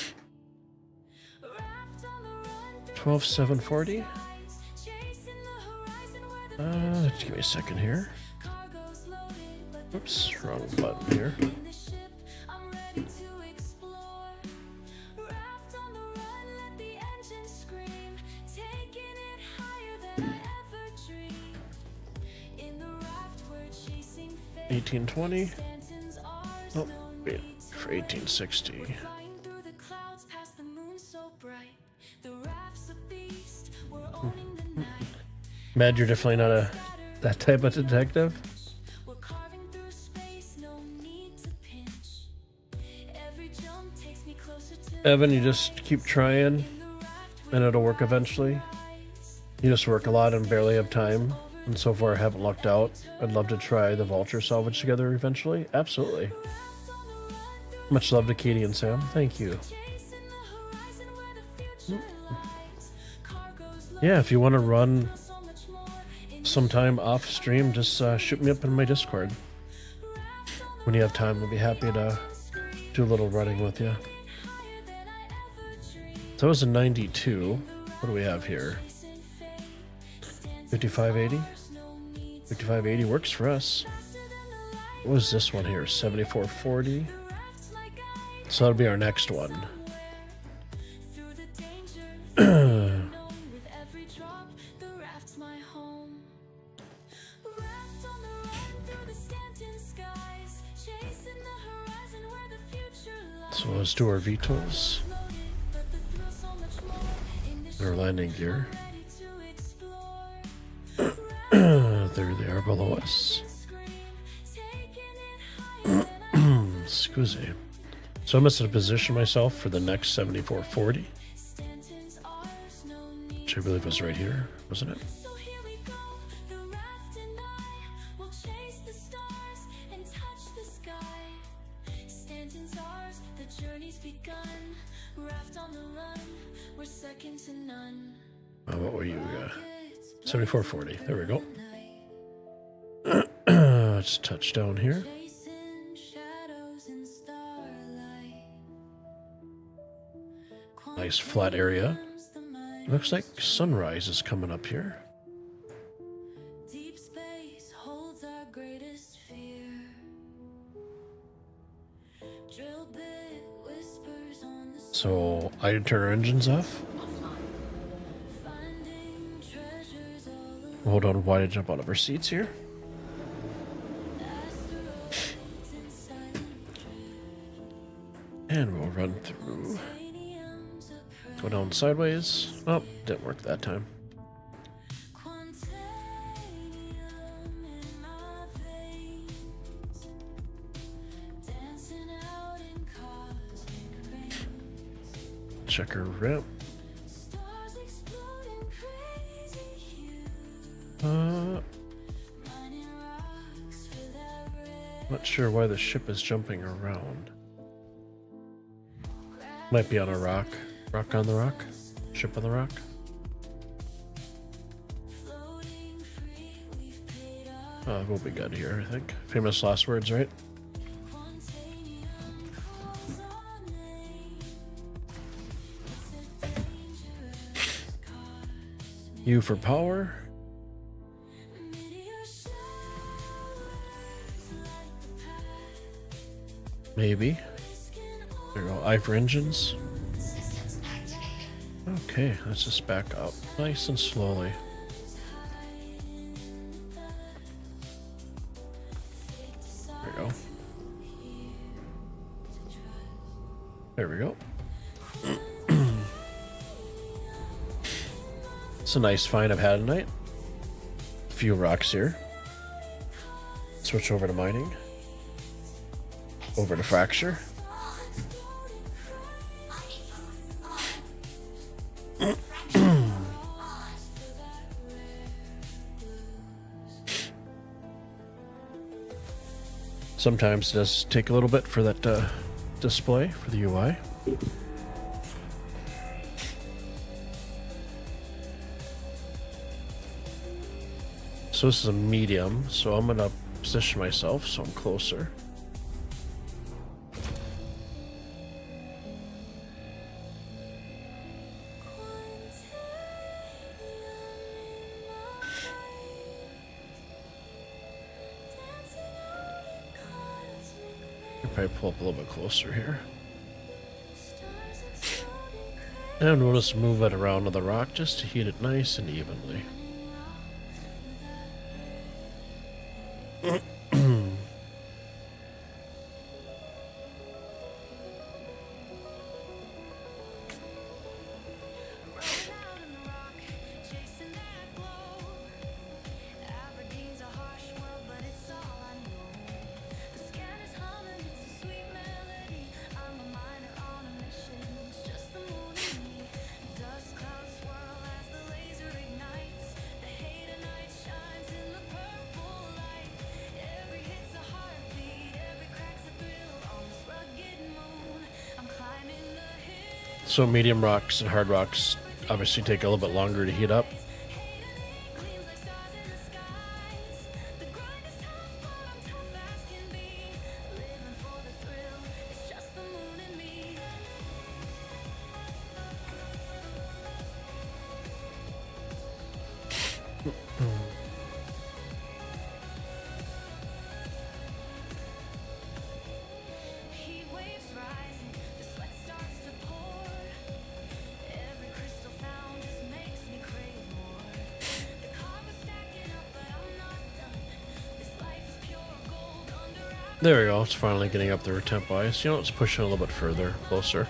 Wrapped on the run through
12,740.
skies, chasing the horizon where the
Just give me a second here.
cargo's loaded, but the
Oops, wrong button here.
in the ship, I'm ready to explore. Raft on the run, let the engine scream, taking it higher than I ever dreamed. In the raft, we're chasing fate.
1820.
Stanton's ours,
Nope.
no
Wait,
need to
for 1860.
flying through the clouds past the moon so bright. The raft's a beast, we're owning the night.
Mad, you're definitely not that type of detective.
We're carving through space, no need to pinch. Every jump takes me closer to
Evan, you just keep trying,
the raft
and it'll work eventually.
rise.
You just work a lot and barely have time, and so far I haven't lucked out. I'd love to try the Vulture salvage together eventually. Absolutely. Much love to Katie and Sam. Thank you.
Chasing the horizon where the future lies. Cargo's
Yeah, if you want to run
loaded, so much more in
sometime off stream, just shoot me up in my Discord. When you have time, I'll be happy to do a little running with you.
higher than I ever dreamed.
So that was a 92. What do we have here? 5580? 5580 works for us. What was this one here? 7440. So that'll be our next one.
Through the danger unknown, with every drop, the raft's my home. Raft on the run through the Stanton skies, chasing the horizon where the future lies.
So let's do our VTOLs.
Loaded, but the thrill so much more in this
Our landing gear.
ready to explore.
There they are below us.
Scream, taking it higher than I
Excuse me. So I'm just going to position myself for the next 7440,
Stanton's ours, no need.
which I believe was right here, wasn't it?
So here we go, the raft and I will chase the stars and touch the sky. Stanton's ours, the journey's begun. Raft on the run, we're second to none.
What were you?
It's
7440. There we go.
night,
Let's touch down here.
chasing shadows in starlight.
Nice flat area.
Quantum's the mind,
Looks like sunrise is coming up here.
deep space holds our greatest fear. Drill bit whispers on the
So I can turn our engines off.
finding treasures all around.
Hold on, why did I jump out of our seats here?
Asteroids in silent
And we'll run through.
uranium's a
Go down sideways. Oh, didn't work that time.
quantanium
check her ramp. Not sure why the ship is jumping around. Might be on a rock. Rock on the rock? Ship on the rock? We'll be good here, I think. Famous last words, right? U for power. Maybe. There we go. I for engines. Okay, let's just back up nice and slowly. There we go. There we go. It's a nice find I've had tonight. A few rocks here. Switch over to mining. Over to fracture. Sometimes it does take a little bit for that display for the UI. So this is a medium, so I'm gonna position myself so I'm closer. Probably pull up a little bit closer here. And we'll just move it around to the rock just to heat it nice and evenly. So medium rocks and hard rocks obviously take a little bit longer to heat up. There we go, it's finally getting up there temp-wise. You know, let's push it a little bit further, closer.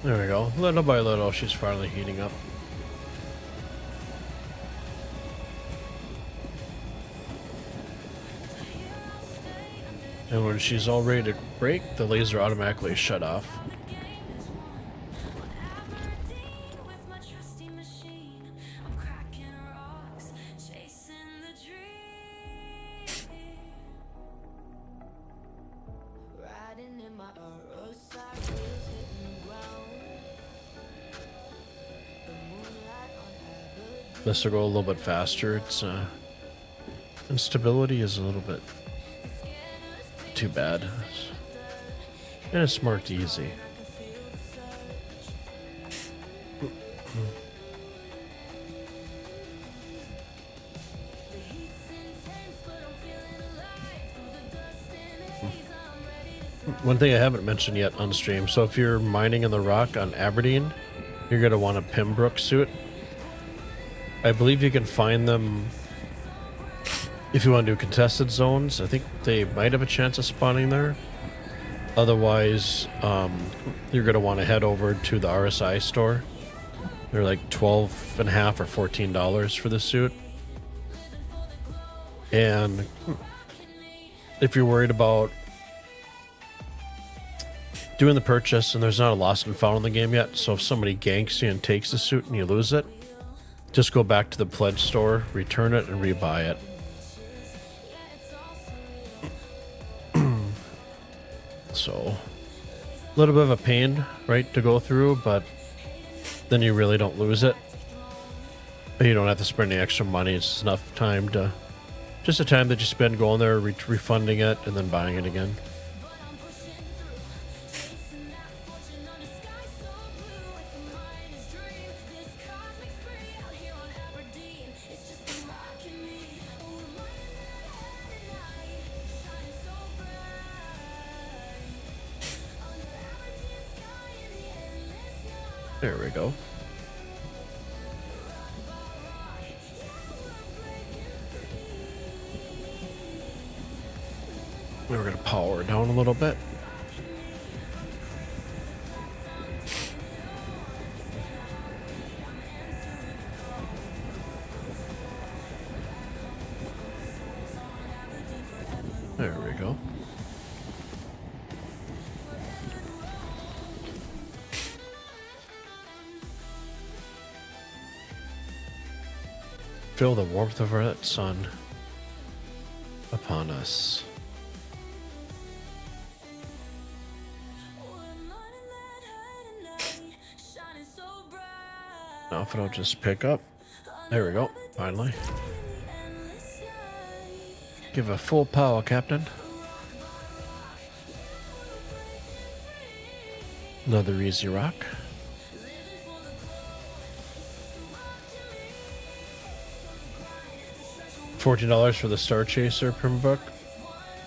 There we go. Little by little, she's finally heating up. And when she's all ready to break, the laser automatically shut off. This will go a little bit faster. It's instability is a little bit too bad, and it's marked easy. one thing I haven't mentioned yet on stream. So if you're mining in the rock on Aberdeen, you're going to want a Pembroke suit. I believe you can find them if you want to do contested zones. I think they might have a chance of spawning there. Otherwise, you're going to want to head over to the RSI store. They're like $12.50 or $14 for the suit. And if you're worried about doing the purchase and there's not a lost and found in the game yet, so if somebody ganks you and takes the suit and you lose it, just go back to the pledge store, return it, and rebuy it. So, a little bit of a pain, right, to go through, but then you really don't lose it. You don't have to spend any extra money. It's just enough time to, just the time that you spend going there, refunding it, and then buying it again. There we go. We're going to power down a little bit. There we go. Feel the warmth of that sun upon us. Now if it'll just pick up. There we go, finally. Give a full power, Captain. Another easy rock. $14 for the Star Chaser Pembroke,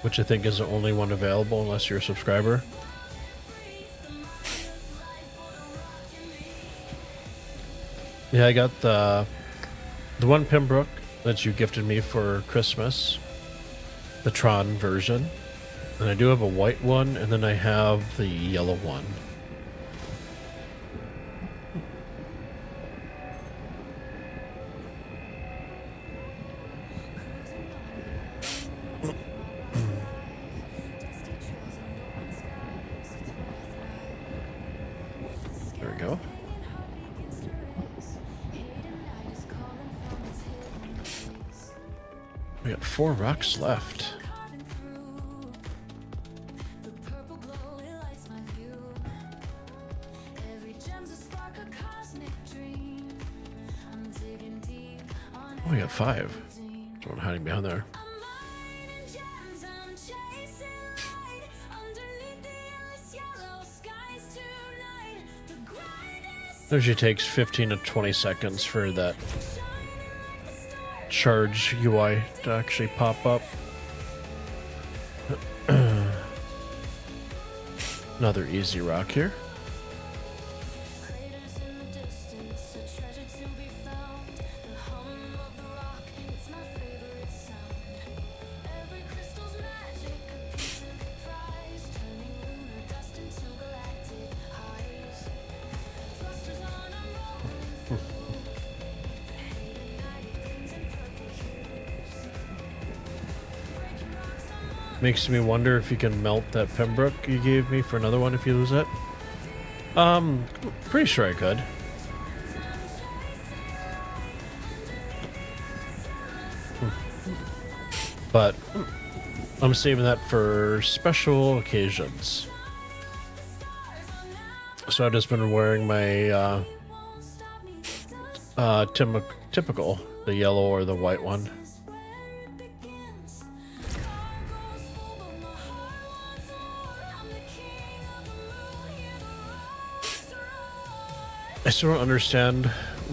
which I think is the only one available unless you're a subscriber. Yeah, I got the one Pembroke that you gifted me for Christmas, the Tron version, and I do have a white one, and then I have the yellow one. There we go. We got 4 rocks left. Oh, we got 5. There's one hiding behind there. It usually takes 15 to 20 seconds for that charge UI to actually pop up. Another easy rock here. Makes me wonder if you can melt that Pembroke you gave me for another one if you lose it. Pretty sure I could. But I'm saving that for special occasions. So I've just been wearing my typical, the yellow or the white one. I still don't understand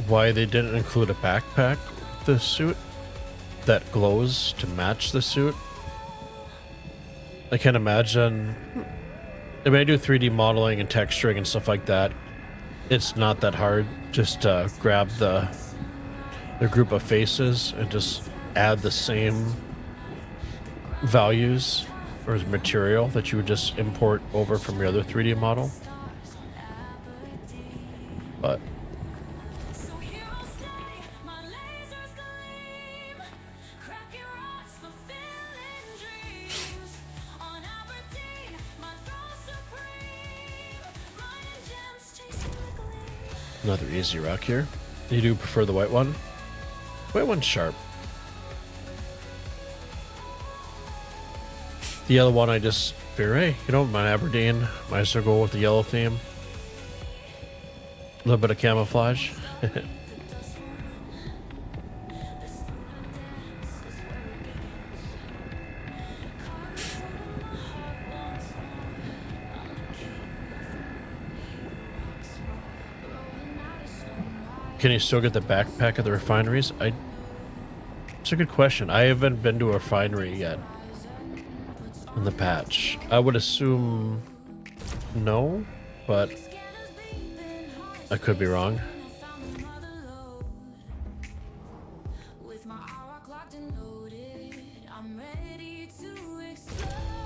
why they didn't include a backpack with the suit that glows to match the suit. I can't imagine I mean, I do 3D modeling and texturing and stuff like that. It's not that hard. Just grab the group of faces and just add the same values or material that you would just import over from your other 3D model. But another easy rock here. You do prefer the white one? White one's sharp. The yellow one I just figure, hey, you know, my Aberdeen, might as well go with the yellow theme. A little bit of camouflage. Can you still get the backpack at the refineries? It's a good question. I haven't been to a refinery yet in the patch. I would assume no, but I could be wrong.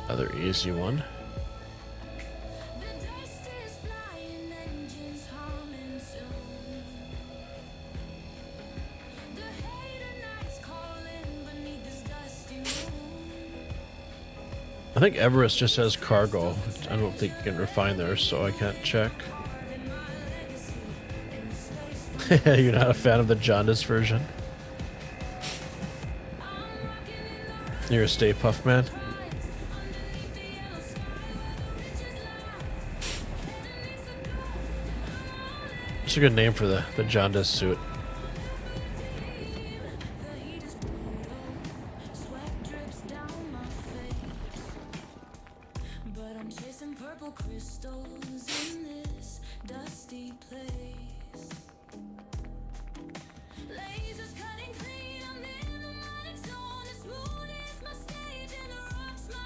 Another easy one. I think Everest just has cargo. I don't think you can refine there, so I can't check. You're not a fan of the jaundice version? You're a Stay Puff man? It's a good name for the jaundice suit.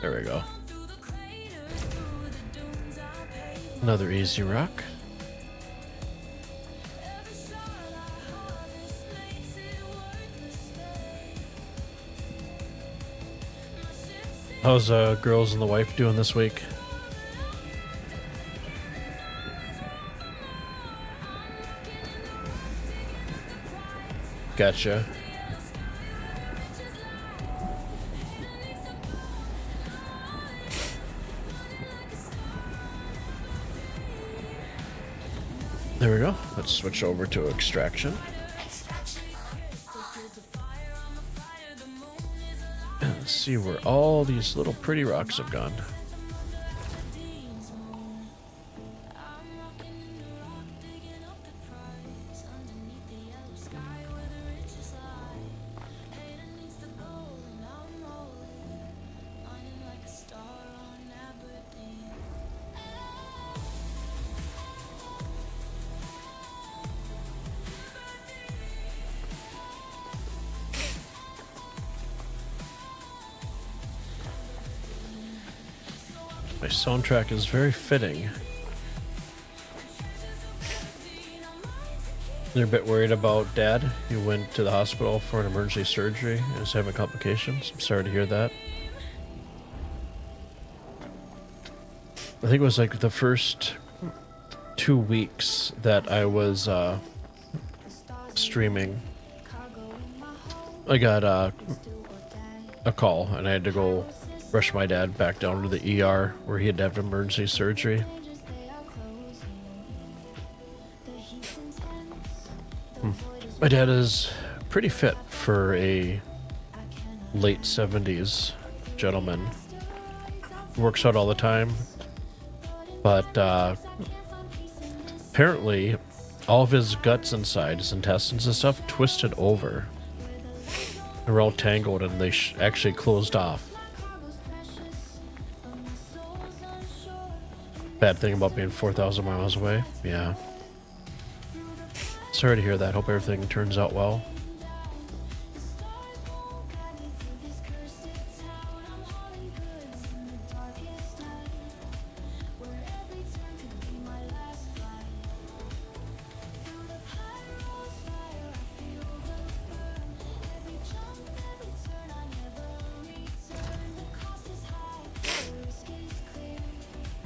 There we go. Another easy rock. How's Girls and the Wife doing this week? Gotcha. There we go. Let's switch over to extraction. And let's see where all these little pretty rocks have gone. My soundtrack is very fitting. They're a bit worried about Dad. He went to the hospital for an emergency surgery and is having complications. I'm sorry to hear that. I think it was like the first 2 weeks that I was streaming. I got a call and I had to go rush my dad back down to the ER where he had to have emergency surgery. My dad is pretty fit for a late 70s gentleman. Works out all the time, but apparently all of his guts inside, his intestines and stuff, twisted over. They were all tangled and they actually closed off. Bad thing about being 4,000 miles away. Yeah. Sorry to hear that. Hope everything turns out well.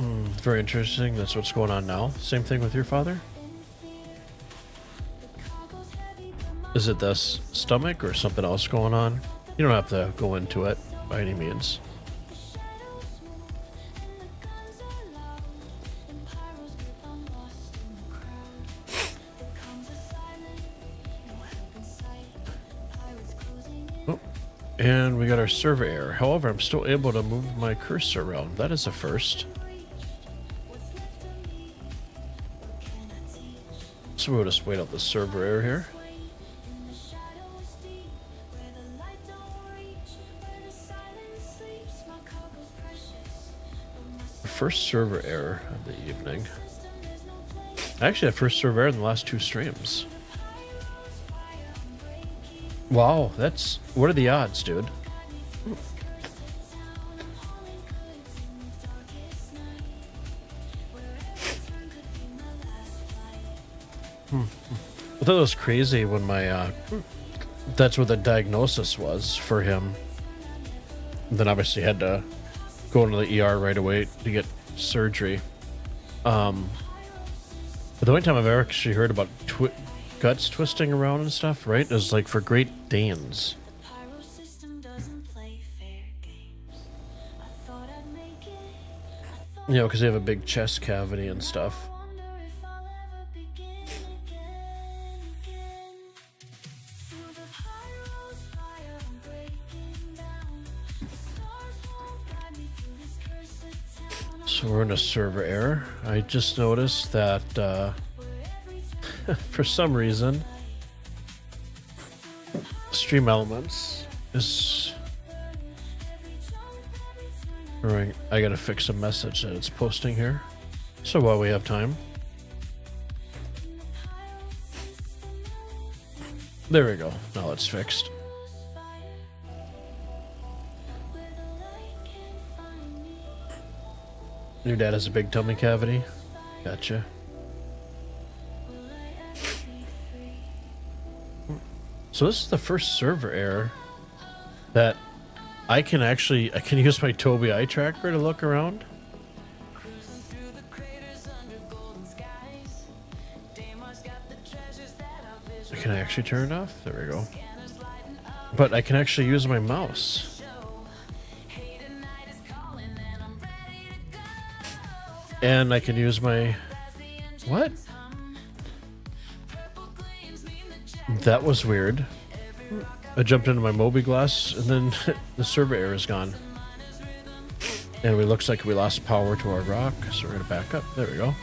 Very interesting. That's what's going on now. Same thing with your father? Is it the stomach or something else going on? You don't have to go into it by any means. And we got our server error. However, I'm still able to move my cursor around. That is a first. So we'll just wait out the server error here. First server error of the evening. I actually had first server error in the last 2 streams. Wow, that's... What are the odds, dude? I thought it was crazy when my... that's what the diagnosis was for him. Then obviously had to go into the ER right away to get surgery. But the only time I've ever actually heard about guts twisting around and stuff, right, is like for Great Danes. You know, because they have a big chest cavity and stuff. So we're in a server error. I just noticed that for some reason Stream Elements is throwing... I gotta fix a message that it's posting here. So while we have time. There we go. Now it's fixed. Your dad has a big tummy cavity? Gotcha. So this is the first server error that I can use my Tobii eye tracker to look around. Can I actually turn it off? There we go. But I can actually use my mouse. And I can use my... What? That was weird. I jumped into my Mobi glass and then the server error is gone. And it looks like we lost power to our ROC, so we're going to back up. There we go.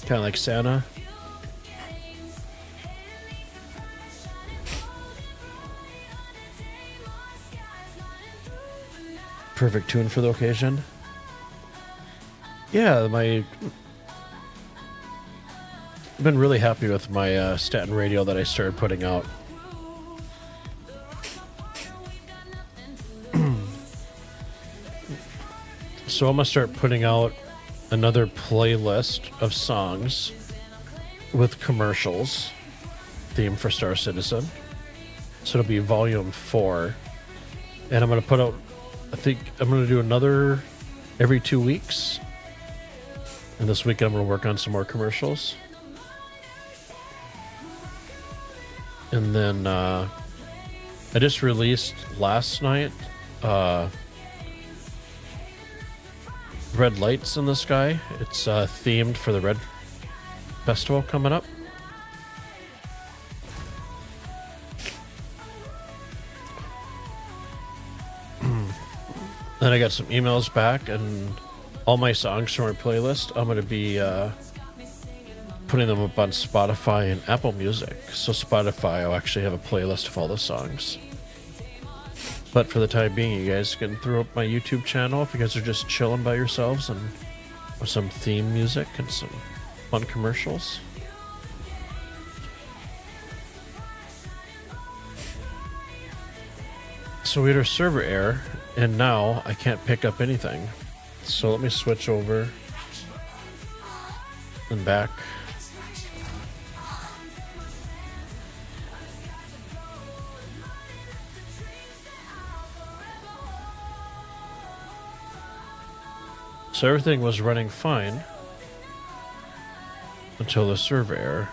Kind of like Santa. Perfect tune for the occasion. Yeah, I've been really happy with my Stanton Radio that I started putting out. So I'm gonna start putting out another playlist of songs with commercials, theme for Star Citizen. So it'll be volume 4, and I'm gonna put out... I think I'm going to do another every 2 weeks. And this week I'm going to work on some more commercials. And then I just released last night Red Lights in the Sky. It's themed for the Red Festival coming up. Then I got some emails back, and all my songs from our playlist, I'm going to be putting them up on Spotify and Apple Music. So Spotify, I'll actually have a playlist of all the songs. But for the time being, you guys can throw up my YouTube channel if you guys are just chilling by yourselves and with some theme music and some fun commercials. So we had our server error, and now I can't pick up anything. So let me switch over and back. So everything was running fine until the server error.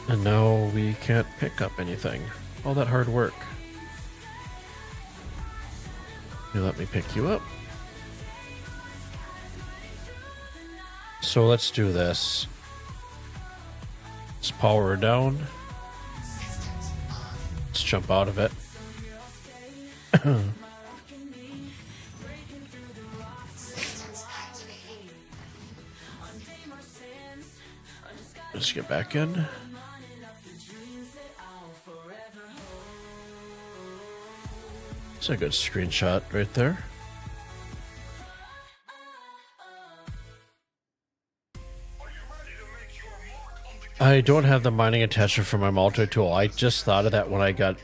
And now we can't pick up anything. All that hard work. You let me pick you up. So let's do this. Let's power her down. Let's jump out of it. Let's get back in. It's a good screenshot right there. I don't have the mining attachment for my multi-tool. I just thought of that when I got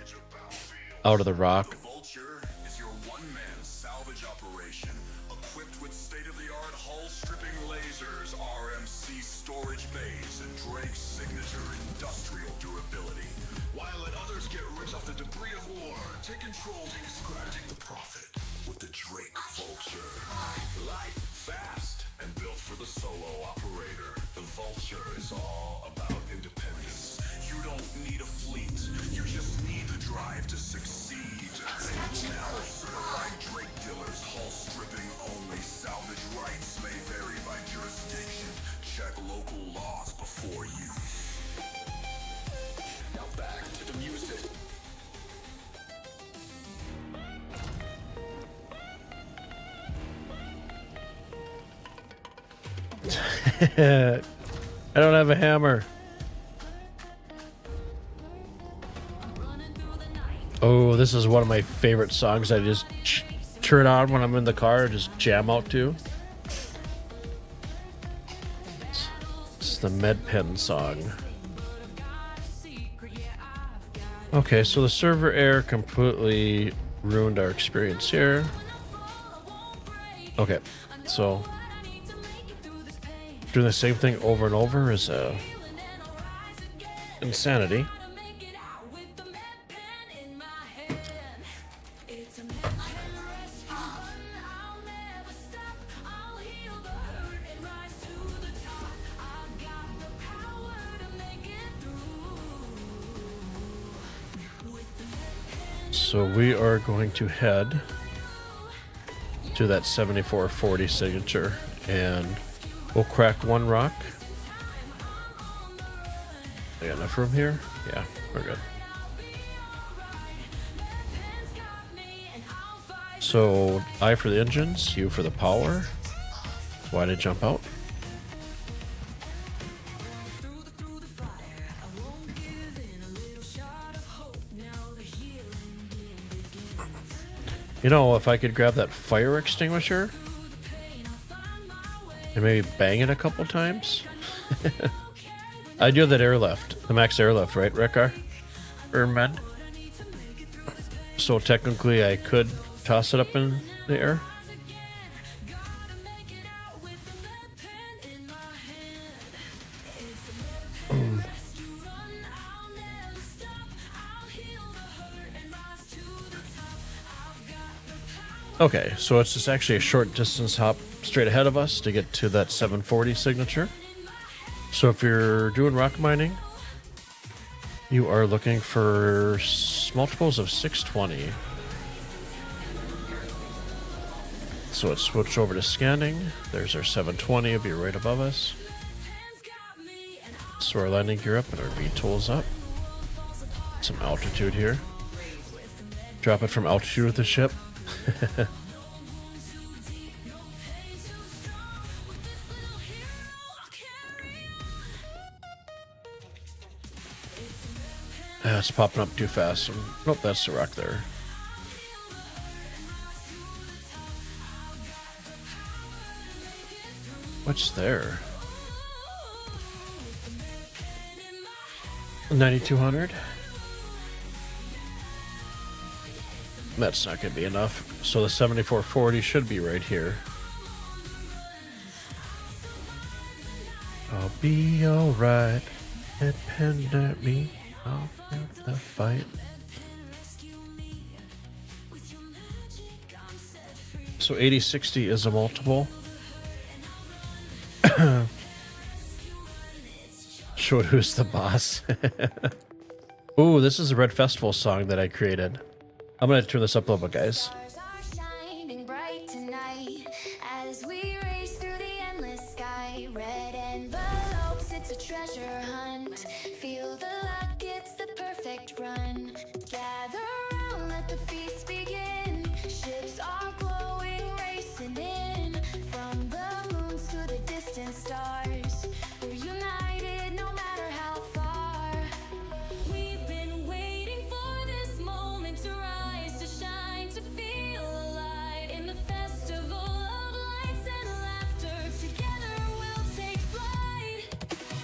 out of the rock.
Vulture is your one-man salvage operation, equipped with state-of-the-art hull stripping lasers, RMC storage bays, and Drake's signature industrial durability. While let others get rich off the debris of war, take control, take a square, take the profit with the Drake Vulture. Light, fast, and built for the solo operator. The Vulture is all about independence. You don't need a fleet, you just need the drive to succeed. Now, certified Drake dealers, hull stripping only. Salvage rights may vary by jurisdiction. Check local laws before use. Now back to the music.
I don't have a hammer. Oh, this is one of my favorite songs. I just turn on when I'm in the car, just jam out to. It's the Medpen song. Okay, so the server error completely ruined our experience here. Okay, so doing the same thing over and over is insanity. So we are going to head to that 7440 signature and we'll crack one rock. I got enough room here? Yeah, we're good. So I for the engines, you for the power. Why did I jump out? You know, if I could grab that fire extinguisher and maybe bang it a couple times. I do have that airlift, the max airlift, right, Rekar? Or Med? So technically I could toss it up in the air. Okay, so it's just actually a short distance hop straight ahead of us to get to that 740 signature. So if you're doing rock mining, you are looking for multiples of 620. So let's switch over to scanning. There's our 720, it'll be right above us. So our landing gear up and our VTOL's up. Some altitude here. Drop it from altitude with the ship. It's popping up too fast. Nope, that's the rock there. What's there? 9,200. That's not going to be enough. So the 7440 should be right here. I'll be alright. Depend on me. I'll fight the fight. So 80-60 is a multiple. Show who's the boss. Ooh, this is a Red Festival song that I created. I'm gonna turn this up a little bit, guys.
Stars are shining bright tonight as we race through the endless sky. Red envelopes, it's a treasure hunt. Feel the luck, it's the perfect run. Gather round, let the feast begin. Ships are glowing, racing in. From the moons to the distant stars, we're united no matter how far. We've been waiting for this moment to rise, to shine, to feel alive in the festival of lights and laughter. Together we'll take flight.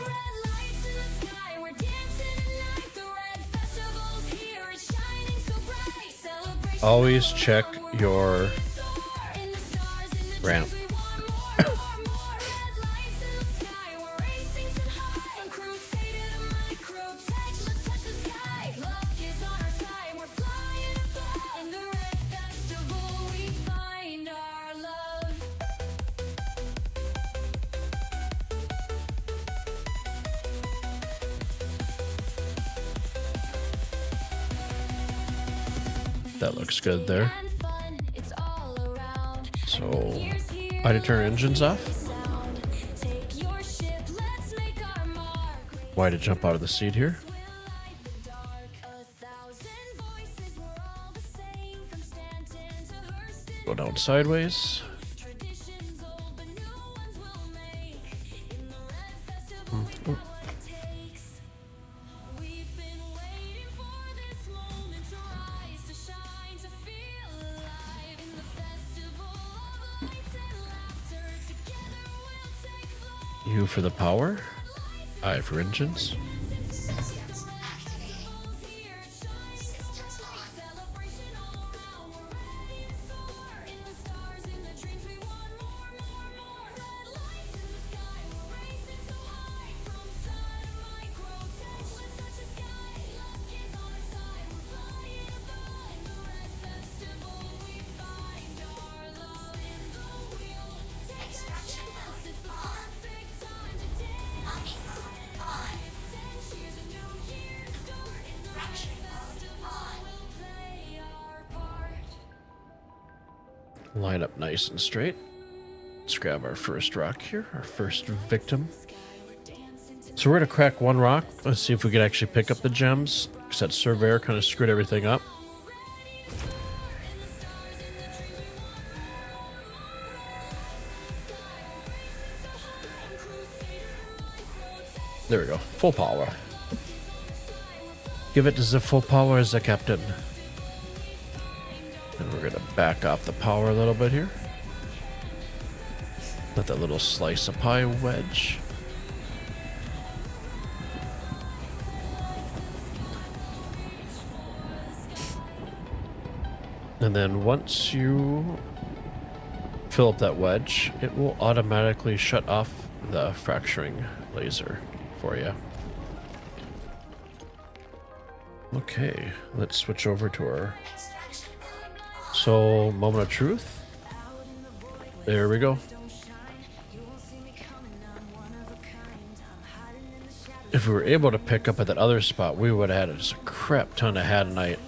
Red lights in the sky, we're dancing tonight. The red festival's here, it's shining so bright. Celebration.
Always check your
In the stars, in the
ramp.
dreams, we want more. Red lights in the sky, we're racing to high. From crusade to micro touch, let's touch the sky. Luck is on our side, we're flying above. In the red festival, we find our love.
That looks good there.
And fun, it's all around.
So
Here's here,
I had to turn engines off.
sound. Take your ship, let's make our mark.
Why to jump out of the seat here?
Light the dark, 1,000 voices, we're all the same. From Stanton to Hurston,
Go down sideways.
traditions old, but new ones we'll make. In the red festival, we know what it takes. We've been waiting for this moment to rise, to shine, to feel alive. In the festival of lights and laughter, together we'll take flight.
U for the power. I for engines. Line up nice and straight. Let's grab our first rock here, our first victim. So we're gonna crack one rock. Let's see if we can actually pick up the gems, because that surveyor kind of screwed everything up. There we go, full power. Give it the full power as the captain. And we're gonna back off the power a little bit here. Let that little slice of pie wedge. And then once you fill up that wedge, it will automatically shut off the fracturing laser for you. Okay, let's switch over to our moment of truth. There we go. If we were able to pick up at that other spot, we would have had just a crap ton of Hadanite.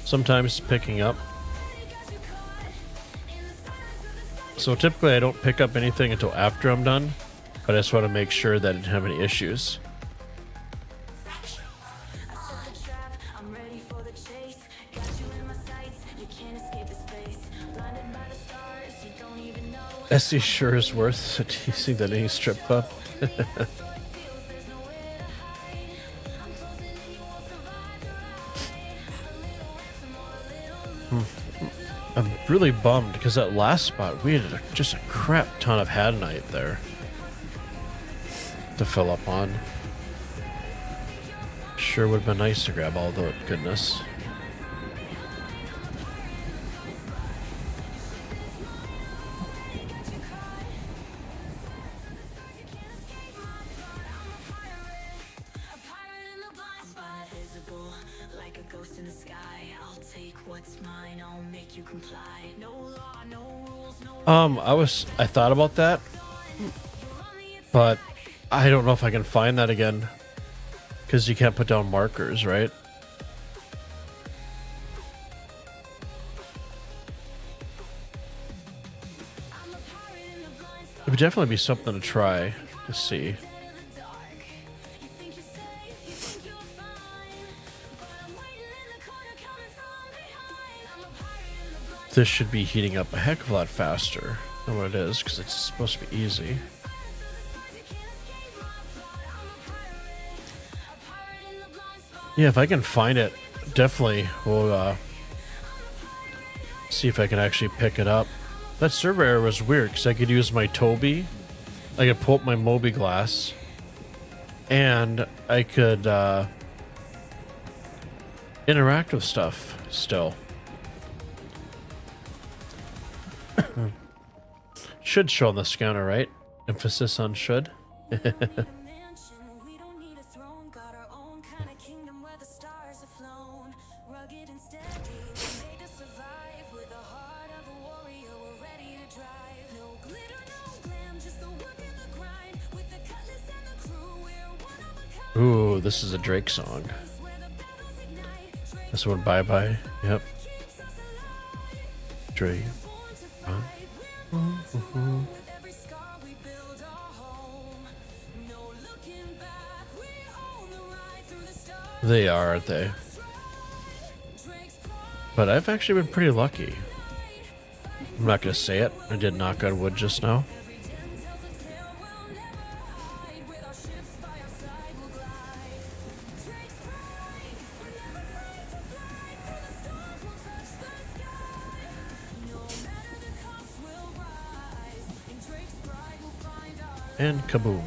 Sometimes picking up. So typically I don't pick up anything until after I'm done, but I just want to make sure that I didn't have any issues.
I'm ready for the chase. Got you in my sights, you can't escape the space. Blinded by the stars, you don't even know.
SC sure is worth teasing than any strip club. I'm really bummed because that last spot we had just a crap ton of Hadanite there. to fill up on. Sure would have been nice to grab all the goodness. I thought about that, but I don't know if I can find that again, because you can't put down markers, right? It would definitely be something to try to see. This should be heating up a heck of a lot faster than what it is, because it's supposed to be easy. Yeah, if I can find it, definitely we'll see if I can actually pick it up. That server error was weird, because I could use my Toby, I could pull up my Moby glass, and I could interact with stuff still. Should show on the scanner, right? Emphasis on should. Ooh, this is a Drake song. This one, Bye Bye. Yep. Drake. Huh? They are, aren't they? But I've actually been pretty lucky. I'm not gonna say it. I did knock on wood just now. And kaboom.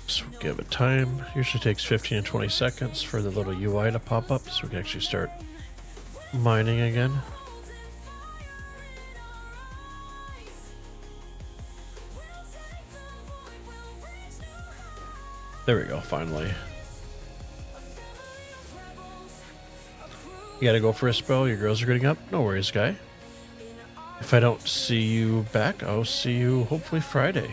So we'll give it time. Usually takes 15 to 20 seconds for the little UI to pop up so we can actually start mining again. There we go, finally. You gotta go for a spell, your girls are getting up? No worries, guy. If I don't see you back, I'll see you hopefully Friday.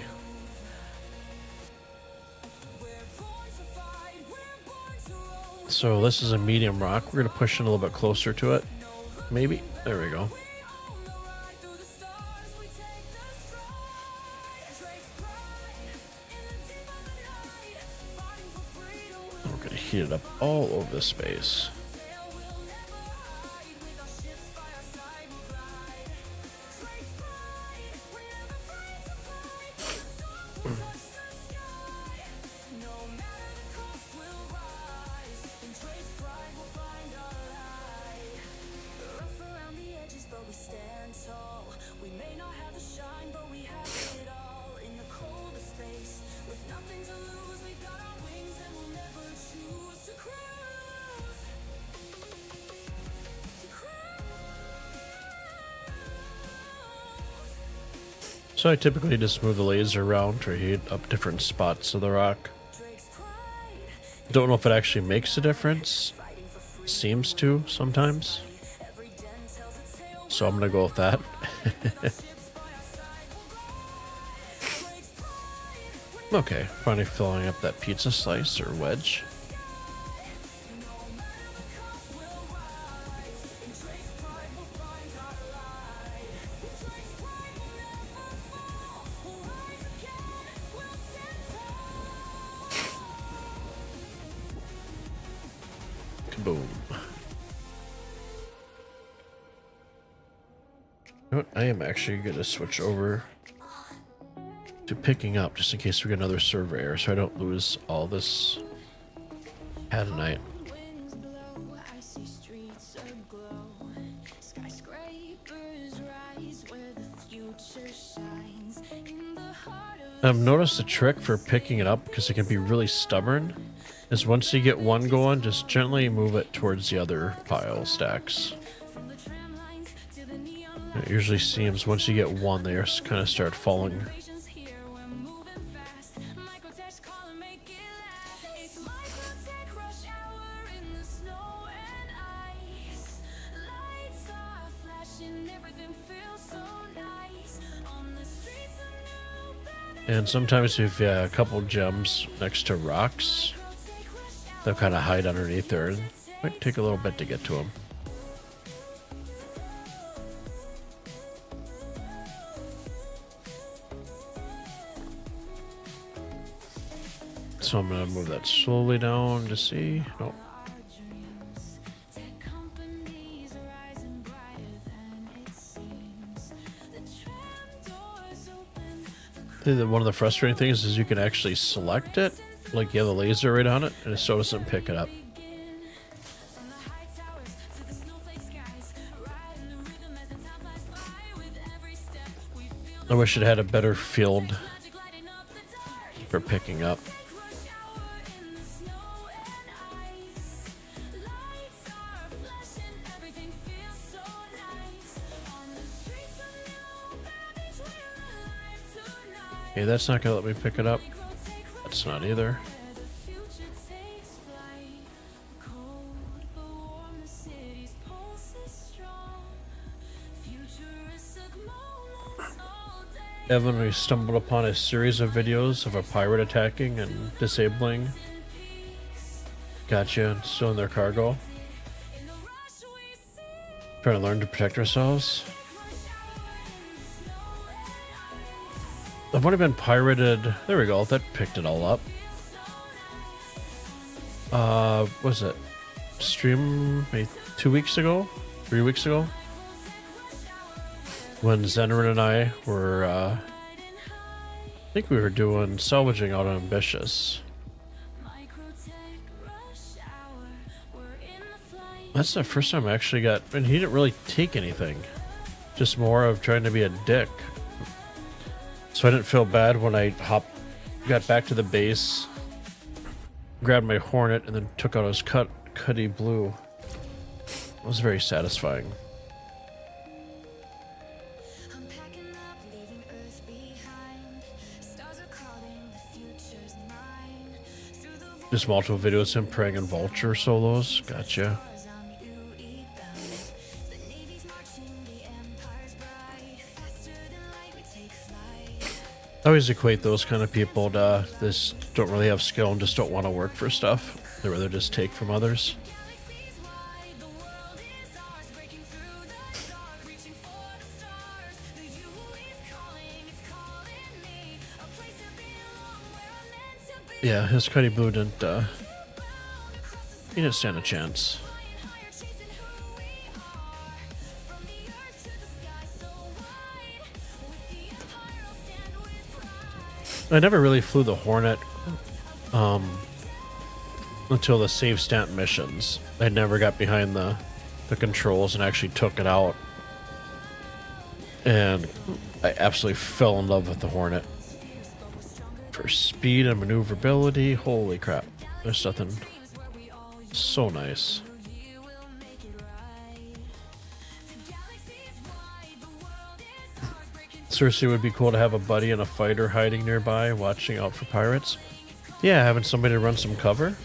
So this is a medium rock. We're gonna push in a little bit closer to it. Maybe. There we go. We're gonna heat it up all over the space. So I typically just move the laser around to heat up different spots of the rock. Don't know if it actually makes a difference. Seems to sometimes. So I'm gonna go with that. Okay, finally filling up that pizza slice or wedge. Boom. You know what? I am actually going to switch over to picking up just in case we get another server error so I don't lose all this Hadanite.
Skyscrapers rise where the
I've noticed the trick for picking it up, because it can be really stubborn, is once you get one going, just gently move it towards the other pile stacks. It usually seems once you get one, they kind of start falling. And sometimes if you have a couple gems next to rocks, they'll kind of hide underneath there. It might take a little bit to get to them. So I'm going to move that slowly down to see. Nope. I think that one of the frustrating things is you can actually select it, like you have the laser right on it, and it still doesn't pick it up. I wish it had a better field for picking up. Okay, that's not gonna let me pick it up. That's not either. Evan, we stumbled upon a series of videos of a pirate attacking and disabling. Gotcha, stealing their cargo. Trying to learn to protect ourselves. I've only been pirated. There we go. That picked it all up. What was it? Stream maybe 2 weeks ago? 3 weeks ago? When Zenerin and I were, I think we were doing salvaging out on Ambitious. That's the first time I actually got, and he didn't really take anything. Just more of trying to be a dick. So I didn't feel bad when I got back to the base, grabbed my Hornet, and then took out his Cuddy Blue. It was very satisfying. Just multiple videos of him praying in Vulture solos. Gotcha. I always equate those kind of people to this don't really have skill and just don't want to work for stuff. They rather just take from others. Yeah, his Cuddy Blue didn't, he didn't stand a chance. I never really flew the Hornet until the Save Stanton missions. I never got behind the controls and actually took it out. And I absolutely fell in love with the Hornet. For speed and maneuverability, holy crap. There's nothing so nice. Seriously, it would be cool to have a buddy and a fighter hiding nearby, watching out for pirates. Yeah, having somebody to run some cover.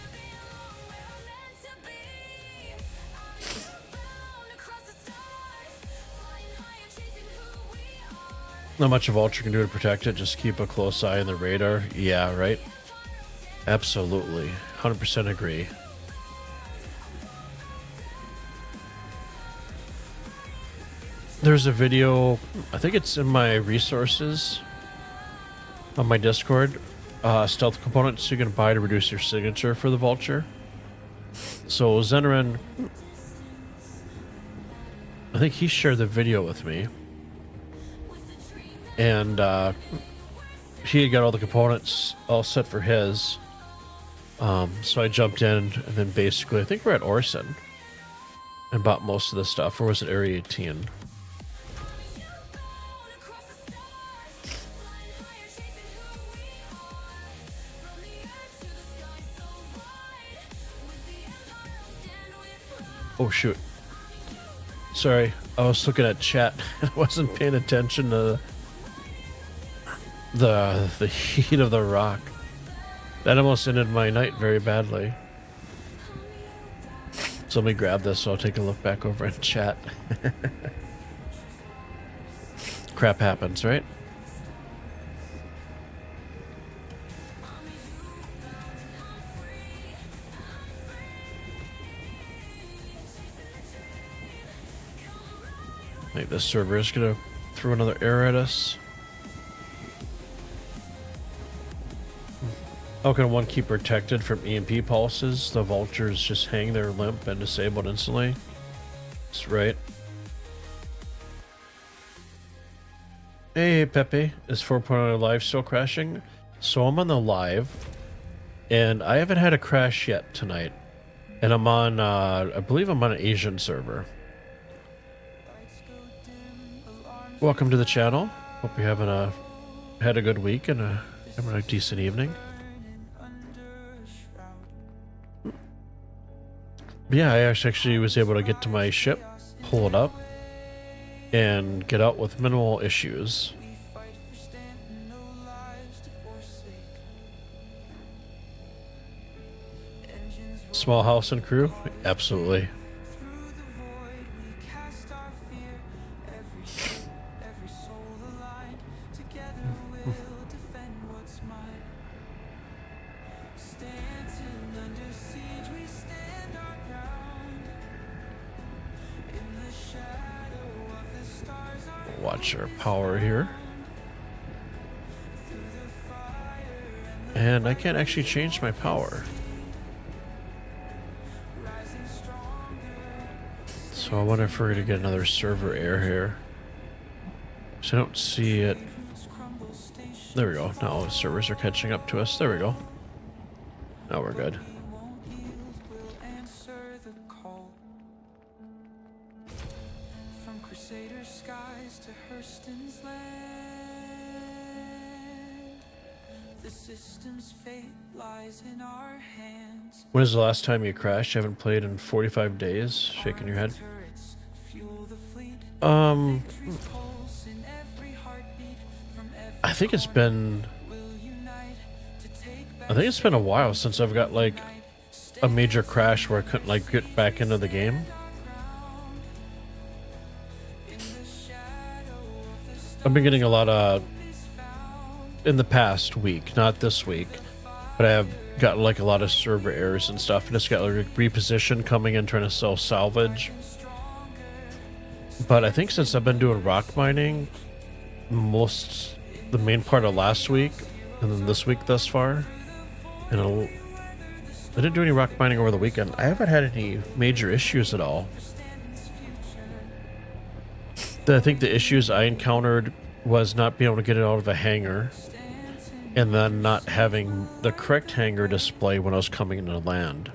Not much a Vulture can do to protect it, just keep a close eye on the radar. Yeah, right? Absolutely. 100% agree. There's a video, I think it's in my resources on my Discord, stealth components you can buy to reduce your signature for the Vulture. So Zenerin, I think he shared the video with me. And he had got all the components all set for his. So I jumped in and then basically, I think we're at Orson and bought most of the stuff. Or was it Area 18? Oh shoot. Sorry, I was looking at chat. I wasn't paying attention to the heat of the rock. That almost ended my night very badly. So let me grab this so I'll take a look back over in chat. Crap happens, right? I think this server is gonna throw another error at us. How can one keep protected from EMP pulses? The vultures just hang there limp and disabled instantly. That's right. Hey Pepe, is 4.0 live still crashing? So I'm on the live, and I haven't had a crash yet tonight. And I'm on, I believe I'm on an Asian server. Welcome to the channel. Hope you're had a good week and having a decent evening. Yeah, I actually was able to get to my ship, pull it up, and get out with minimal issues. Small house and crew? Absolutely. Watch our power here. And I can't actually change my power. So I wonder if we're going to get another server error here. So I don't see it. There we go. Now the servers are catching up to us. There we go. Now we're good. When is the last time you crashed? You haven't played in 45 days? Shaking your head. I think it's been a while since I've got like a major crash where I couldn't like get back into the game. I've been getting a lot of in the past week, not this week, but I have got like a lot of server errors and stuff. I just got like reposition coming in trying to sell salvage. But I think since I've been doing rock mining the main part of last week and then this week thus far, and I didn't do any rock mining over the weekend. I haven't had any major issues at all. I think the issues I encountered was not being able to get it out of a hangar, and then not having the correct hangar display when I was coming into land.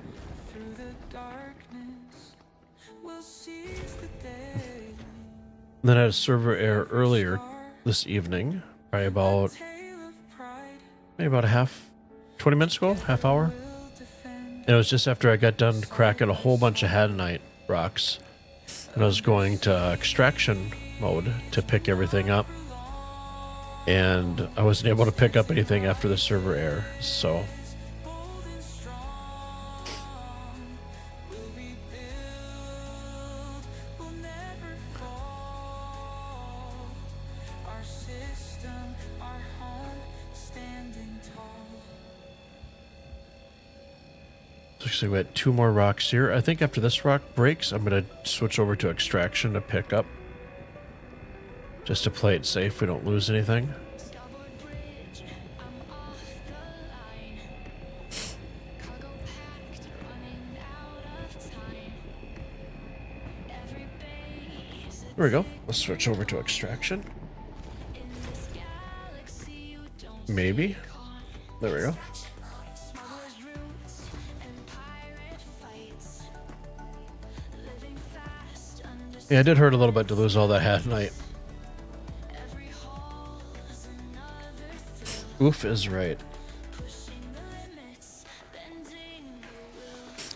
Then I had a server error earlier this evening, probably about maybe about 20 minutes ago, half hour. And it was just after I got done cracking a whole bunch of Hadanite rocks, and I was going to extraction mode to pick everything up, and I wasn't able to pick up anything after the server error. So actually we had 2 more rocks here. I think after this rock breaks, I'm going to switch over to extraction to pick up, just to play it safe, we don't lose anything. There we go. Let's switch over to extraction. Maybe. There we go. Yeah, it did hurt a little bit to lose all that Hadanite. Oof is right.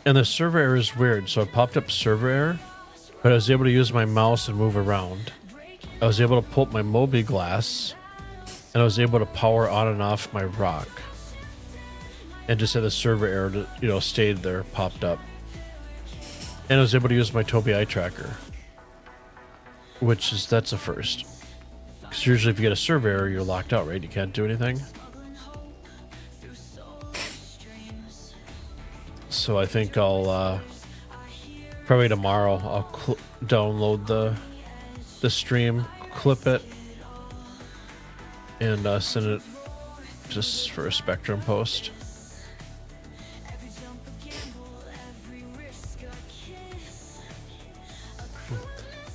And the server error is weird. So it popped up server error, but I was able to use my mouse and move around. I was able to pull up my Moby glass, and I was able to power on and off my ROC. And just had the server error, stayed there, popped up. And I was able to use my Tobii eye tracker, that's a first. Because usually if you get a server error, you're locked out, right? You can't do anything. So I think I'll probably tomorrow I'll download the stream, clip it, and send it just for a Spectrum post.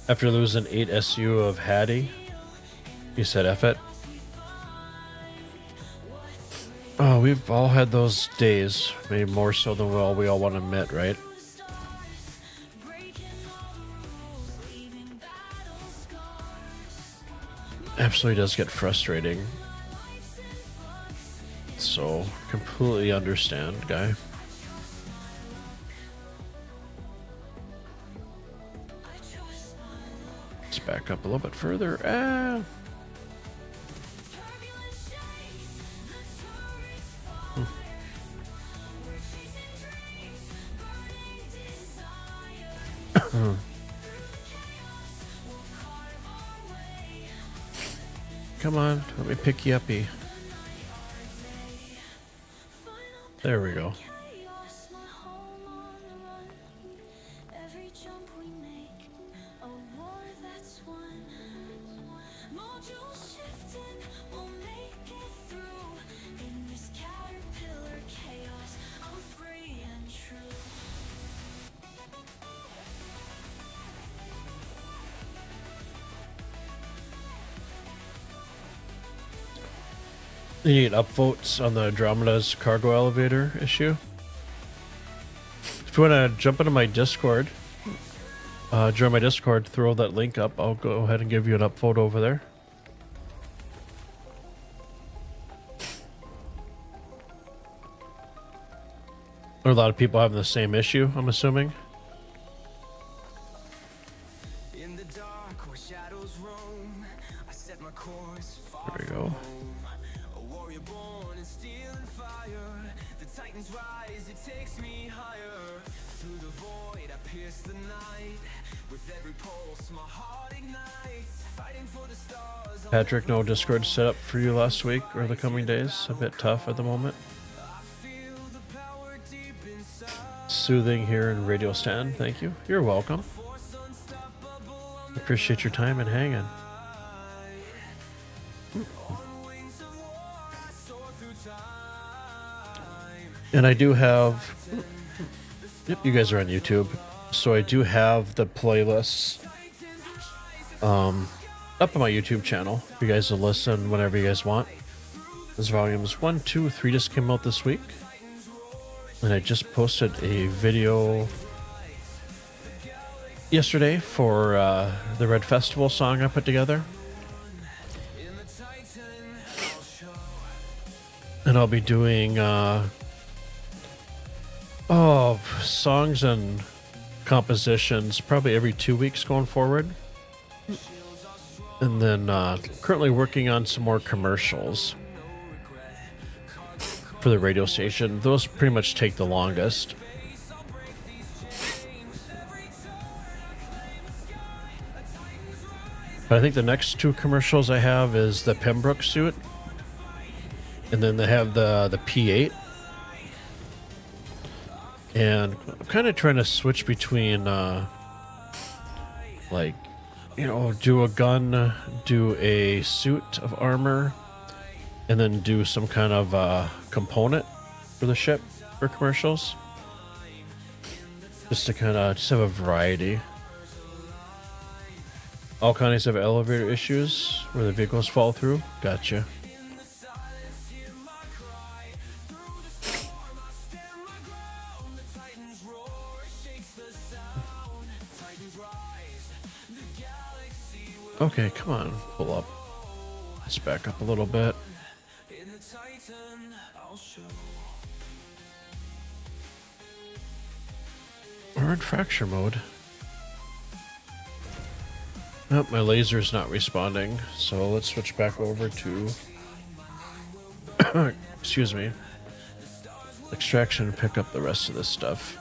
After losing 8 SU of Hattie, you said F it. Oh, we've all had those days, maybe more so than we all want to admit, right? Absolutely does get frustrating. So, completely understand, guy. Let's back up a little bit further. Come on, let me pick you uppy. There we go. You need upvotes on the Andromeda's cargo elevator issue. If you want to jump into my Discord, join my Discord, throw that link up. I'll go ahead and give you an upvote over there. There are a lot of people having the same issue, I'm assuming. There we go. Patrick, no Discord set up for you last week or the coming days. A bit tough at the moment. Soothing here in Radio Stand. Thank you. You're welcome. Appreciate your time and hanging. And I do have... Yep, you guys are on YouTube. So I do have the playlists up on my YouTube channel. If you guys will listen whenever you guys want. This volumes 1, 2, 3 just came out this week. And I just posted a video yesterday for the Red Festival song I put together. And I'll be doing songs and compositions probably every 2 weeks going forward. And then currently working on some more commercials for the radio station. Those pretty much take the longest. But I think the next 2 commercials I have is the Pembroke suit. And then they have the P8. And I'm kind of trying to switch between do a gun, do a suit of armor, and then do some kind of component for the ship for commercials. Just to kind of have a variety. All kinds of elevator issues where the vehicles fall through. Gotcha. Okay, come on, pull up. Let's back up a little bit. We're in fracture mode. Nope, my laser's not responding, so let's switch back over to excuse me, extraction and pick up the rest of this stuff.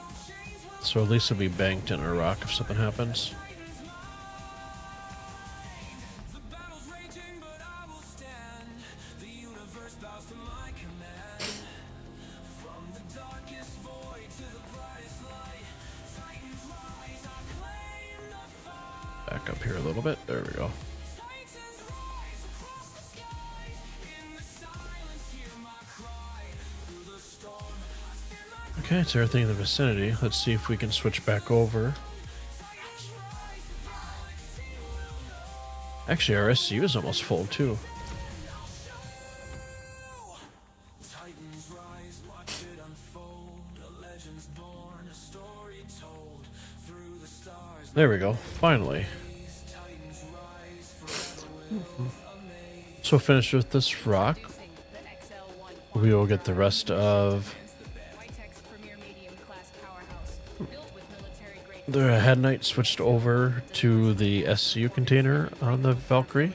So at least it'll be banked in a rock if something happens. Back up here a little bit. There we go. Okay, it's everything in the vicinity. Let's see if we can switch back over. Actually, our SCU is almost full too. There we go, finally. So finished with this rock. We will get the rest of the Headnight switched over to the SCU container on the Valkyrie.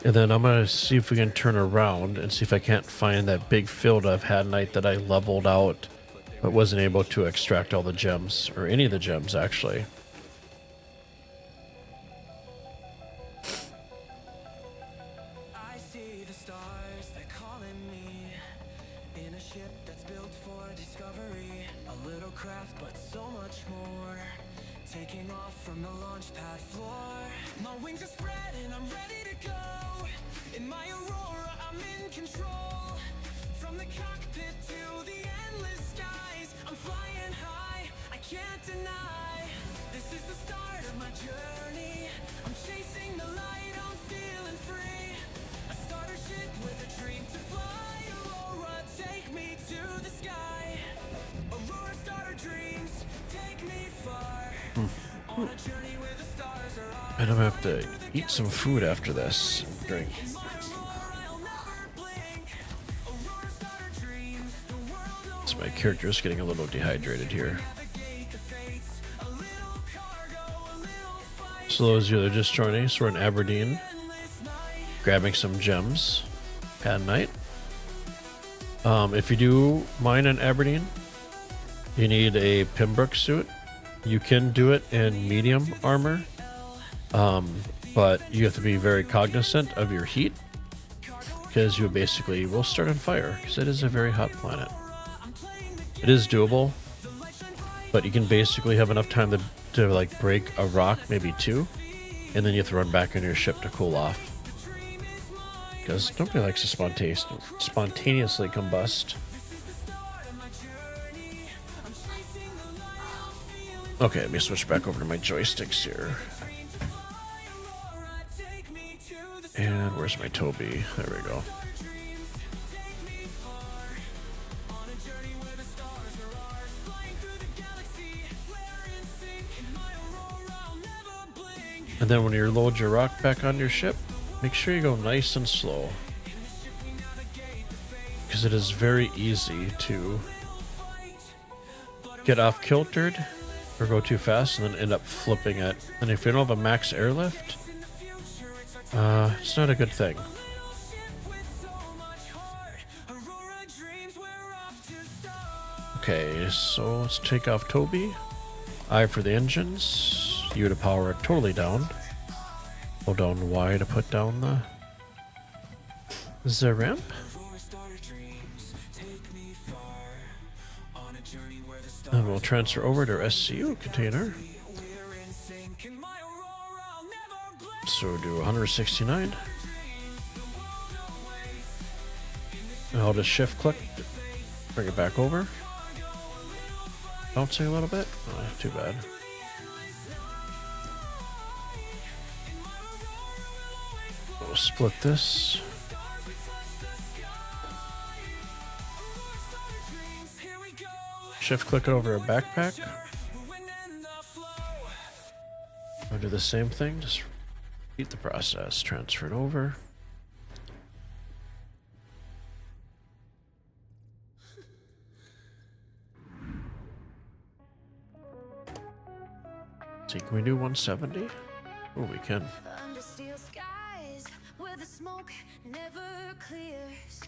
And then I'm going to see if we can turn around and see if I can't find that big field of Headnight that I leveled out but wasn't able to extract all the gems, or any of the gems actually.
I see the stars, they're calling me in a ship that's built for discovery. A little craft, but so much more. Taking off from the launch pad floor. My wings are spread and I'm ready to go. In my Aurora, I'm in control. From the cockpit to the endless skies, I'm flying high, I can't deny. This is the start of my journey. I'm chasing the light, I'm feeling free. A starter ship with a dream to fly. Aurora, take me to the sky. Aurora starter dreams, take me far. On a journey where the stars are all.
And I'm going to have to eat some food after this. Drink. So my character is getting a little dehydrated here. So those of you that are just joining us, we're in Aberdeen, grabbing some gems at night. If you do mine in Aberdeen, you need a Pembroke suit. You can do it in medium armor, but you have to be very cognizant of your heat, because you basically will start on fire, because it is a very hot planet. It is doable, but you can basically have enough time to like break a rock, maybe two, and then you have to run back on your ship to cool off, because nobody likes to spontaneously combust. Okay, let me switch back over to my joysticks here. And where's my Toby? There we go. And then when you load your rock back on your ship, make sure you go nice and slow, because it is very easy to get off kiltered or go too fast and then end up flipping it. And if you don't have a max airlift, it's not a good thing. Okay, so let's take off Toby. I for the engines. U to power it totally down. Hold down Y to put down the ramp. And we'll transfer over to our SCU container. So do 169. And I'll just shift click, bring it back over. Bouncing a little bit. Oh, too bad. We'll split this. Shift click over a backpack. I'll do the same thing, just repeat the process. Transfer it over. See, can we do 170? Oh, we can.
Under steel skies, where the smoke never clears.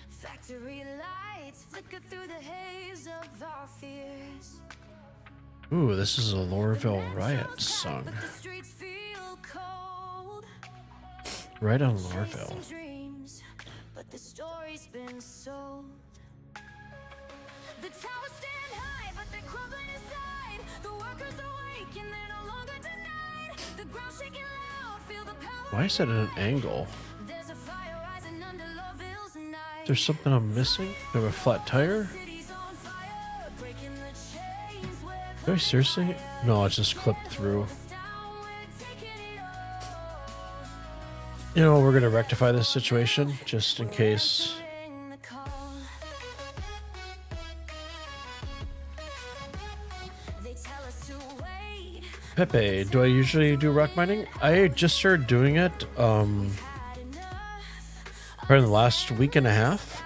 Factory lights flicker through the haze of our fears.
Ooh, this is a Lville riot song.
But the streets feel cold.
Right on Lville.
Chasing dreams, but the story's been sold. The towers stand high, but they're crumbling inside. The workers awake and they're no longer denied. The ground shaking loud, feel the power.
Why is it at an angle?
There's a fire rising under Lville's night.
There's something I'm missing? Do I have a flat tire?
City's on fire, breaking the chains. We're
Do I seriously? No, it's just clipped through.
down, we're taking it all.
You know, we're gonna rectify this situation just in case.
Answering the call. They tell us to wait.
Pepe, do I usually do rock mining? I just started doing it,
Had enough.
probably in the last week and a half.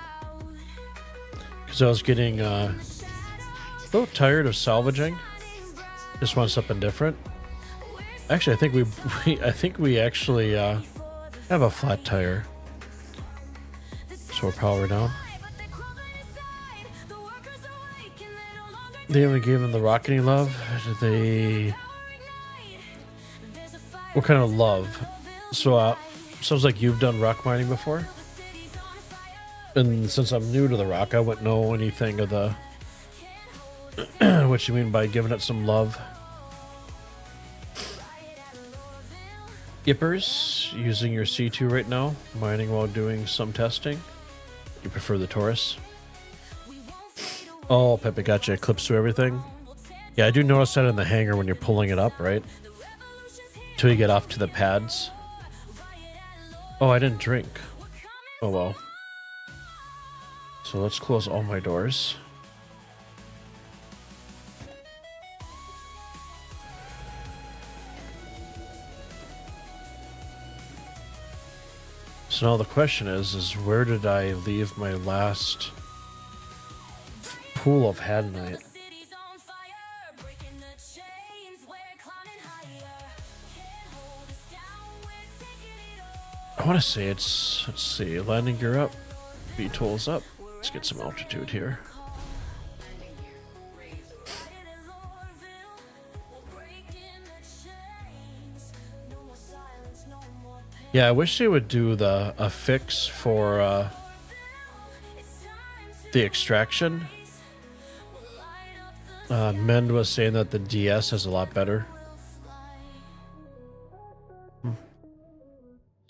Because I was getting a little tired of salvaging. Just want something different. Actually, I think we actually have a flat tire. So we're power down.
But they're crumbling inside. The workers awake and they're no longer
They only gave him the rock any love. Did they?
There's a fire.
What kind of love? So sounds like you've done rock mining before.
City's on fire.
And since I'm new to the rock, I wouldn't know anything of the what you mean by giving it some love. Yippers, using your C2 right now, mining while doing some testing. You prefer the Taurus? Oh, Pepe, gotcha. It clips through everything. Yeah, I do notice that in the hangar when you're pulling it up, right? Till you get off to the pads. Oh, I didn't drink. Oh well. So let's close all my doors. So now the question is where did I leave my last pool of Hadnite?
City's on fire, breaking the chains. We're climbing higher. Can't hold us down. We're taking it all.
I want to say it's, let's see, landing gear up, VTOL's up. Let's get some altitude here. Yeah, I wish they would do a fix for the extraction. Mend was saying that the DS is a lot better.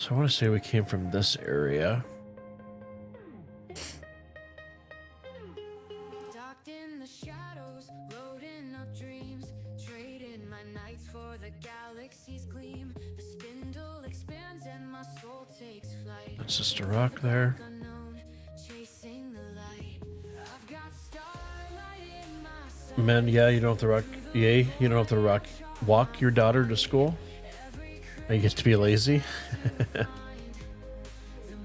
So I want to say we came from this area.
Docked in the shadows, loading up dreams, trading my nights for the galaxy's gleam. The spindle expands and my soul takes flight.
That's just a rock there.
Unknown, chasing the light. I've got starlight in my sight.
Men, yeah, you don't have to rock. Yay, you don't have to walk your daughter to school. You get to be lazy.
The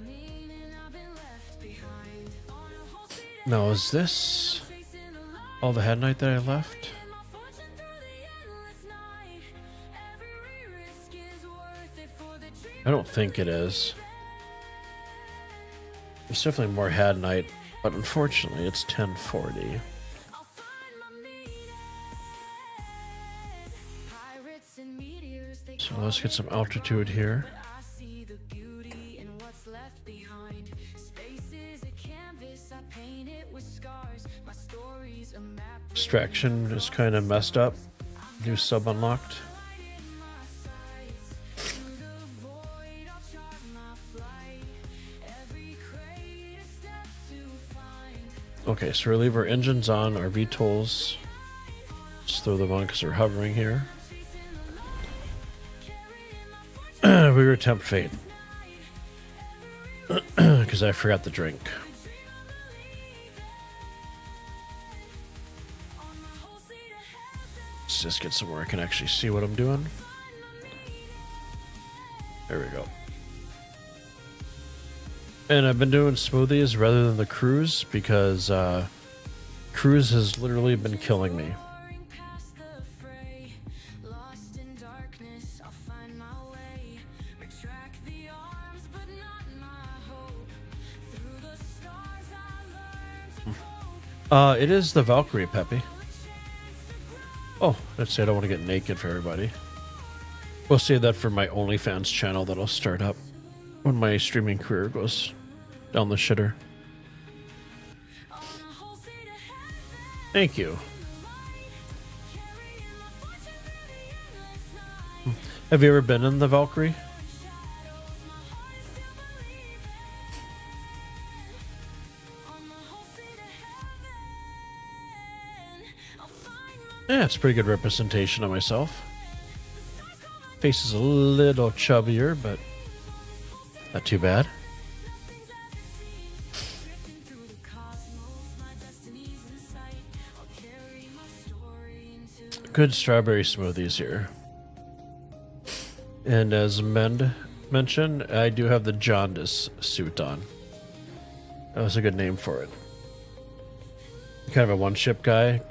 meaning I've been left behind. On a whole city
Now, is this
facing the light.
all the Hadnite that I left?
My fortune through the endless night. Every risk is worth it for the dream.
I don't think it is. There's definitely more Hadnite, but unfortunately it's 1040.
I'll find my meaning. Pirates and meteors, they
So let's get some altitude here.
I see the beauty in what's left behind. Space is a canvas, I paint it with scars. My story's a map
Extraction is kind of messed up. New sub unlocked.
in my sights. Through the void, I'll chart my flight. Every crate a step to find.
Okay, so we'll leave our engines on, our VTOLs. Just throw them on because they're hovering here. We were temp fate. Because I forgot the drink. Let's just get somewhere I can actually see what I'm doing. There we go. And I've been doing smoothies rather than the cruise because cruise has literally been killing me.
Past the fray,
It is the Valkyrie, Peppy. Oh, let's say I don't want to get naked for everybody. We'll save that for my OnlyFans channel that I'll start up when my streaming career goes down the shitter. Thank you. Have you ever been in the Valkyrie? Yeah, it's a pretty good representation of myself. Face is a little chubbier, but not too bad. Good strawberry smoothies here. And as Mend mentioned, I do have the jaundice suit on. That was a good name for it. Kind of a one-ship guy.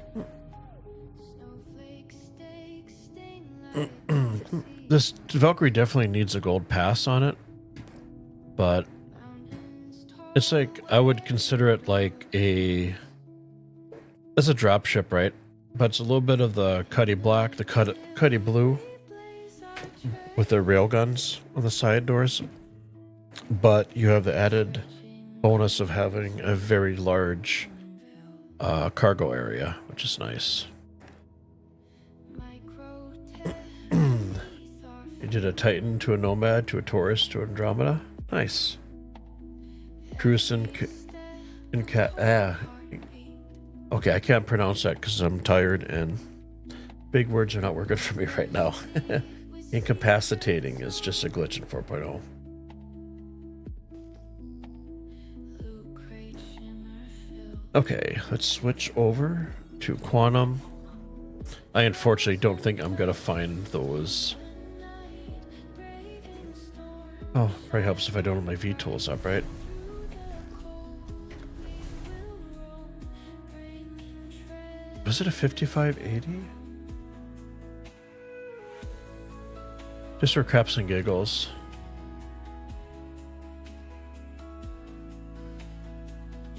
This Valkyrie definitely needs a gold pass on it, but it's like, I would consider it like it's a drop ship, right? But it's a little bit of the Cuddy Black, the Cuddy Blue with the rail guns on the side doors, but you have the added bonus of having a very large cargo area, which is nice. You did a Titan to a Nomad to a Taurus to Andromeda. Nice. Cruise okay, I can't pronounce that because I'm tired and big words are not working for me right now. Incapacitating is just a glitch in 4.0. Okay, let's switch over to Quantum. I unfortunately don't think I'm going to find those. Oh, probably helps if I don't have my V-tools up, right? Was it a 5580? Just for craps and giggles.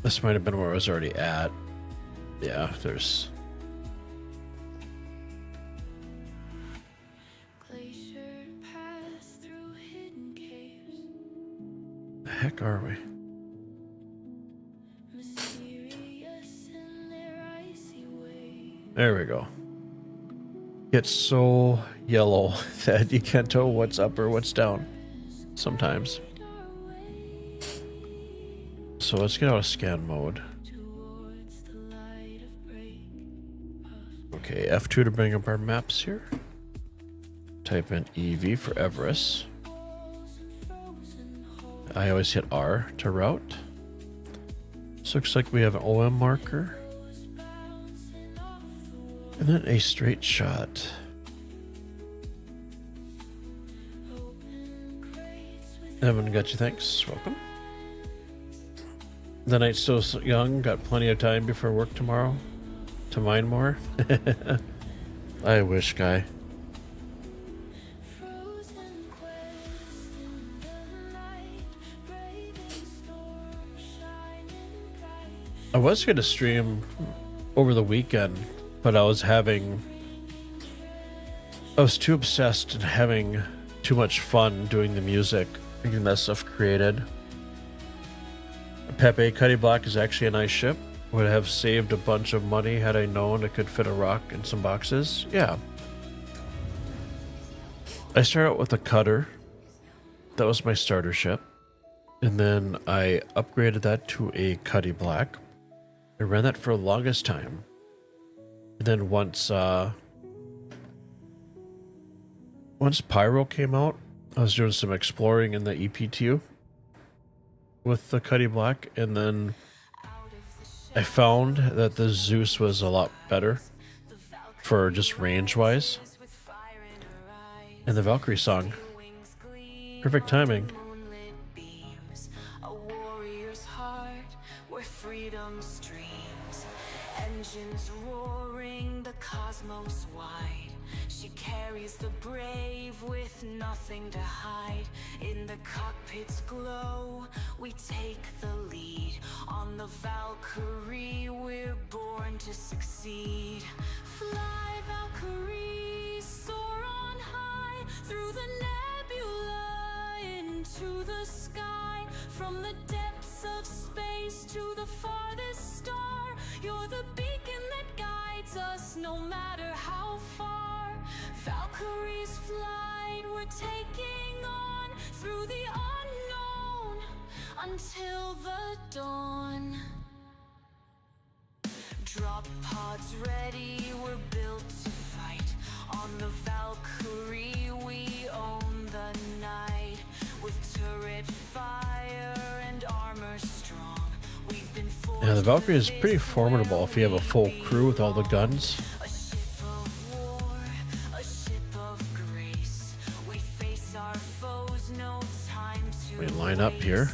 This might have been where I was already at. Yeah, there's... The heck are we? There we go. It's so yellow that you can't tell what's up or what's down sometimes. So let's get out of scan mode. Okay, F2 to bring up our maps here. Type in EV for Everest. I always hit R to route. This looks like we have an OM marker. And then a straight shot. Evan, got you, thanks. Welcome. The night's still young, got plenty of time before work tomorrow to mine more. I wish, guy. I was going to stream over the weekend, but I was too obsessed and having too much fun doing the music, getting that stuff created. Pepe Cuddy Black is actually a nice ship. Would have saved a bunch of money had I known it could fit a rock in some boxes. Yeah. I started out with a cutter. That was my starter ship. And then I upgraded that to a Cuddy Black. I ran that for the longest time. And then once Pyro came out, I was doing some exploring in the EPTU with the Cuddy Black, and then I found that the Zeus was a lot better for just range-wise. And the Valkyrie song. Perfect timing.
cosmos wide. She carries the brave with nothing to hide. In the cockpit's glow, we take the lead. On the Valkyrie, we're born to succeed. Fly, Valkyrie, soar on high, through the nebula into the sky. From the depths of space to the farthest star, you're the beacon that guides us no matter how far. Valkyrie's flight, we're taking on through the unknown until the dawn. Drop pods ready, we're built to fight. On the Valkyrie, we own the night. With turret fire and armor strong, we've been forged.
Yeah, the Valkyrie is pretty formidable if you have a full crew with all the guns.
A ship of war, a ship of grace. We face our foes, no time to
We line up here.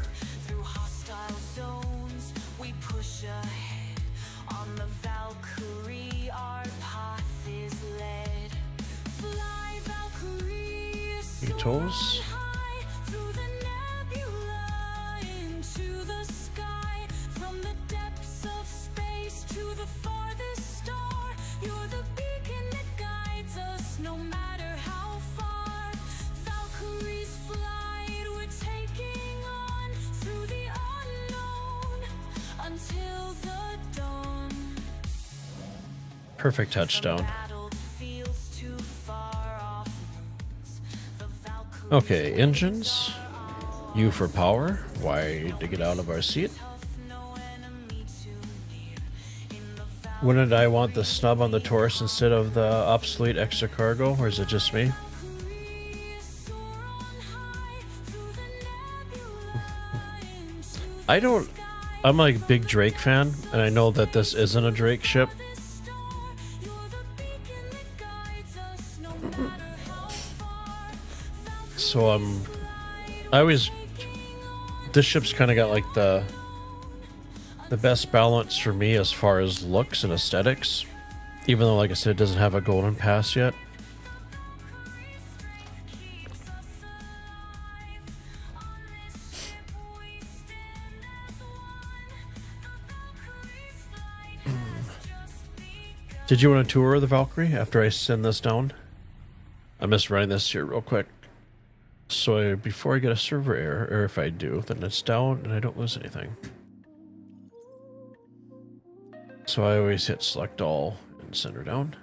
through hostile zones, we push ahead. On the Valkyrie, our path is led. Fly, Valkyrie,
Toes.
high through the nebula into the sky. From the depths of space to the farthest star, you're the beacon that guides us no matter how far. Valkyrie's flight, we're taking on through the unknown until the dawn.
Perfect touchdown.
Battlefields too far off moons. The Valkyrie
Okay, engines. U for power. Y to get out of our seat.
no enemy too near. In the
Wouldn't I want the snub on the Taurus instead of the obsolete extra cargo, or is it just me?
Valkyrie, soar on high through the nebula into
I don't. I'm like a big Drake fan, and I know that this isn't a Drake ship.
the star. You're the beacon that guides us no matter how far.
So I always. This ship's kind of got like the best balance for me as far as looks and aesthetics, even though, like I said, it doesn't have a golden pass yet. Did you want to tour the Valkyrie after I send this down? I'm just running this here real quick. So before I get a server error, or if I do, then it's down and I don't lose anything. So I always hit select all and send her down.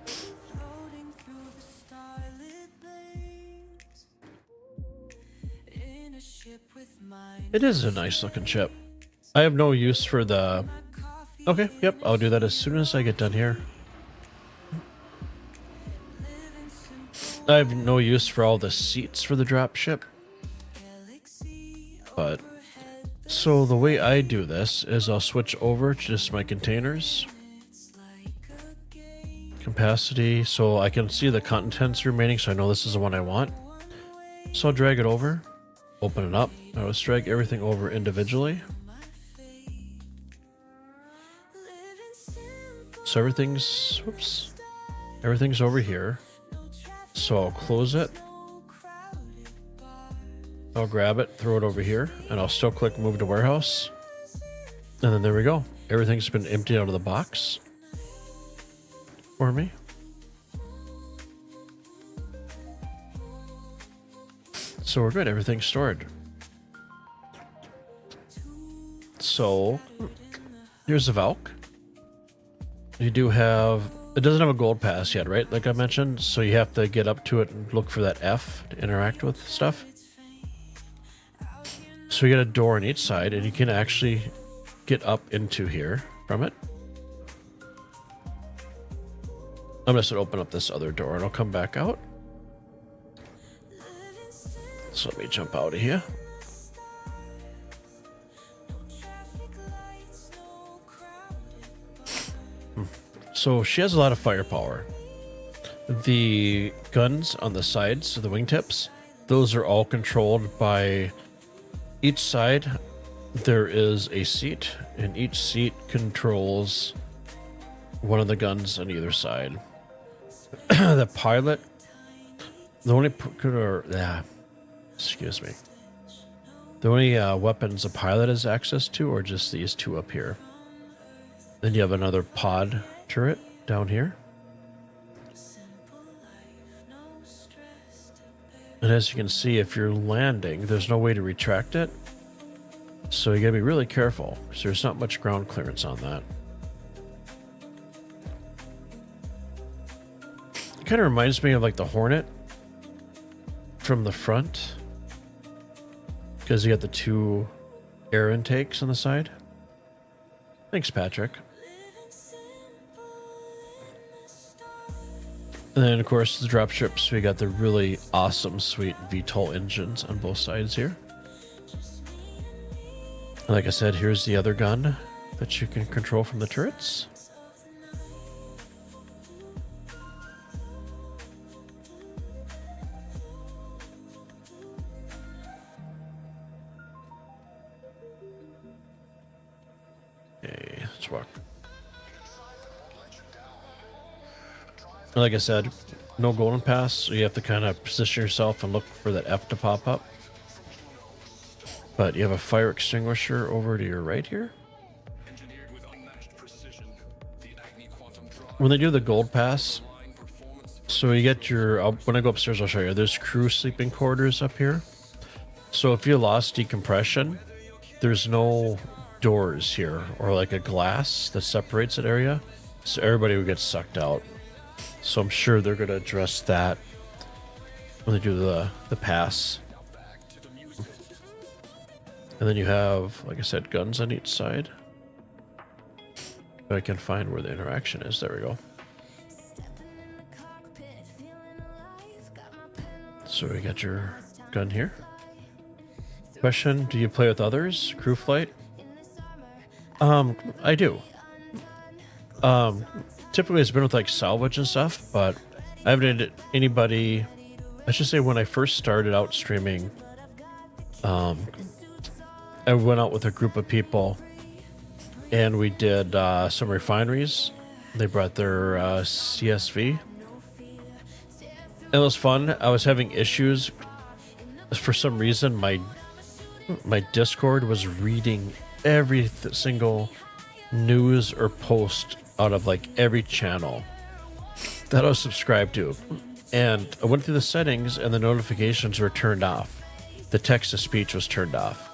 Floating through the starlit lanes. In a ship with mine.
It is a nice looking ship. I have no use for the... Okay, yep, I'll do that as soon as I get done here. I have no use for all the seats for the drop ship. But, so the way I do this is I'll switch over to just my containers. Capacity, so I can see the contents remaining, so I know this is the one I want. So I'll drag it over, open it up. I'll just drag everything over individually. So everything's, whoops, everything's over here. So I'll close it. I'll grab it, throw it over here, and I'll still click move to warehouse. And then there we go. Everything's been emptied out of the box for me. So we're good. Everything's stored. So here's the Valk. You do have, it doesn't have a gold pass yet, right? Like I mentioned, so you have to get up to it and look for that F to interact with stuff. So you get a door on each side, and you can actually get up into here from it. I'm just gonna open up this other door, and I'll come back out. So let me jump out of here. So she has a lot of firepower. The guns on the sides, so the wingtips, those are all controlled by each side. There is a seat, and each seat controls one of the guns on either side. The pilot, the only excuse me. The only weapons a pilot has access to are just these two up here. Then you have another pod turret down here. And as you can see, if you're landing, there's no way to retract it. So you gotta be really careful, because there's not much ground clearance on that. It kind of reminds me of like the Hornet from the front, because you got the two air intakes on the side. Thanks, Patrick. And then, of course, the dropships, we got the really awesome, sweet VTOL engines on both sides here. And like I said, here's the other gun that you can control from the turrets. Okay, let's walk. Like I said, no golden pass, so you have to kind of position yourself and look for that F to pop up. But you have a fire extinguisher over to your right here. When they do the gold pass, so you get your, when I go upstairs I'll show you, there's crew sleeping quarters up here. So if you lost decompression, there's no doors here or like a glass that separates that area, so everybody would get sucked out. So I'm sure they're going to address that when they do the pass. And then you have, like I said, guns on each side. But I can find where the interaction is. There we go. So we got your gun here. Question, do you play with others? Crew flight? I do. Typically it's been with like salvage and stuff, but I haven't had anybody, I should say when I first started out streaming, I went out with a group of people and we did some refineries. They brought their CSV. It was fun. I was having issues. For some reason, my Discord was reading every single news or post out of like every channel that I was subscribed to. And I went through the settings and the notifications were turned off. The text to speech was turned off.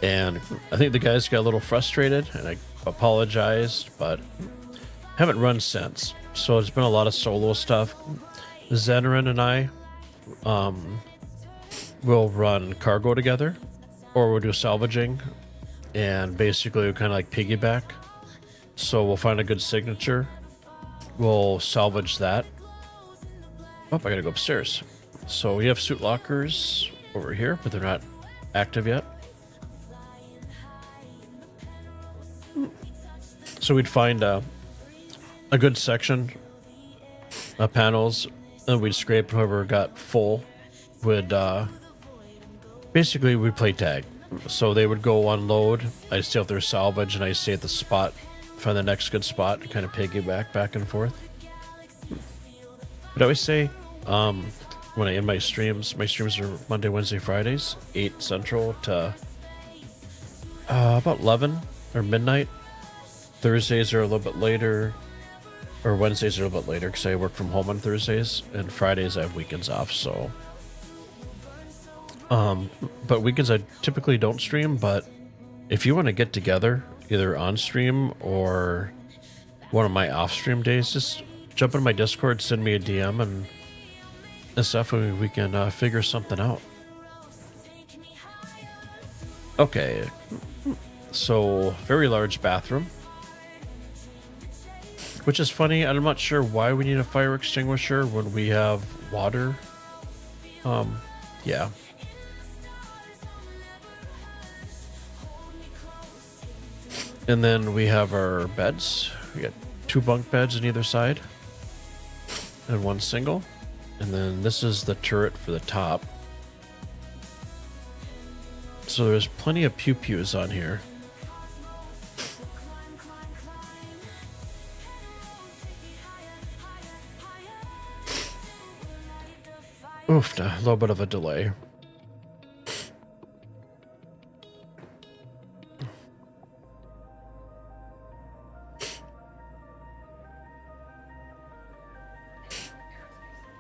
And I think the guys got a little frustrated and I apologized, but haven't run since. So it's been a lot of solo stuff. Zenerin and I will run cargo together, or we'll do salvaging, and basically we'll kind of like piggyback. So we'll find a good signature, we'll salvage that. Oh, I gotta go upstairs. So we have suit lockers over here, but they're not active yet. So we'd find a good section of panels, and we'd scrape whoever got full. Would basically we'd play tag. So they would go unload, I'd stay if there's salvage, and I'd stay at the spot, find the next good spot, and kind of piggyback back and forth. But I always say, when I end my streams are Monday, Wednesday, Fridays, 8 Central to about 11 or midnight. Thursdays are a little bit later, or Wednesdays are a little bit later because I work from home on Thursdays, and Fridays I have weekends off, so. But weekends I typically don't stream, but if you want to get together, either on stream or one of my off stream days, just jump in my Discord, send me a DM and stuff, and we can figure something out. Okay, so very large bathroom, which is funny. I'm not sure why we need a fire extinguisher when we have water. Yeah. And then we have our beds. We got 2 bunk beds on either side and 1 single. And then this is the turret for the top. So there's plenty of pew-pews on here. Oof, a little bit of a delay.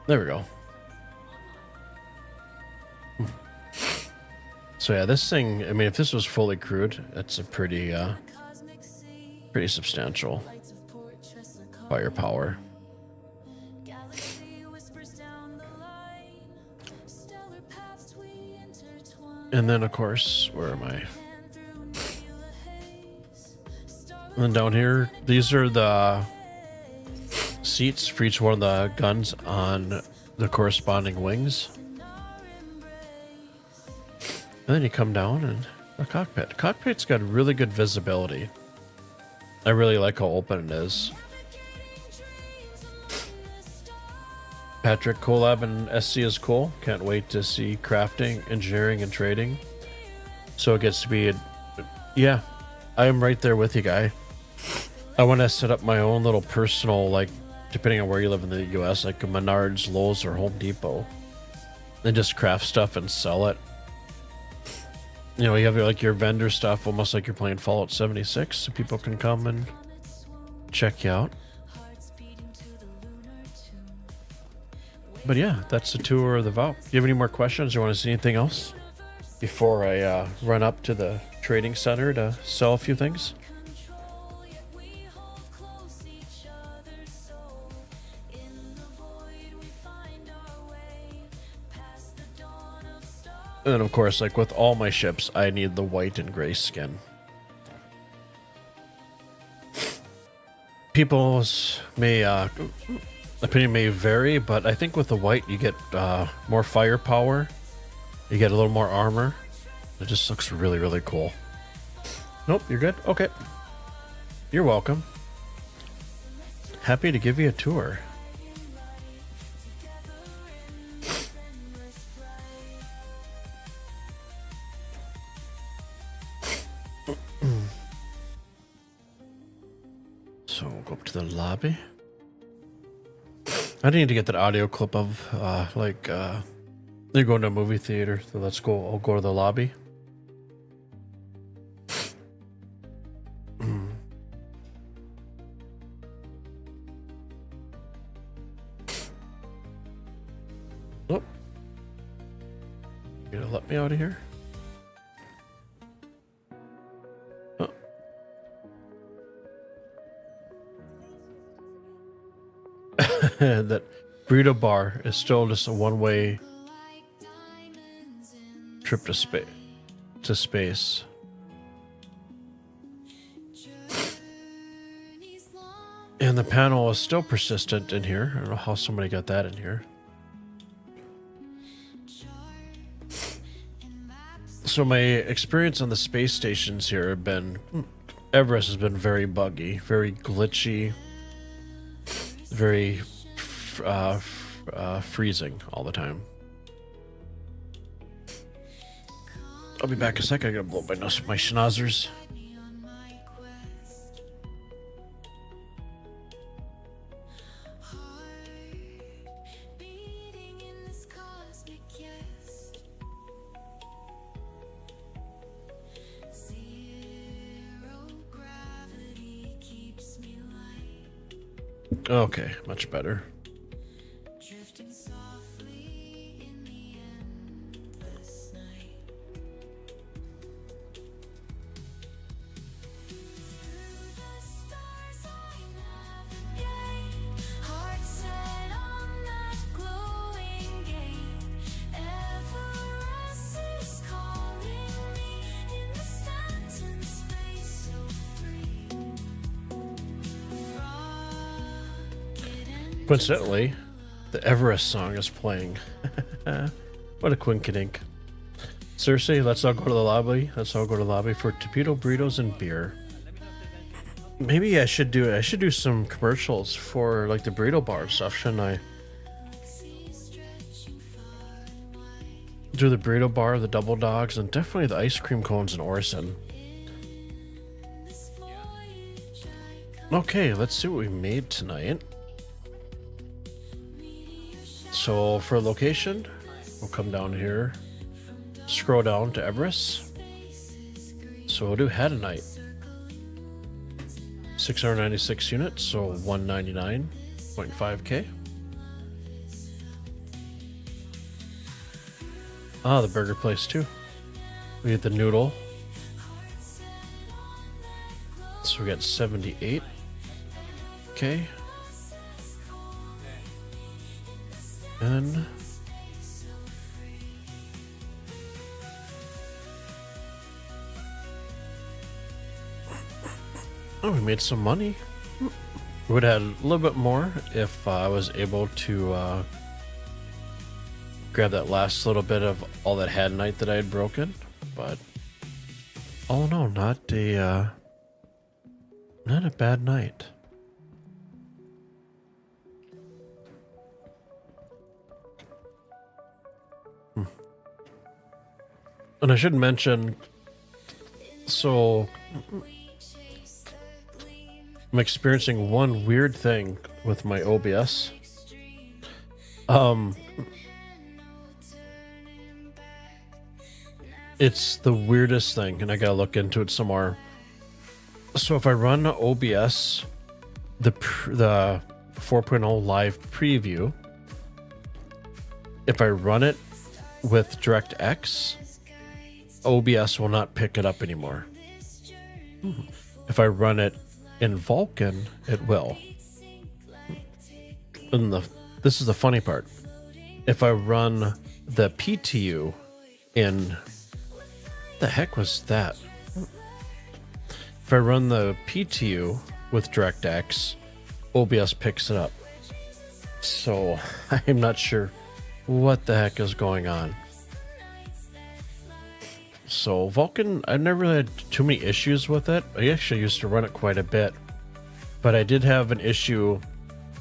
There we go. So yeah, this thing, I mean, if this was fully crewed, it's a pretty substantial firepower. And then, of course, where am I? And then down here, these are the seats for each one of the guns on the corresponding wings. And then you come down and the cockpit. Cockpit's got really good visibility. I really like how open it is. Patrick, collab and SC is cool. Can't wait to see crafting, engineering, and trading. So it gets to be yeah, I am right there with you, guy. I want to set up my own little personal, like, depending on where you live in the US, like a Menards, Lowe's, or Home Depot. And just craft stuff and sell it. You know, you have like your vendor stuff, almost like you're playing Fallout 76, so people can come and check you out. But yeah, that's the tour of the vault. Do you have any more questions or want to see anything else before I run up to the trading center to sell a few things? And then, of course, like with all my ships, I need the white and gray skin. People's opinion may vary, but I think with the white you get more firepower, you get a little more armor. It just looks really, really cool. Nope, you're good? Okay. You're welcome. Happy to give you a tour. So we'll go up to the lobby. I need to get that audio clip of you're going to a movie theater, so let's go. I'll go to the lobby. Oh, you gonna let me out of here? Oh. That burrito bar is still just a one-way trip to space. And the panel is still persistent in here. I don't know how somebody got that in here. So my experience on the space stations here have been, Everest has been very buggy, very glitchy, very freezing all the time. I'll be back in a sec. I gotta blow my nose with my schnauzers. Okay, much better. Coincidentally, the Everest song is playing. What a quinkadink. Seriously, let's all go to the lobby. Let's all go to the lobby for torpedo burritos and beer. Maybe I should do some commercials for like the burrito bar and stuff, shouldn't I? Do the burrito bar, the double dogs, and definitely the ice cream cones in Orison. Okay, let's see what we made tonight. So for location, we'll come down here, scroll down to Everest. So we'll do Had a Night. 696 units, so 199.5k. Ah, the burger place too. We get the noodle. So we got 78. Okay. And oh, we made some money. Would have had a little bit more if I was able to grab that last little bit of all that had night that I had broken, but oh no, not a bad night. And I should mention, so I'm experiencing one weird thing with my OBS. It's the weirdest thing, and I gotta look into it some more. So if I run OBS, the 4.0 live preview, if I run it with DirectX, OBS will not pick it up anymore. If I run it in Vulkan, it will. And this is the funny part. If I run the PTU in... the heck was that? If I run the PTU with DirectX, OBS picks it up. So I'm not sure what the heck is going on. So Vulkan, I've never really had too many issues with it. I actually used to run it quite a bit, but I did have an issue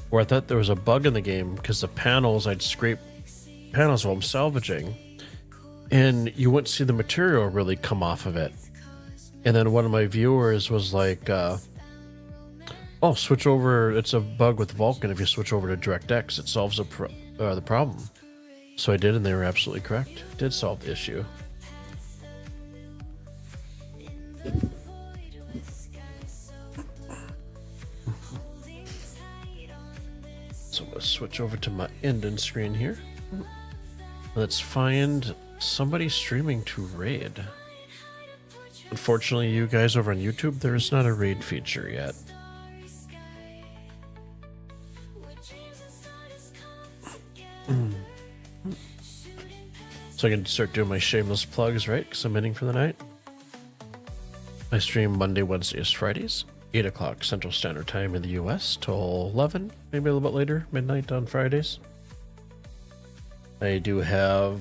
where I thought there was a bug in the game because the panels, I'd scrape panels while I'm salvaging, and you wouldn't see the material really come off of it. And then one of my viewers was like, oh, switch over, it's a bug with Vulkan. If you switch over to DirectX, it solves the problem. So I did, and they were absolutely correct. It did solve the issue. So let's switch over to my ending screen here. Let's find somebody streaming to raid. Unfortunately, you guys over on YouTube, there is not a raid feature yet. So I can start doing my shameless plugs, right? Because I'm ending for the night. I stream Monday, Wednesdays, Fridays, 8 o'clock Central Standard Time in the US till 11, maybe a little bit later, midnight on Fridays. I do have,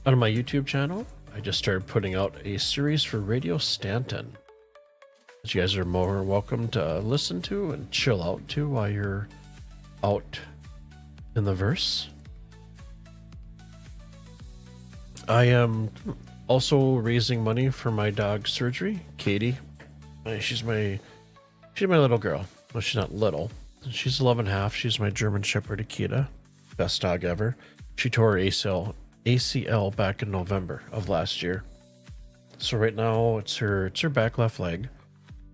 on my YouTube channel, I just started putting out a series for Radio Stanton that you guys are more welcome to listen to and chill out to while you're out in the verse. I am also raising money for my dog's surgery, Katie. She's my little girl. Well, she's not little. She's 11.5. She's my German Shepherd Akita. Best dog ever. She tore her ACL back in November of last year. So right now it's her back left leg.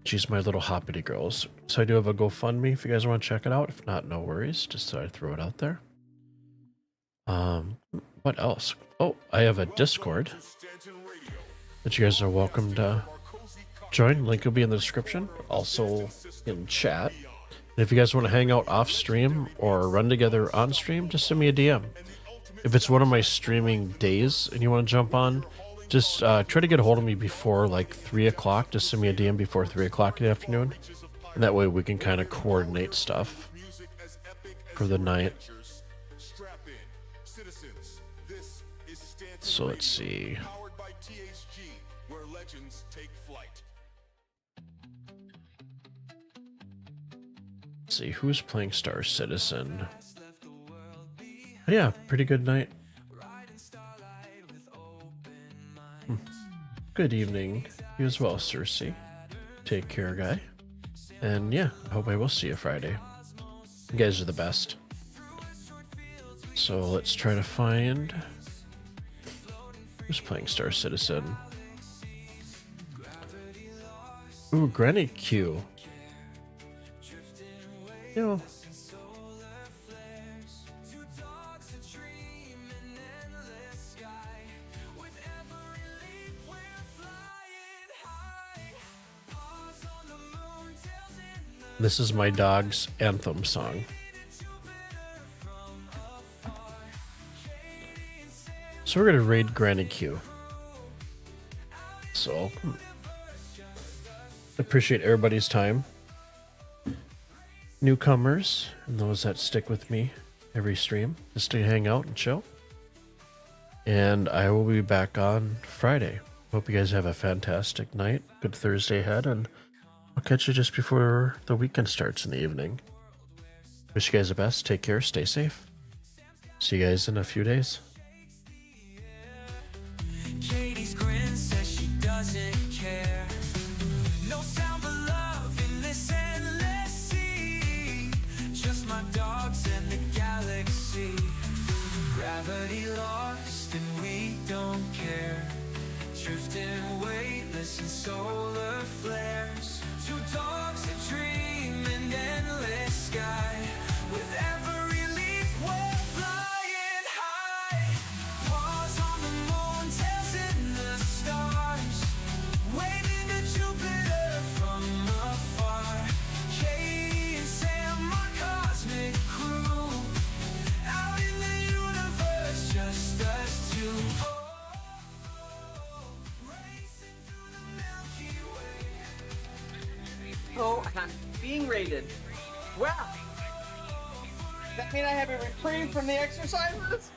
She's my little hoppity girls. So I do have a GoFundMe if you guys want to check it out. If not, no worries. Just thought I'd throw it out there. What else? Oh, I have a Discord that you guys are welcome to join. Link will be in the description. Also in chat. And if you guys want to hang out off stream or run together on stream, just send me a DM. If it's one of my streaming days and you want to jump on, just try to get a hold of me before like 3 o'clock. Just send me a DM before 3 o'clock in the afternoon. And that way we can kind of coordinate stuff for the night. So let's see. Let's see who's playing Star Citizen. Yeah, pretty good night. Good evening. You as well, Cersei. Take care, guy. And yeah, I hope I will see you Friday. You guys are the best. So let's try to find Who's playing Star Citizen? Ooh, Granny Q. You know, this is my dog's anthem song. So we're gonna raid Granny Q. So appreciate everybody's time. Newcomers and those that stick with me every stream just to hang out and chill. And I will be back on Friday. Hope you guys have a fantastic night. Good Thursday ahead, and I'll catch you just before the weekend starts in the evening. Wish you guys the best. Take care. Stay safe. See you guys in a few days.
Katie's grin says she doesn't care. No sound but love in this endless sea. Just my dogs and the galaxy. Gravity lost and we don't care. Drifting weightless in solar flares. Two dogs that dream in endless sky. With every leap we're flying high. Paws on the moon, tails in the stars. Waving to Jupiter from afar. Katie and Sam, our cosmic crew. Out in the universe, just us two. Racing through the Milky Way.
Oh, I'm being raided. Wow. Does that mean I have a reprieve from the exercises?